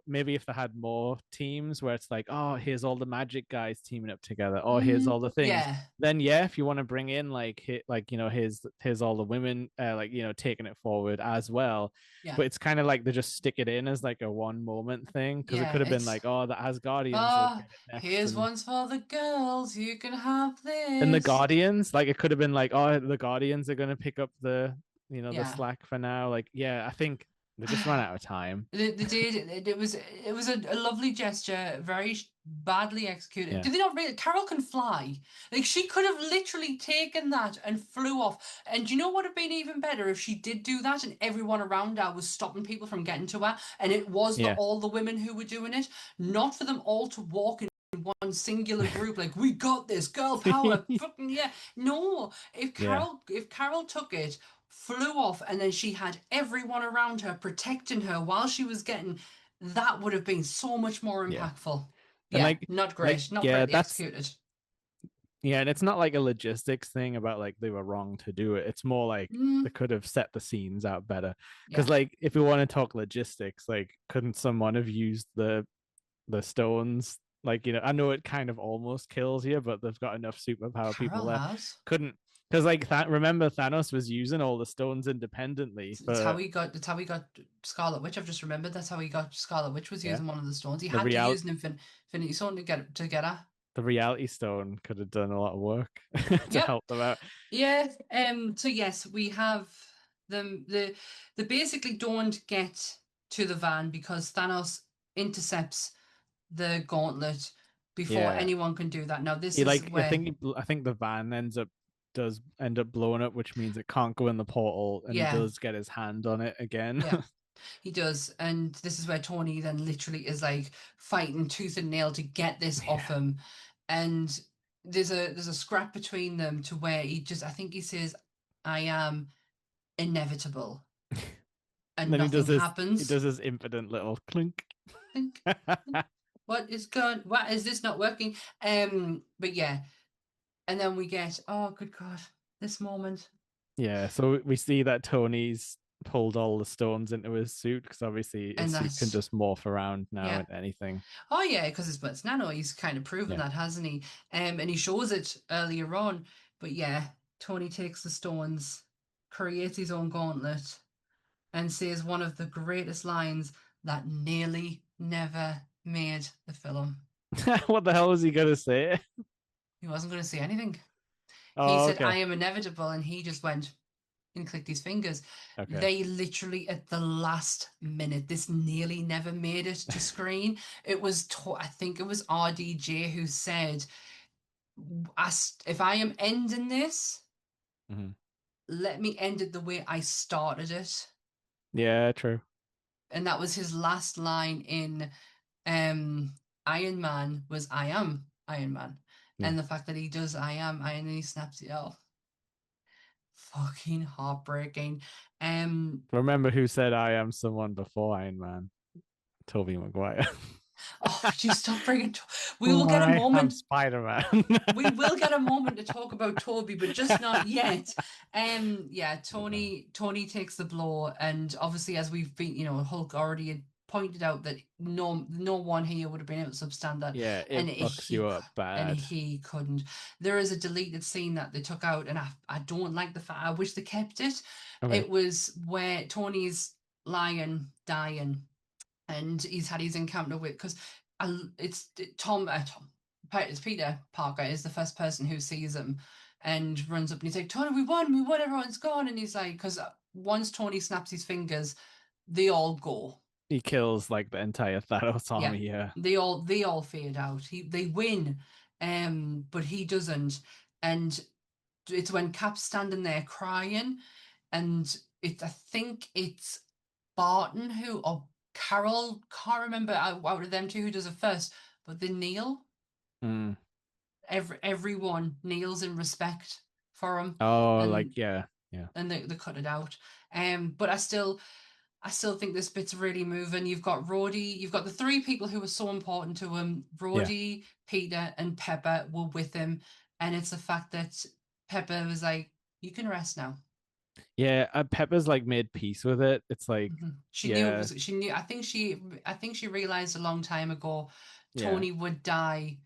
maybe if they had more teams where it's like, oh, here's all the magic guys teaming up together, or here's all the things, Yeah, then yeah, if you want to bring in like here's all the women like taking it forward as well. yeah, But it's kind of like they just stick it in as like a one moment thing because it yeah. could have been It's like, oh, the Asgardians will ah, get it next, here's one's for the girls. You can have and the this. Guardians, like it could have been like, oh, the Guardians are gonna pick up the Yeah. slack for now. Like, yeah, I think they just ran out of time. They did. It was a lovely gesture, very badly executed. Yeah. Did they not really? Carol can fly. Like she could have literally taken that and flew off. And do you know what would have been even better if she did do that and everyone around her was stopping people from getting to her, and it was Yeah. all the women who were doing it, not for them all to walk in one singular group like we got this girl power fucking yeah. No, if Yeah. Carol took it, flew off, and then she had everyone around her protecting her while she was getting, that would have been so much more Yeah. impactful. And Yeah, not great, not yeah, greatly that's executed. yeah, and it's not like a logistics thing about like they were wrong to do it. It's more like they Mm, could have set the scenes out better. Because yeah, like if we want to talk logistics, like couldn't someone have used the stones? Like, I know it kind of almost kills you, but they've got enough superpower people Carol there. has. Couldn't because like that remember Thanos was using all the stones independently It's how for he got. It's how he got Scarlet Witch. I've just remembered. That's how he got Scarlet Witch. Was yeah, using one of the stones. He the had to real use an Infinity Stone to get her. the reality stone could have done a lot of work to Yep. help them out. Yeah. So yes, we have them. They basically don't get to the van because Thanos intercepts the gauntlet before Yeah. anyone can do that. Now this He is like where I think the van ends up does end up blowing up, which means it can't go in the portal, and he Yeah, does get his hand on it again. yeah. He does, and this is where Tony then literally is like fighting tooth and nail to get this off Yeah. him. And there's a scrap between them to where he just I think he says, "I am inevitable," And and then nothing he happens. does this impotent little clink. Think, what is this not working? But yeah, and then we get, oh good God, this moment. Yeah, so we see that Tony's pulled all the stones into his suit because obviously his And suit can that's just morph around now yeah. into anything. Oh yeah, because it's Nano. He's kind of proven Yeah. that, hasn't he? And he shows it earlier on. But yeah, Tony takes the stones, creates his own gauntlet, and says one of the greatest lines that nearly never made the film. What the hell was he gonna say? He wasn't going to say anything. He Oh, said, okay. "I am inevitable," and he just went and clicked his fingers. Okay. They literally at the last minute, this nearly never made it to screen. It was, I think it was RDJ who said, if I am ending this, Mhm. let me end it the way I started it. Yeah, true. And that was his last line in um, Iron Man was I am Iron Man. Yeah. And the fact that he does I am Iron and he snaps it off. Fucking heartbreaking. Remember who said I am someone before Iron Man? Toby Maguire. Oh, would you stop bringing? We will get a I am moment. Spider-Man. We will get a moment to talk about Toby, but just not yet. Yeah, Uh, Tony takes the blow, and obviously, as we've been, Hulk already had pointed out that no one here would have been able to substand that, yeah, and it fucks you up bad. he couldn't. There is a deleted scene that they took out, and I don't like the fact. I wish they kept it. Okay. It was where Tony's lying, dying, and he's had his encounter with because it's it's Peter Parker is the first person who sees him and runs up and he's like, Tony, we won, everyone's gone, and he's like, because once Tony snaps his fingers, they all go. He kills like the entire Thanos Yeah, army, yeah. they all fade out. They win, but he doesn't, and it's when Cap's standing there crying, and I think it's Barton who or Carol, can't remember out of them two who does it first, but they kneel. Mm. Everyone kneels in respect for him, Oh, and like yeah, yeah, they cut it out. But I still think this bit's really moving. You've got Rhodey, you've got the three people who were so important to him. yeah. Rhodey, Peter, and Pepper were with him, and it's the fact that Pepper was like, "You can rest now." Yeah, Pepper's like made peace with it. It's like, She knew it yeah, was. She knew. I think she realized a long time ago, yeah, Tony would die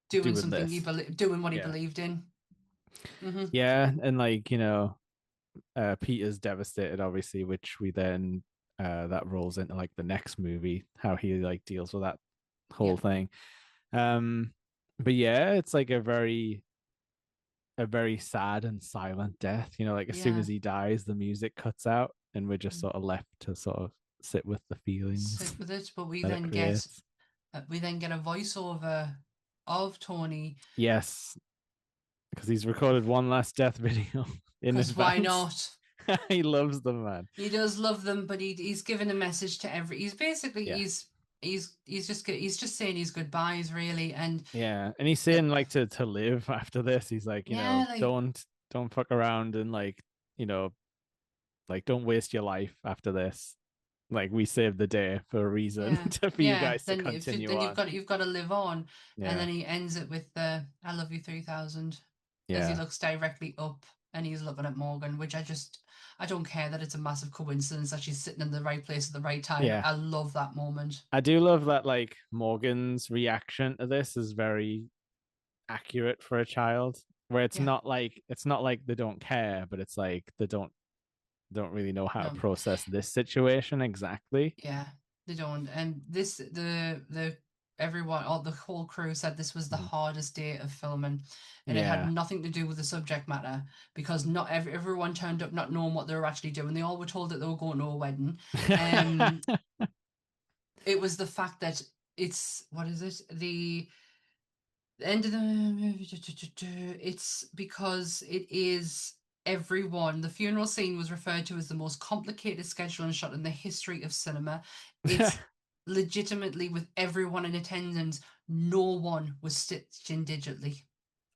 doing doing something this. doing what he Yeah. believed in. Hmm. Yeah, and like, Peter's devastated, obviously, which we then that rolls into like the next movie, how he like deals with that whole Yeah, thing. Um, but yeah, it's like a very sad and silent death. Like as soon yeah. as he dies, the music cuts out, and we're just sort of left to sort of sit with the feelings Sit with it, but we that it then get creates. we then get a voiceover of Tony, Yes, because he's recorded one last death video in because why advance. not? He loves them, man. He does love them, but he's given a message to every. He's basically Yeah. he's just saying his goodbyes really, and Yeah, and he's uh, saying like to live after this. He's like, yeah, like don't fuck around and like, you know, like don't waste your life after this. Like we saved the day for a reason yeah, for you yeah. guys to Then if you, continue then you've on. got you've got to live on, and Yeah. then he ends it with the "I love you 3000" as he Yeah. looks directly up and he's looking at Morgan, which I don't care that it's a massive coincidence that she's sitting in the right place at the right time. Yeah. I love that moment. I do love that like Morgan's reaction to this is very accurate for a child, where Yeah, it's not like they don't care, but it's like they don't really know how to no, process this situation exactly. yeah, they don't. And this the everyone, all the whole crew said this was the Mhm. hardest day of filming, and it had Yeah. nothing to do with the subject matter because not everyone turned up not knowing what they were actually doing. They all were told that they were going to a wedding. Um, it was the fact that it's what is it? The end of the it's because it is everyone. The funeral scene was referred to as the most complicated schedule and shot in the history of cinema. It's legitimately with everyone in attendance. No one was stitched in digitally.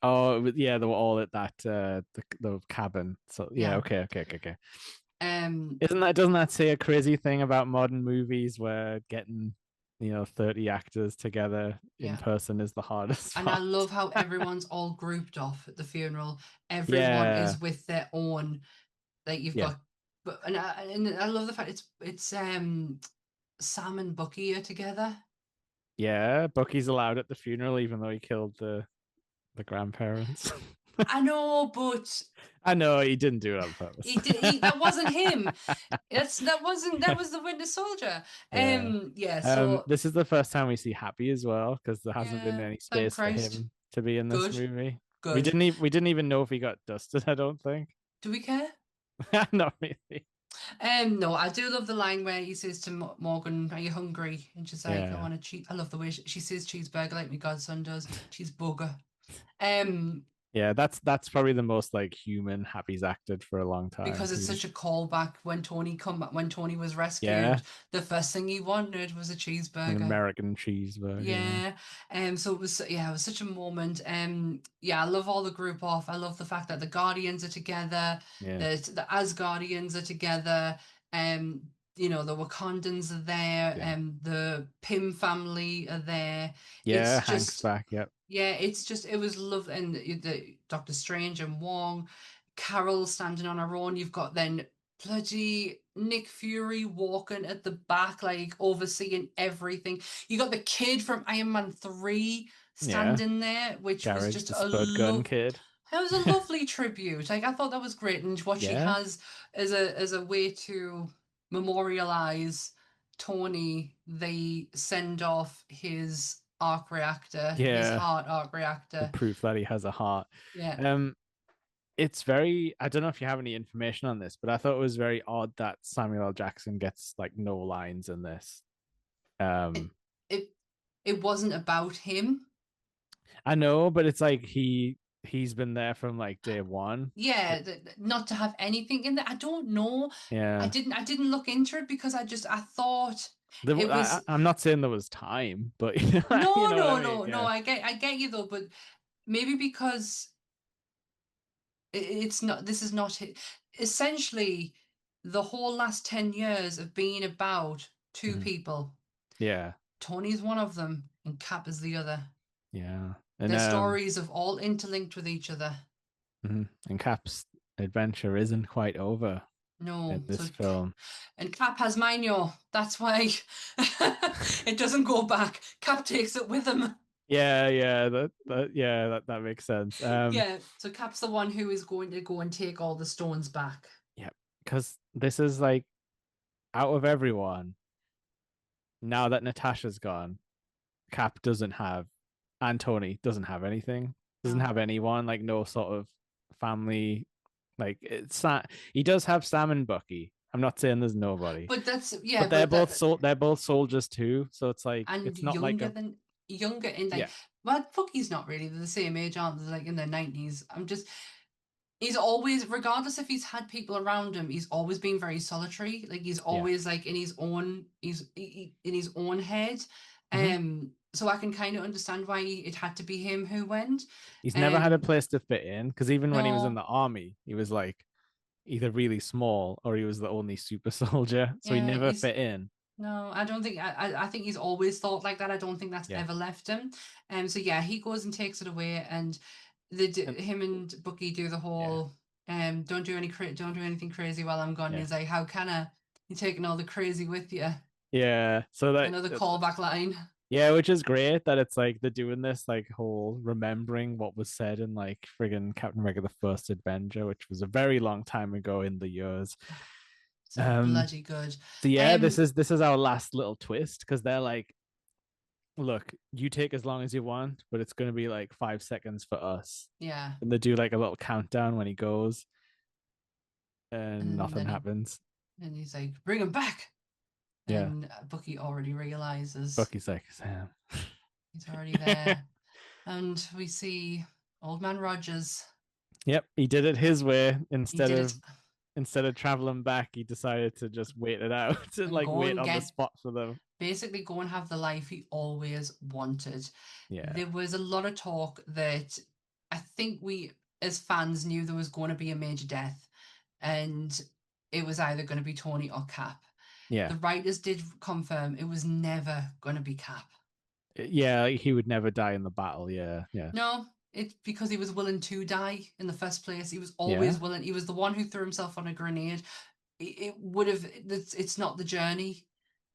Oh, yeah, they were all at that the cabin. So yeah, Yeah. okay. Um. Doesn't that say a crazy thing about modern movies where getting 30 actors together in Yeah. person is the hardest And I part? love how everyone's all grouped off at the funeral. Everyone Yeah, is with their own. Like you've yeah, got, but and I love the fact it's Sam and Bucky are together. yeah. Bucky's allowed at the funeral even though he killed the grandparents. I know, but I know he didn't do it on purpose. he did. That wasn't him. That was the Winter Soldier. Yeah. Yeah. So This is the first time we see Happy as well because there hasn't been yeah. any Thank space for Christ. him to be in this Good. movie. Good. We didn't even know if he got dusted, I don't think. Do we care? Not really. No, I do love the line where he says to Morgan, "Are you hungry?" And she's like, "I Yeah. want to cheese." I love the way she says cheeseburger like my godson does. Cheeseburger. Um, Yeah, that's probably the most like human Happy's acted for a long time. because it's such a callback when Tony was Yeah, rescued, the first thing he wanted was a an cheeseburger. American cheeseburger. Yeah. So it was such a moment. Yeah, I love all the group off. I love the fact that the Guardians are together, Yeah. that the Asgardians are together, the Wakandans are there, Yeah. the Pym family are there. Yeah, It's Hank's just back. Yep. yeah, it was love and the Doctor Strange and Wong, Carol standing on her own. You've got then bloody Nick Fury walking at the back, like overseeing everything. You got the kid from Iron Man 3 Yeah. standing there, which was Garage, just the a Spud Gun love. kid. That was a lovely tribute. Like I thought that was great, and what she Yeah. has as a way to memorialize Tony, they send off his arc reactor, his Yeah. heart arc The reactor. proof that he has a heart. Yeah. Um, it's very I don't know if you have any information on this, but I thought it was very odd that Samuel L. Jackson gets like no lines in this. It Um, it it wasn't about him. I know, but it's like he's been there from like day one. Yeah, not to have anything in there. I don't know. Yeah. I didn't look into it because I thought it was I'm not saying there was time, but you no, know what I mean? no. Yeah. I get you though, but maybe because it's not this is not essentially the whole last 10 years of being about two Mhm. people. Yeah. Tony's one of them and Cap is the other. Yeah. And Their stories have all interlinked with each other. and Cap's adventure isn't quite over No, in this film. and Cap has Mino. That's why it doesn't go back. Cap takes it with him. Yeah, that makes sense. Yeah, so Cap's the one who is going to go and take all the stones back. Yeah, because this is like out of everyone, now that Natasha's gone, Cap doesn't have, and Tony doesn't have anything, doesn't No, have anyone, like no sort of family. Like he does have Sam and Bucky. I'm not saying there's nobody, but that's but yeah, but they're both soldiers too. So it's like and it's not like a younger in like yeah, well, Bucky's not really they're the same age, aren't they? Like in their 90s. He's always, regardless if he's had people around him, he's always been very solitary. Like he's yeah. always like in his own, in his own head. Hmm. So I can kind of understand why it had to be him who went. He's never had a Um, place to fit in because even when he was in no, the army, he was like either really small or he was the only super soldier, so he yeah, never fit in. no, I don't think, I think he's always thought like that. I don't think that's Yeah, ever left him. So yeah, he goes and takes it away, and and him and Bucky do the yeah, whole, don't do anything crazy while I'm gone. And yeah, he's like, how can I? You're taking all the crazy with you. yeah. So that Another callback line. yeah, which is great that it's like they're doing this like whole remembering what was said in like friggin' Captain America: The First Adventure, which was a very long time ago in the years. So Um, bloody good. so yeah, Um, this is our last little twist because they're like, look, you take as long as you want, but it's going to be like 5 seconds for us. yeah. And they do like a little countdown when he goes, and And nothing then happens. he's like, bring him back. Yeah, And Bucky already realizes Bucky's like, Sam. he's already there. And we see Old Man Rogers. Yep, he did it his way He did it instead of traveling back, he decided to just wait it out and and like go wait and on the get spot for them. basically go and have the life he always wanted. Yeah, There was a lot of talk that I think we as fans knew there was going to be a major death, and it was either going to be Tony or Cap. yeah, The writers did confirm it was never going to be Cap. yeah. He would never die in the battle. Yeah, yeah, No, it's because he was willing to die in the first place. He was always yeah, willing. He was the one who threw himself on a grenade. It would have. It's not the journey.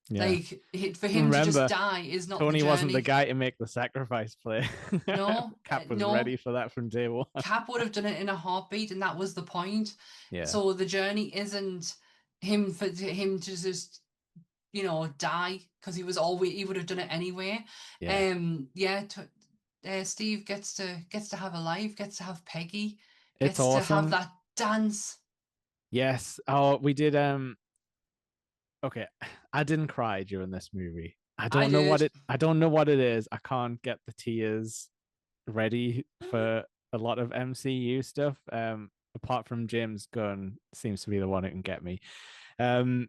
yeah. Like for him to just Remember, die is not the Tony wasn't the journey. guy to make the sacrifice play. No, Cap was ready no. for that from day one. Cap would have done it in a heartbeat, and that was the point. Yeah, So the journey isn't him to just die because he would have done it anyway. yeah. Yeah. Steve gets to have a life, gets to have Peggy, It's gets to have awesome. that dance. Yes. Oh, we did. Okay, I didn't cry during this movie. I did. I don't know what it is. I can't get the tears ready for a lot of MCU stuff. Apart from James Gunn seems to be the one who can get me. Um,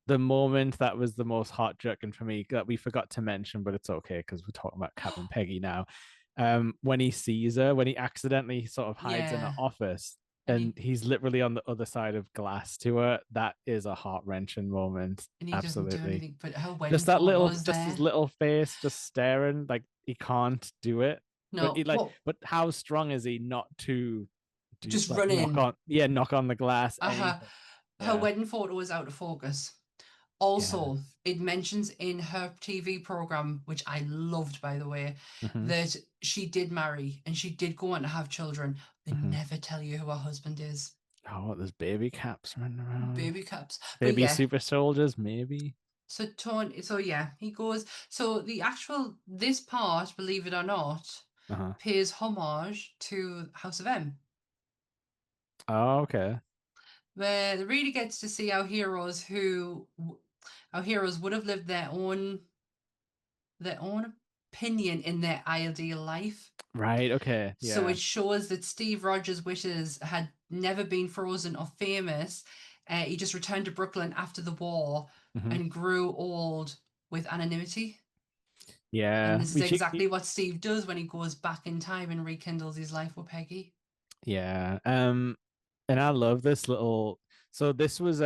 the moment that was the most heart jerking for me that we forgot to mention, but it's okay because we're talking about Cap and Peggy now. When he sees her, when he accidentally sort of hides in her Yeah, office and and he's literally on the other side of glass to her, that is a heart wrenching moment. he doesn't do Absolutely. anything. But her wedding photos Just his there. little face, just staring like he can't do it. But No, what? but how strong is he not to do Just like run in. knock on the glass, Her anything? her Yeah. wedding photo is out of focus. Also, Yes. it mentions in her TV program, which I loved, by the way, Hmm. that she did marry and she did go on to have children. They Hmm. never tell you who her husband is. Oh, there's baby caps running around. Baby caps. But Baby yeah, super soldiers, maybe. so yeah, he goes. So the actual this part, believe it or not, Uh-huh. pays homage to House of M, Oh, okay. where it really gets to see our heroes would have lived their own opinion in their ideal life. Right, okay. So Yeah. it shows that Steve Rogers' wishes had never been frozen or famous. He just returned to Brooklyn after the war Hmm. and grew old with anonymity. And Yeah. this is exactly what Steve does when he goes back in time and rekindles his life with Peggy. Yeah. And I love this little so this was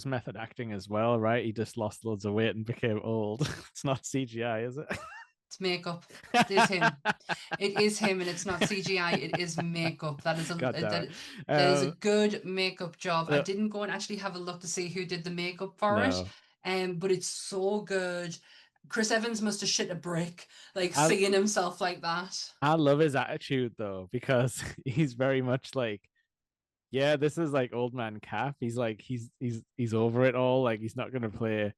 method acting as well, right? He just lost loads of weight and became old. It's not CGI, is it? It's makeup. It is him. It is him, and it's not CGI. It is makeup. God damn That is a it. good makeup job. I Uh, didn't go and actually have a look to see who did the makeup for it, no. but it's so good. Chris Evans must have shit a brick, like I seeing himself like that. I love his attitude though, because he's very much like, yeah, this is like old man Cap. He's like he's over it all. Like he's not gonna play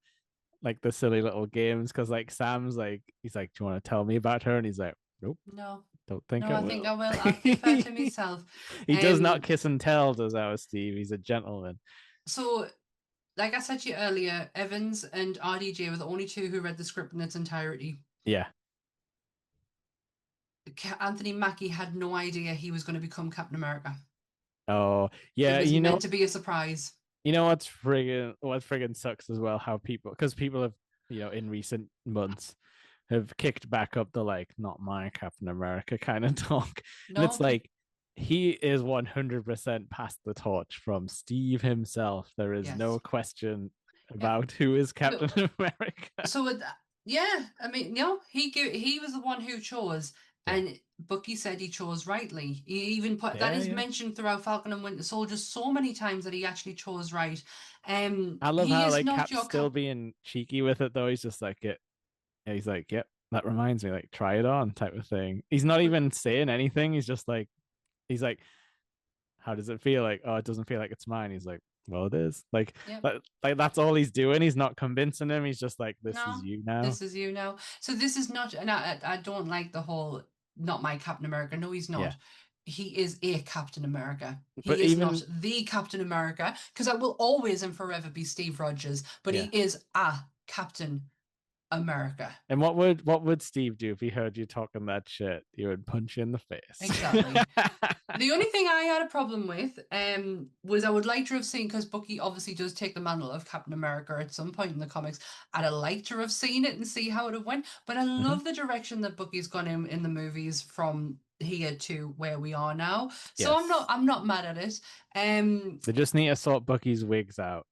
like the silly little games because like Sam's like he's like, do you want to tell me about her? And he's like, nope, No, don't think no, I I think I will. will. I'll keep her to myself. He does not Um, kiss and tell, does our Steve. He's a gentleman. so like I said to you earlier, Evans and RDJ were the only two who read the script in its entirety. Yeah. Anthony Mackie had no idea he was going to become Captain America. Oh, It yeah. was meant to be a surprise. You know what friggin' sucks as well, how people because people have, in recent months have kicked back up the like not my Captain America kind of talk. And it's No, like he is 100% past the torch from Steve himself. There is no yes, question yeah. about who is Look, Captain America. so yeah, I mean, no, he was the one who chose, Yeah. and Bucky said he chose rightly. He even put that Yeah, is yeah. mentioned throughout Falcon and Winter Soldier so many times that he actually chose right. I love He how is like not Cap's your still cap. being cheeky with it though. He's just like it. He's like, yep, that reminds me, like try it on type of thing. He's not But even saying anything. He's like, how does it feel? Like, oh, it doesn't feel like it's mine. He's like, well, it is. yeah, Like that's all he's doing. He's not convincing him. He's just like, this is no, you now. this is you now. So this is not, and I don't like the whole not my Captain America. No, he's Yeah, not. He is a Captain America. but He is not even the Captain America because I will always and forever be Steve Rogers, but he yeah, is a Captain America. And what would Steve do if he heard you talking that shit? He would punch you in the face. Exactly. The only thing I had a problem with was I would like to have seen, because Bucky obviously does take the mantle of Captain America at some point in the comics. I'd have liked to have seen it and see how it have went. But I Mhm. love the direction that Bucky's gone in the movies from here to where we are now. So Yes. I'm not mad at it. Um They just need to sort Bucky's wigs out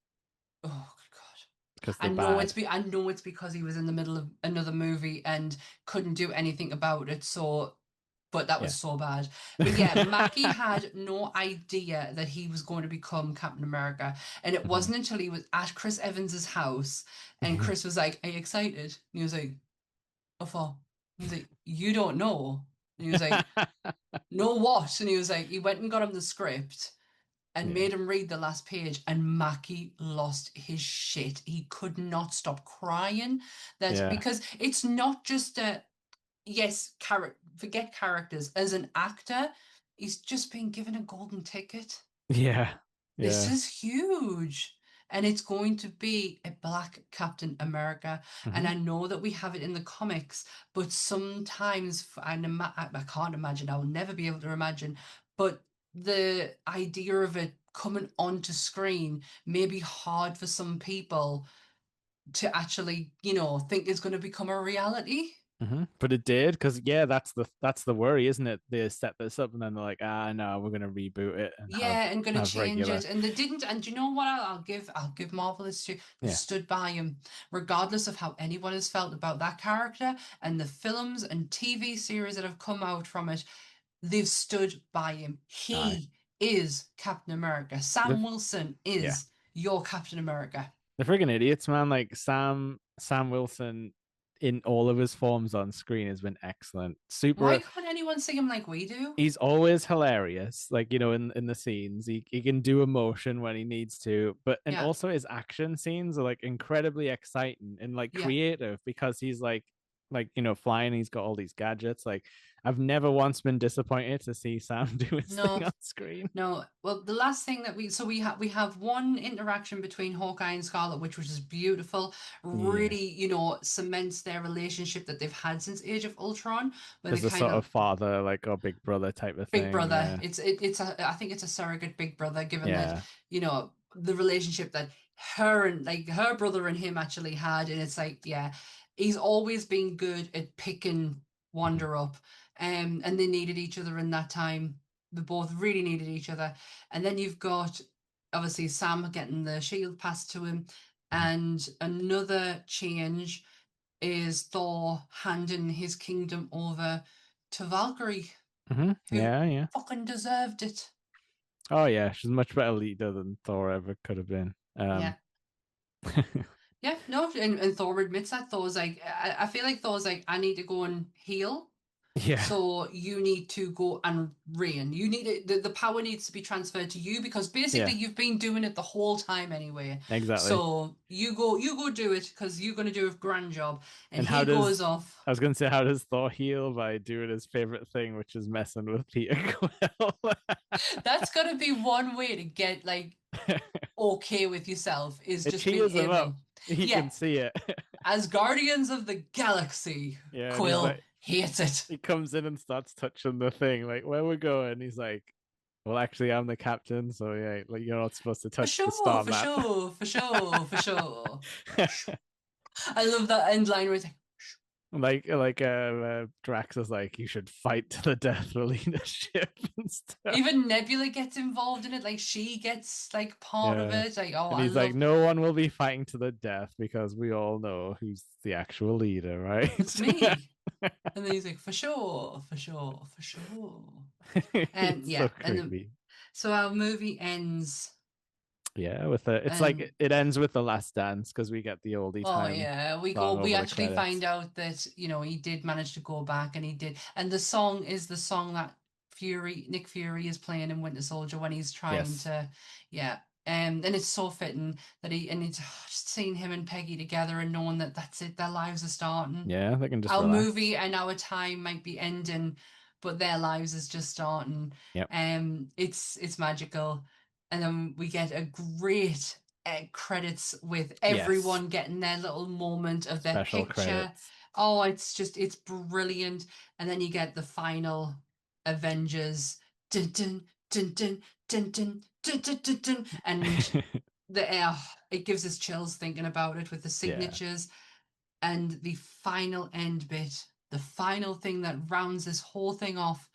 oh good God. because they're bad. I know it's because he was in the middle of another movie and couldn't do anything about it. So but that was Yeah. so bad. But yeah, Mackie had no idea that he was going to become Captain America. And it Mhm. wasn't until he was at Chris Evans's house and Chris was like, "Are you excited?" And he was like, "Oh, for?" He was like, "You don't know." And he was like, "No, what?" And he was like, he went and got him the script and Yeah. made him read the last page, and Mackie lost his shit. He could not stop crying. That Yeah. because it's not just a yes, forget characters. As an actor, he's just been given a golden ticket. Yeah. This Yeah. is huge. And it's going to be a black Captain America. And Hmm. I know that we have it in the comics, but sometimes I can't imagine, I'll never be able to imagine, but the idea of it coming onto screen may be hard for some people to actually, think is going to become a reality. But it did because yeah, that's the worry, isn't it? They set this up and then they're like, ah, no, we're gonna reboot it and Yeah, and gonna have change regular. it, and they didn't. And do you know what? I'll give Marvel this too. They Yeah. stood by him, regardless of how anyone has felt about that character and the films and TV series that have come out from it. They've stood by him. Aye. He is Captain America. Sam The, Wilson yeah. is your Captain America. The friggin' idiots, man. Like Sam Wilson in all of his forms on screen has been excellent. Why Super. can't anyone see him like we do? He's always hilarious. Like, in the scenes, he can do emotion when he needs to, but and Yeah, also his action scenes are like incredibly exciting and like yeah. creative because he's like flying. He's got all these gadgets. Like, I've never once been disappointed to see Sam do his thing No, on screen. no. Well, the last thing that we have one interaction between Hawkeye and Scarlet Witch, which is beautiful. Yeah. Really, cements their relationship that they've had since Age of Ultron, where they As a kind sort of of father, like, or big brother type of big thing. brother. Yeah. I think it's a surrogate big brother, given that Yeah. the relationship that her and like her brother and him actually had, and it's like yeah, he's always been good at picking Mhm. Wanda up, and they needed each other in that time. They both really needed each other, and then you've got obviously Sam getting the shield passed to him, Mhm. and another change is Thor handing his kingdom over to Valkyrie, who Yeah, yeah. fucking deserved it. Oh yeah, she's a much better leader than Thor ever could have been. Yeah. Yeah, no, and Thor admits that. Thor's like, I feel like Thor's like, I need to go and heal. Yeah, So you need to go and reign. You need it, the power needs to be transferred to you because basically yeah, you've been doing it the whole time anyway. exactly. So you go do it because you're gonna do a grand job. And And how he goes does off. I was gonna say how does Thor heal by doing his favorite thing, which is messing with Peter Quill? That's gotta be one way to get like okay with yourself is It just being cheers him up. able. He Yeah, can see it. as Guardians of the Galaxy, Yeah, and he's Quill like, hates it. he comes in and starts touching the thing, like where we're going. He's like, well, actually, I'm the captain, so yeah, like you're not supposed to For touch the sure, star for map. sure, for sure, for sure. I love that end line where it's like, Drax is like, you should fight to the death for leadership and stuff. even Nebula gets involved in it, like she gets like part of Yeah. it. Like, oh, And I he's like, love no one will be fighting to the death because we all know who's the actual leader, it's right? me. And then he's like, for sure, for sure, for sure. And It's so yeah, and creepy. so our movie ends. Yeah, with it's like And it ends with the last dance because we get the oldie oh time yeah, song we over the actually find credits. out that, he did manage to go back and he did. And the song is the song that Nick Fury is playing in Winter Soldier when he's trying Yes. to, yeah. And it's so fitting that and it's just seeing him and Peggy together and knowing that that's it, their lives are starting. Yeah, they can just Our movie relax. and our time might be ending, but their lives is just starting. Yep. It's magical. And then we get a great credits with Yes. everyone getting their little moment of their Special picture. credits. Oh, it's brilliant. And then you get the final Avengers, dun dun dun dun dun dun dun dun dun, dun, and the it gives us chills thinking about it with the Yeah. signatures and the final end bit. The final thing that rounds this whole thing off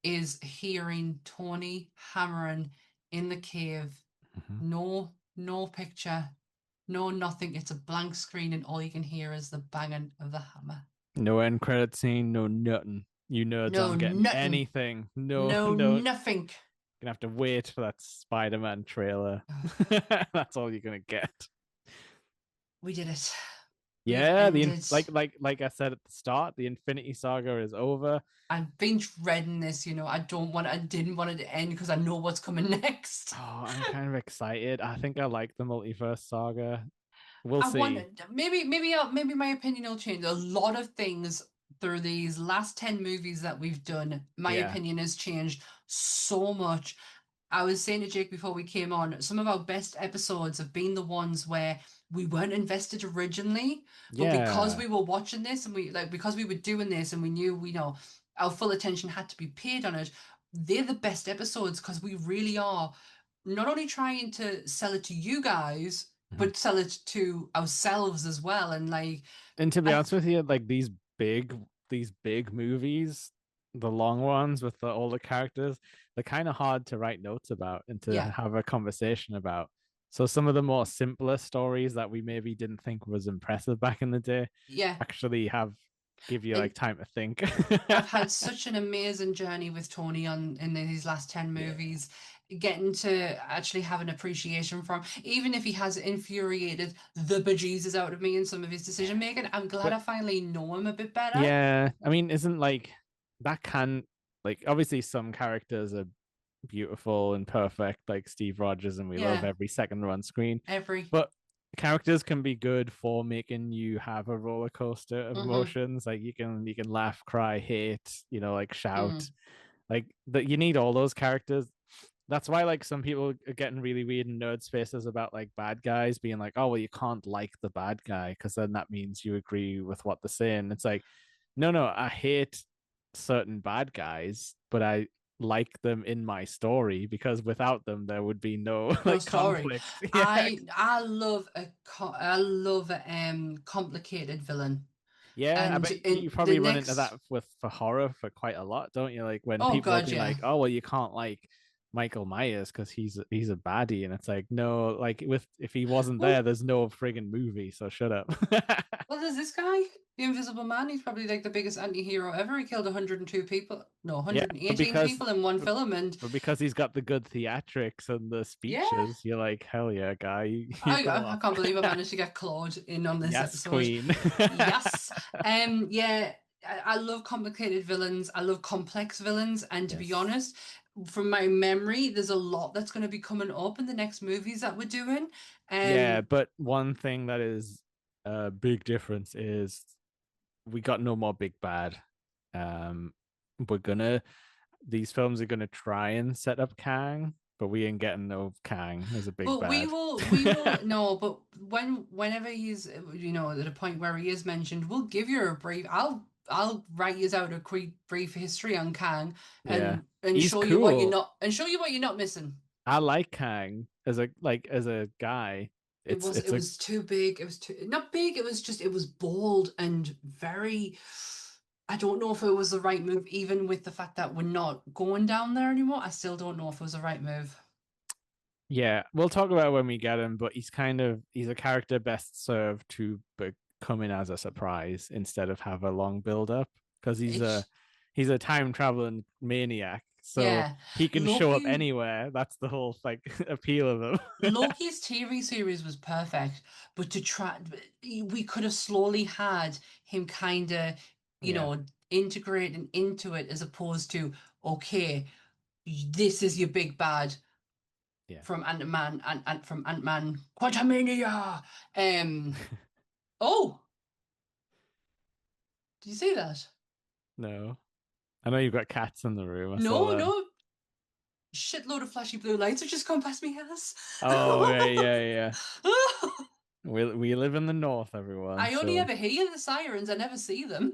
is hearing Tony hammering in the cave. Mhm. No picture, no nothing. It's a blank screen, and all you can hear is the banging of the hammer. No end credit scene, no nothing. You nerds No aren't getting nothing. anything. No, No no. nothing. Gonna have to wait for that Spider-Man trailer. That's all you're gonna get. We did it. We've Yeah, ended. like I said at the start, the Infinity Saga is over. I've been dreading this, I didn't want it to end because I know what's coming next. Oh, I'm kind of excited. I think I like the multiverse saga. We'll I see. wanted maybe my opinion will change. A lot of things through these last 10 movies that we've done, my Yeah. opinion has changed so much. I was saying to Jake before we came on, some of our best episodes have been the ones where we weren't invested originally, but because Yeah. we were watching this and because we were doing this and we knew our full attention had to be paid on it, they're the best episodes because we really are not only trying to sell it to you guys, Mhm. but sell it to ourselves as well. And like, And to be I honest with you, like these big movies, the long ones with all the characters, they're kind of hard to write notes about and to yeah, have a conversation about. So some of the more simpler stories that we maybe didn't think was impressive back in the day yeah. actually have give you like And time to think. I've had such an amazing journey with Tony on in these last 10 Yeah. movies, getting to actually have an appreciation from even if he has infuriated the bejesus out of me in some of his decision making, I'm glad But I finally know him a bit better. yeah, I mean, isn't like that can like obviously some characters are beautiful and perfect, like Steve Rogers, and we love Yeah, every second on screen. every But characters can be good for making you have a roller coaster of mm-hmm, emotions. Like you can laugh, cry, hate, like shout. mm, Like that you need all those characters. That's why like some people are getting really weird in nerd spaces about like bad guys being like, oh well, you can't like the bad guy because then that means you agree with what they're saying. It's like, no, I hate certain bad guys, but I like them in my story because without them there would be no no like story. conflict. Yeah. I love a complicated villain. Yeah, I And bet in you the probably run into next that with for horror for quite a lot, don't you? Like when oh people will god, be yeah. like, "Oh, well, you can't like Michael Myers because he's a baddie," and it's like, no, like with if he wasn't Well, there, there's no friggin' movie. So shut up. Well, there's this guy, the Invisible Man. He's probably like the biggest anti-hero ever. He killed 102 people. No, Yeah, 118 people in one but, film. And but because he's got the good theatrics and the yeah, speeches, you're like, hell yeah, guy, you go I off. can't believe I managed to get Claude in on this Yes, episode. queen. Yes. Yeah, I love complicated villains. I love complex villains. And to be Yes. honest, from my memory, there's a lot that's going to be coming up in the next movies that we're doing. Yeah, Um, but one thing that is a big difference is we got no more big bad. Um, we're gonna these films are gonna try and set up Kang, but we ain't getting no Kang as a big But bad. we will no. But whenever he's at a point where he is mentioned, we'll give you a brief. I'll write you out a quick brief history on Kang Yeah, and he's show you what cool. you're not missing. I like Kang as a guy. It It's a was too big. It was too not big. It was bold and very. I don't know if it was the right move, even with the fact that we're not going down there anymore. I still don't know if it was the right move. Yeah, we'll talk about it when we get him, but he's a character best served to come in as a surprise instead of have a long build up because It's he's a time traveling maniac, so yeah, he can show up Loki. anywhere. That's the whole like appeal of him. Loki's TV series was perfect, but we could have slowly had him kind of, Yeah, integrating into it as opposed to, okay, this is your big bad yeah. from Ant-Man and from Ant-Man Quantumania. Um, oh, did you see that? No, I know you've got cats in the room. I saw No, that. no. shitload of flashy blue lights have just gone past me house. Oh, right, yeah, yeah. We live in the north, everyone. I only So ever hear the sirens, I never see them.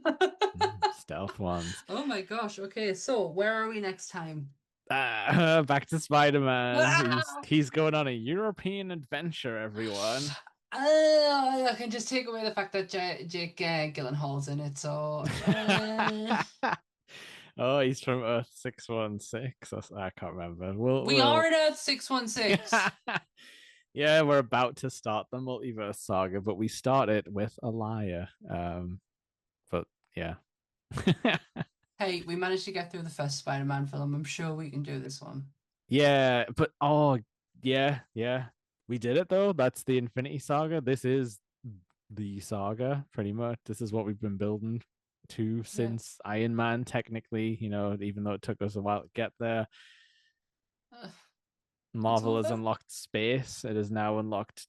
stealth ones. Oh my gosh. Okay, so where are we next time? Back to Spider-Man. He's Ah! he's going on a European adventure, everyone. I can just take away the fact that Jake Gyllenhaal's in it. So Oh, he's from Earth 616. I can't remember. We'll we are we'll in Earth 616. Yeah, we're about to start the multiverse saga, but we started with a liar. But yeah. Hey, we managed to get through the first Spider-Man film. I'm sure we can do this one. Yeah, but oh yeah, yeah. We did it though. That's the Infinity Saga. This is the saga, pretty much. This is what we've been building to Yeah. since Iron Man, technically, even though it took us a while to get there. Uh, it's Marvel has over. unlocked space. It has now unlocked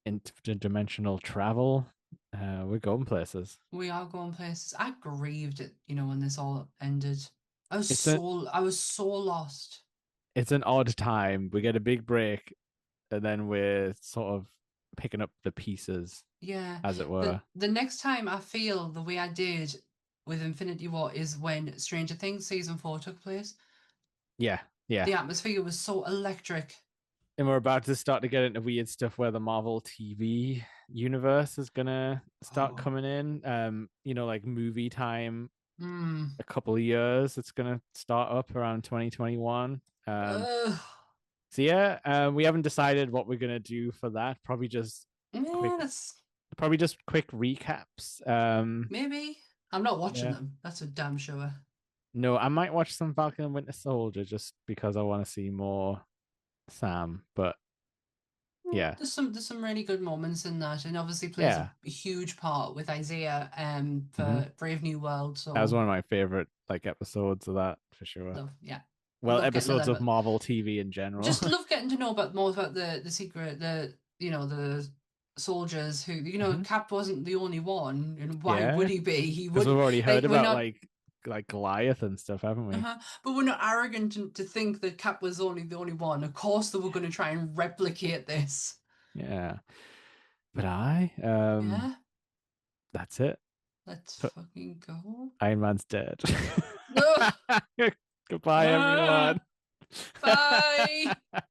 interdimensional travel. We're going places. We are going places. I grieved it, when this all ended. It's a I was so lost. it's an odd time. We get a big break, and then we're sort of picking up the pieces, Yeah. as it The were. the next time I feel the way I did with Infinity War is when Stranger Things season 4 took place. Yeah, yeah. The atmosphere was so electric. And we're about to start to get into weird stuff where the Marvel TV universe is gonna start Oh. coming in. Like movie time, Hmm. a couple of years. It's gonna start up around 2021. Ugh. So yeah, we haven't decided what we're gonna do for that. Yeah, Quick, that's probably just quick recaps. maybe. I'm not watching Yeah. them. That's a damn sure. No, I might watch some Falcon and Winter Soldier just because I want to see more Sam. But Yeah, yeah, there's some really good moments in that, and obviously plays a yeah. huge part with Isaiah hmm for Brave New World. That was So one of my favorite episodes of that for sure. love, yeah, Well, love getting to episodes learn of about. Marvel TV in general. Just love getting to know about more about the secret, the soldiers who hmm Cap wasn't the only one, and why would Yeah, he be? He because we've would already like heard we're about not. like Goliath and stuff, haven't we? But we're not arrogant to think that Cap was only the only one. Of course, they were going to try and replicate this. Yeah, but I Yeah, that's it. let's But fucking go. Iron Man's dead. Ugh. Goodbye, everyone. Ah, bye.